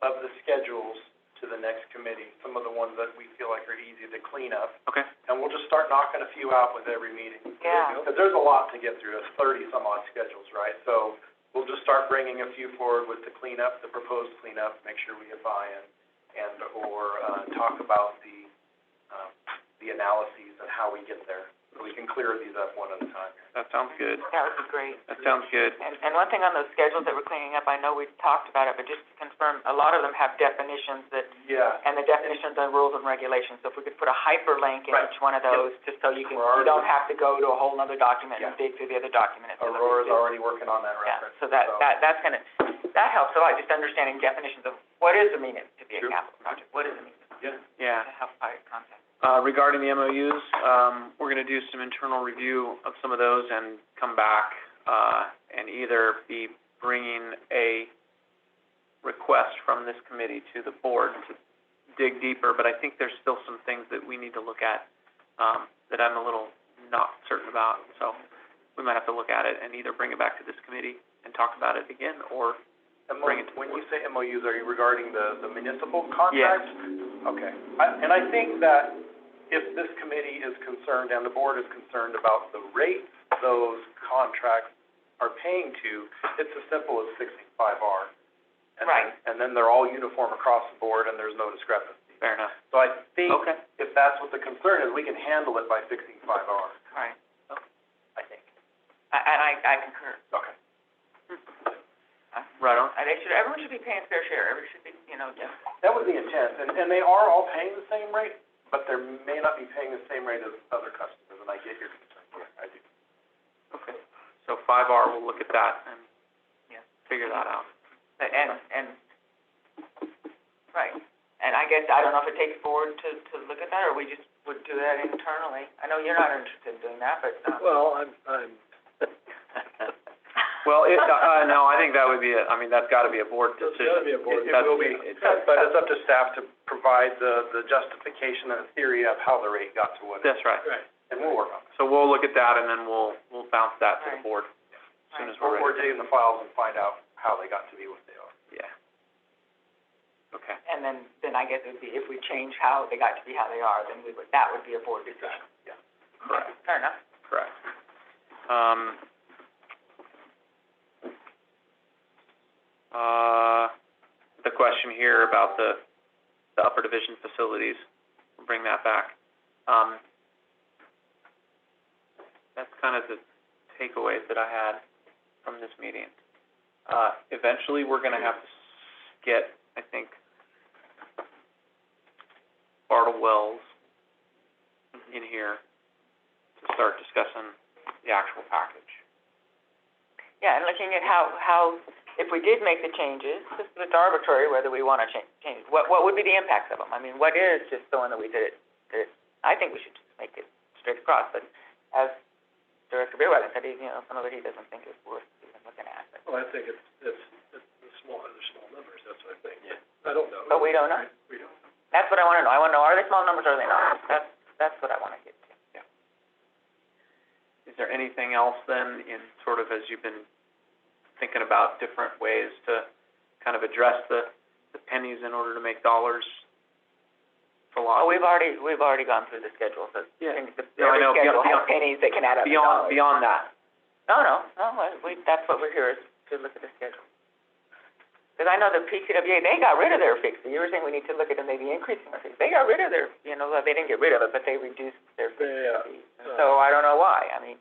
of the schedules to the next committee, some of the ones that we feel like are easy to clean up, Okay, and we'll just start knocking a few out with every meeting. Yeah. Because there's a lot to get through, it's 30-some odd schedules, right? So we'll just start bringing a few forward with the cleanup, the proposed cleanup, make sure we get buy-in, or talk about the analyses and how we get there. So we can clear these up one at a time. that sounds good. That would be great. That sounds good. And one thing on those schedules that we're cleaning up, I know we've talked about it, but just to confirm, a lot of them have definitions that, Yeah. and the definitions and rules and regulations. So if we could put a hyperlink in Right. each one of those, just so you can, We're you already- don't have to go to a whole other document and Yeah. dig through the other document. It's Aurora's already working on that Yeah, reference. so that's gonna, that helps a lot, just understanding definitions of what is the meaning to be a Sure. capital project, what is the meaning, Yeah. to help by concept. Regarding the MOUs, we're gonna do some internal review of some of those and come back, and either be bringing a request from this committee to the board to dig deeper, but I think there's still some things that we need to look at, that I'm a little not certain about, so we might have to look at it and either bring it back to this committee and talk about it again, or bring it to the When board. you say MOUs, are you regarding the municipal contracts? Okay. I think that if this committee is concerned and the board is concerned about the rates those contracts are paying to, it's as simple as fixing 5R. Right. And then they're all uniform across the board and there's no discrepancy. Fair enough. So I think Okay. if that's what the concern is, we can handle it by fixing 5R, Right, I think. I concur. Okay. Right on. Everyone should be paying fair share, everyone should be, That was the intent, and they are all paying the same rate, but they may not be paying the same rate as other customers, and I get your concern, yeah, I do. Okay. So 5R, we'll look at that and Yeah. figure that out. And, right, and I guess, I don't know if it takes board to look at that, or we just would do that internally. I know you're not interested in doing that, but, Well, I'm Well, no, I think that would be that's gotta be a board It's decision. gotta be a board. It will be, but it's up to staff to provide the justification and the theory of how the rate got to what it is, That's right. right. and we'll work on it. So we'll look at that and then we'll bounce that to the Right. board as soon as we're We're ready. digging the files and find out how they got to be what they are. Yeah. Okay. and then I guess it would be, if we change how they got to be how they are, then that would be a board decision. Yeah. Correct. Fair enough. Correct. The question here about the upper division facilities, we'll bring that back. That's kind of the takeaways that I had from this meeting. Eventually, we're gonna have to get, I think, Bartle Wells in here to start discussing the actual package. Yeah, and looking at how, if we did make the changes, it's arbitrary whether we want to change, what would be the impacts of them? I mean, what is just the one that we did it, I think we should just make it straight across, but as Director Beerweather said, some of it he doesn't think is worth even looking at, but. Well, I think it's small numbers, that's what I think. Yeah. I don't know. But we don't know. We don't know. That's what I want to know. I want to know, are they small numbers or are they not? That's what I want to get to. there anything else then in sort of as you've been thinking about different ways to kind of address the pennies in order to make dollars philosophy? Oh, we've already gone through the schedule, so Yeah. every No, I know, schedule beyond- has pennies that can add up to Beyond, dollars. beyond that. No, that's what we're here, is to look at the schedule. Because I know the PCWA, they got rid of their fixed fee. You were saying we need to look at them maybe increasing our fees. They got rid of their, they didn't get rid of it, but they reduced their fixed fee. So I don't know why, I mean.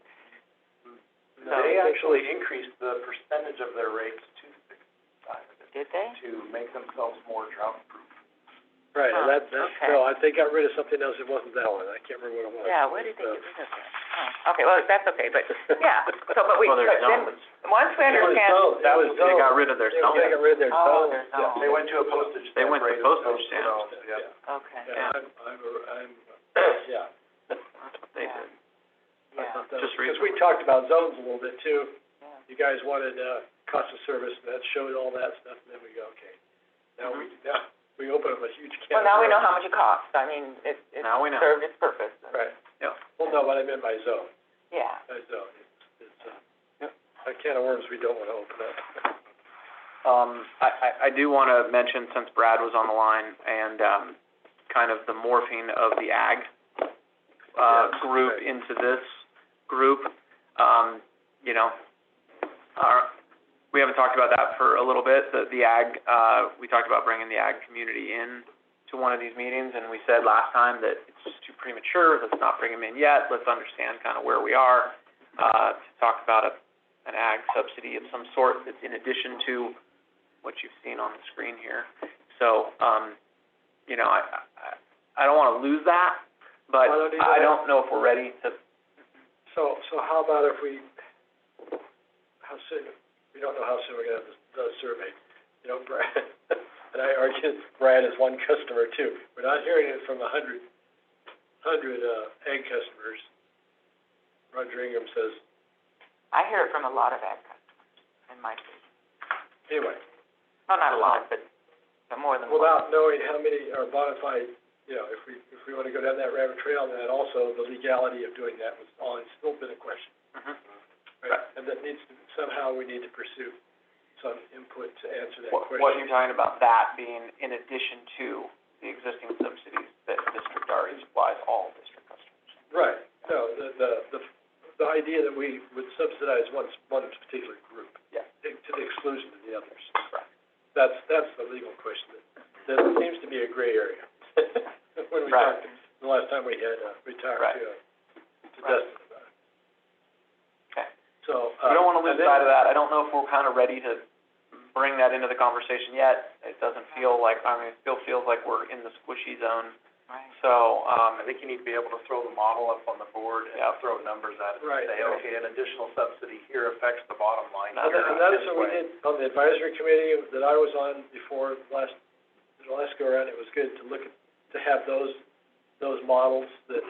So- They actually increased the percentage of their rates to 65 Did they? to make themselves more drought-proof. Right, and that's, okay. no, they got rid of something else, it wasn't that one, I can't remember what it was. Yeah, where did they get rid of that? Oh, okay, well, that's okay, but, yeah, so, but Well, there's but then, zones. once we understand. That was They got rid of their They zones. got rid of their Oh, zones. their Yeah. zones. They went to a postage They stamp went to rate as postage opposed to stamps. zones, Yeah. Okay, Yeah, I'm, yeah. That's what they Yeah. did. I yeah, thought that Just was- 'cause we talked about zones a little bit too. yeah. You guys wanted, cost of service, and that showed all that stuff, and then we go, okay. Now we open up a huge can. Well, of now we know worms. how much it costs, I mean, it Now we know. served its purpose. Right. Yeah. Well, no, what I meant by zone, Yeah, it's a can of worms we don't wanna open up. I do want to mention, since Brad was on the line, and kind of the morphing of the ag Yes, group right. into this group. We haven't talked about that for a little bit. The ag, we talked about bringing the ag community in to one of these meetings, and we said last time that it's just too premature. Let's not bring them in yet. Let's understand kind of where we are to talk about an ag subsidy of some sort that's in addition to what you've seen on the screen here. So, I don't want to lose that, but Well, I don't either. I don't know if we're ready to. So how about if how soon, we don't know how soon we're gonna have the survey. Brad, and I argue Brad is one customer too. We're not hearing it from 100 egg customers. Roger Ingram says, I hear it from a lot of ag customers in my city. anyway, Well, not a lot, but more than one. without knowing how many are bona fide, if we wanna go down that rabbit trail, and that also, the legality of doing that was always still been a question. Right, and that needs to, somehow we need to pursue some input to answer that question. What you're talking about, that being in addition to the existing subsidies that district already supplies all district customers. Right, no, the idea that we would subsidize one particular group. Yeah. To the exclusion of the others. Right. That's the legal question, that seems to be a gray area. When we Right. talked, the last time we had, we talked Right. to Right. Dustin about it. Okay. So, We don't want to lose and then- sight of that. I don't know if we're kind of ready to bring that into the conversation yet. It doesn't feel like, it still feels like we're in the squishy zone. Right. So, I think you need to be able to throw the model up on the board and Yeah. throw numbers at it. Right. Say, okay, an additional subsidy here affects the bottom line That's here And that's this what we way. did on the advisory committee that I was on before the last go around. It was good to to have those models that,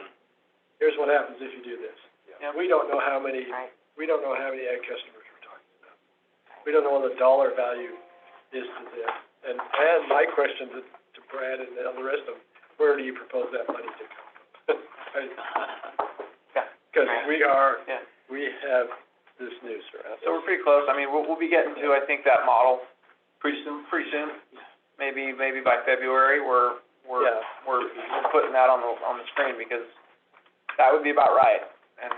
here's what happens if you do this. Yeah. We don't know how many, Right. we don't know how many egg customers we're talking about. We don't know what the dollar value is to them. And my question to Brad and the rest of them, where do you propose that money to come from? yeah. Because Yeah. we have this news around. So we're pretty close. We'll be getting to, I think, that model pretty soon. Maybe by February, we're putting that on the screen, because that would be about right. And,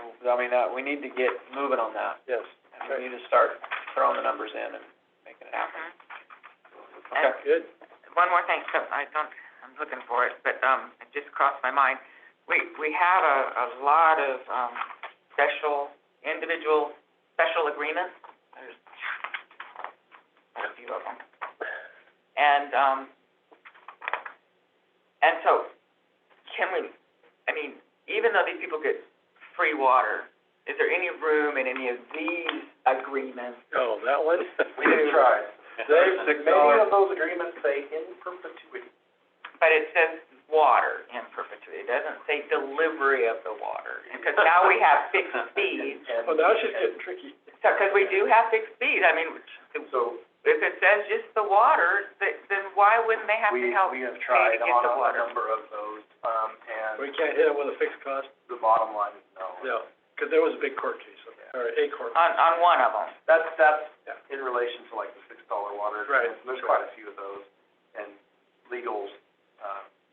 we need to get moving on that. Yes. And we need to start throwing the numbers in and making it happen. And Okay. Good. one more thing, so I'm looking for it, but, it just crossed my mind. We have a lot of, individual special agreements. There's quite a few of them. And so, even though these people get free water, is there any room in any of these agreements? Oh, that one? We've tried. They've, Many of those agreements say in perpetuity. But it says water in perpetuity, it doesn't say delivery of the water, because now we have fixed fees. well, now it's just getting tricky. So, because we do have fixed fees, So if it says just the water, then why wouldn't they have to help we have pay tried to get on the a water? number of those, and We can't hit them with a fixed cost? the bottom line is no. No. Because there was a big court case on that, or a court. On one of them. That's Yeah. in relation to like the $6 water. Right. And there's quite a few of those, and legal's,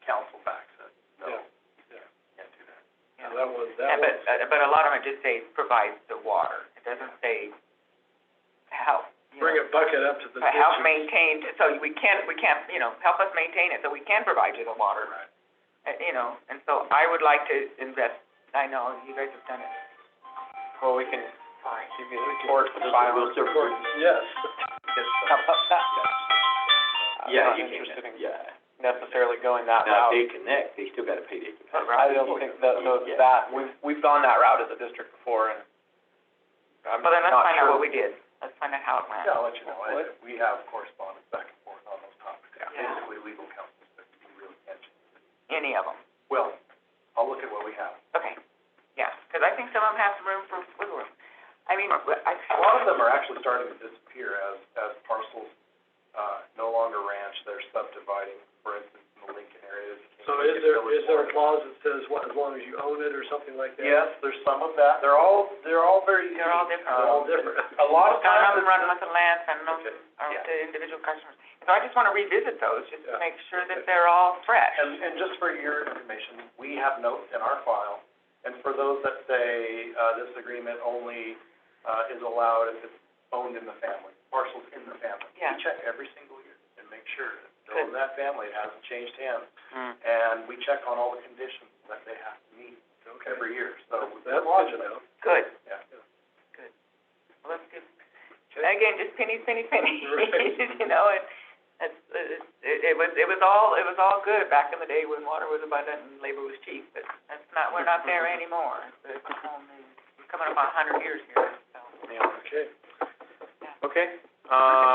counsel backs it. No, Yeah. can't do that. Yeah. That was, But a lot of them just say provides the water. It doesn't say help. bring a bucket up to the ditch. Help maintain, so we can't, help us maintain it, so we can provide you the water. Right. And so I would like to invest, I know, you guys have done it. Well, we can give you support for the violence. Yes. Yeah, I'm you not interested can, in yeah. necessarily going that Now, route. if they connect, they still gotta pay their capacity. I don't think that, so Yeah. that, we've gone that route as a district before, and I'm Well, then let's not find out sure. what we did. Let's find out how it went. Yeah, I'll let you know. We have correspondence back and forth on those topics. Yeah. Basically, legal counsel said we really can't change it. Any of them. Well, I'll look at what we have. Okay, yeah, because I think some of them have some room for wiggle room. I mean, A lot of them are actually starting to disappear as parcels, no longer ranch, they're subdividing, for instance, in the Lincoln area. So is there a clause that says, as long as you own it or something like that? Yes, there's some of that. They're all very. they're all different. They're all different. A lot of Some times of them run with the land, some of them Okay, are yeah. with the individual customers. So I just want to revisit those, just to Yeah. make sure that they're all fresh. And just for your information, we have notes in our file, and for those that say, this agreement only, is allowed if it's owned in the family, parcels in the family. Yeah. We check every single year and make sure that still Good. in that family, it hasn't changed hands, Mm. and we check on all the conditions that they have to meet Okay. every year, so That's we're good watching to it. know. Good, Yeah. good. Well, that's good. Again, just pennies. Right. And it was all good back in the day when water was abundant and labor was cheap, but we're not there anymore. It's coming up on 100 years here, so. Okay. Okay,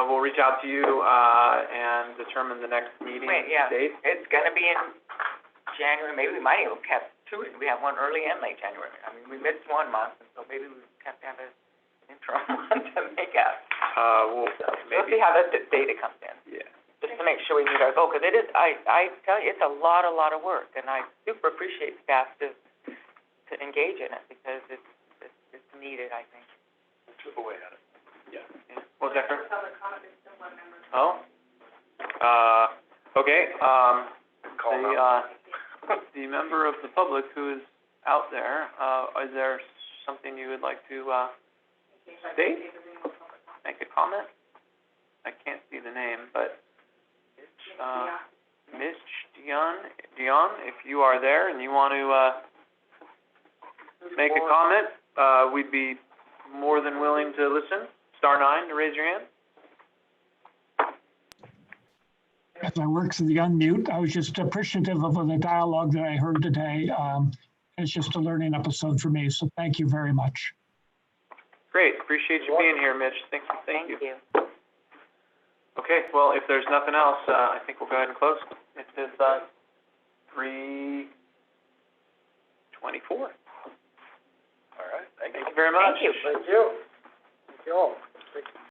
we'll reach out to you, and determine the next meeting date. It's gonna be in January, maybe we might even have two, we have one early and late January. I mean, we missed 1 month, and so maybe we have to have an interim one to make up. We'll We'll see how that data comes in, yeah. just to make sure we meet our goal, because it is, I tell you, it's a lot of work, and I super appreciate staff to engage in it, because it's needed, I think. Chip away at it. What's that, Kurt? Oh? Okay, the member of the public who is out there, is there something you would like to, state? Make a comment? I can't see the name, but, Ms. Dion, if you are there and you want to, make a comment, we'd be more than willing to listen. *9 to raise your hand. As I work through the unmute, I was just appreciative of the dialogue that I heard today. It's just a learning episode for me, so thank you very much. Great, appreciate you being here, Mitch. Thank you. Thank you. Okay, well, if there's nothing else, I think we'll go ahead and close. It is, 3:24. All right, thank you. Thank you very much. Thank you. Thank you. Thank you all. Thank you.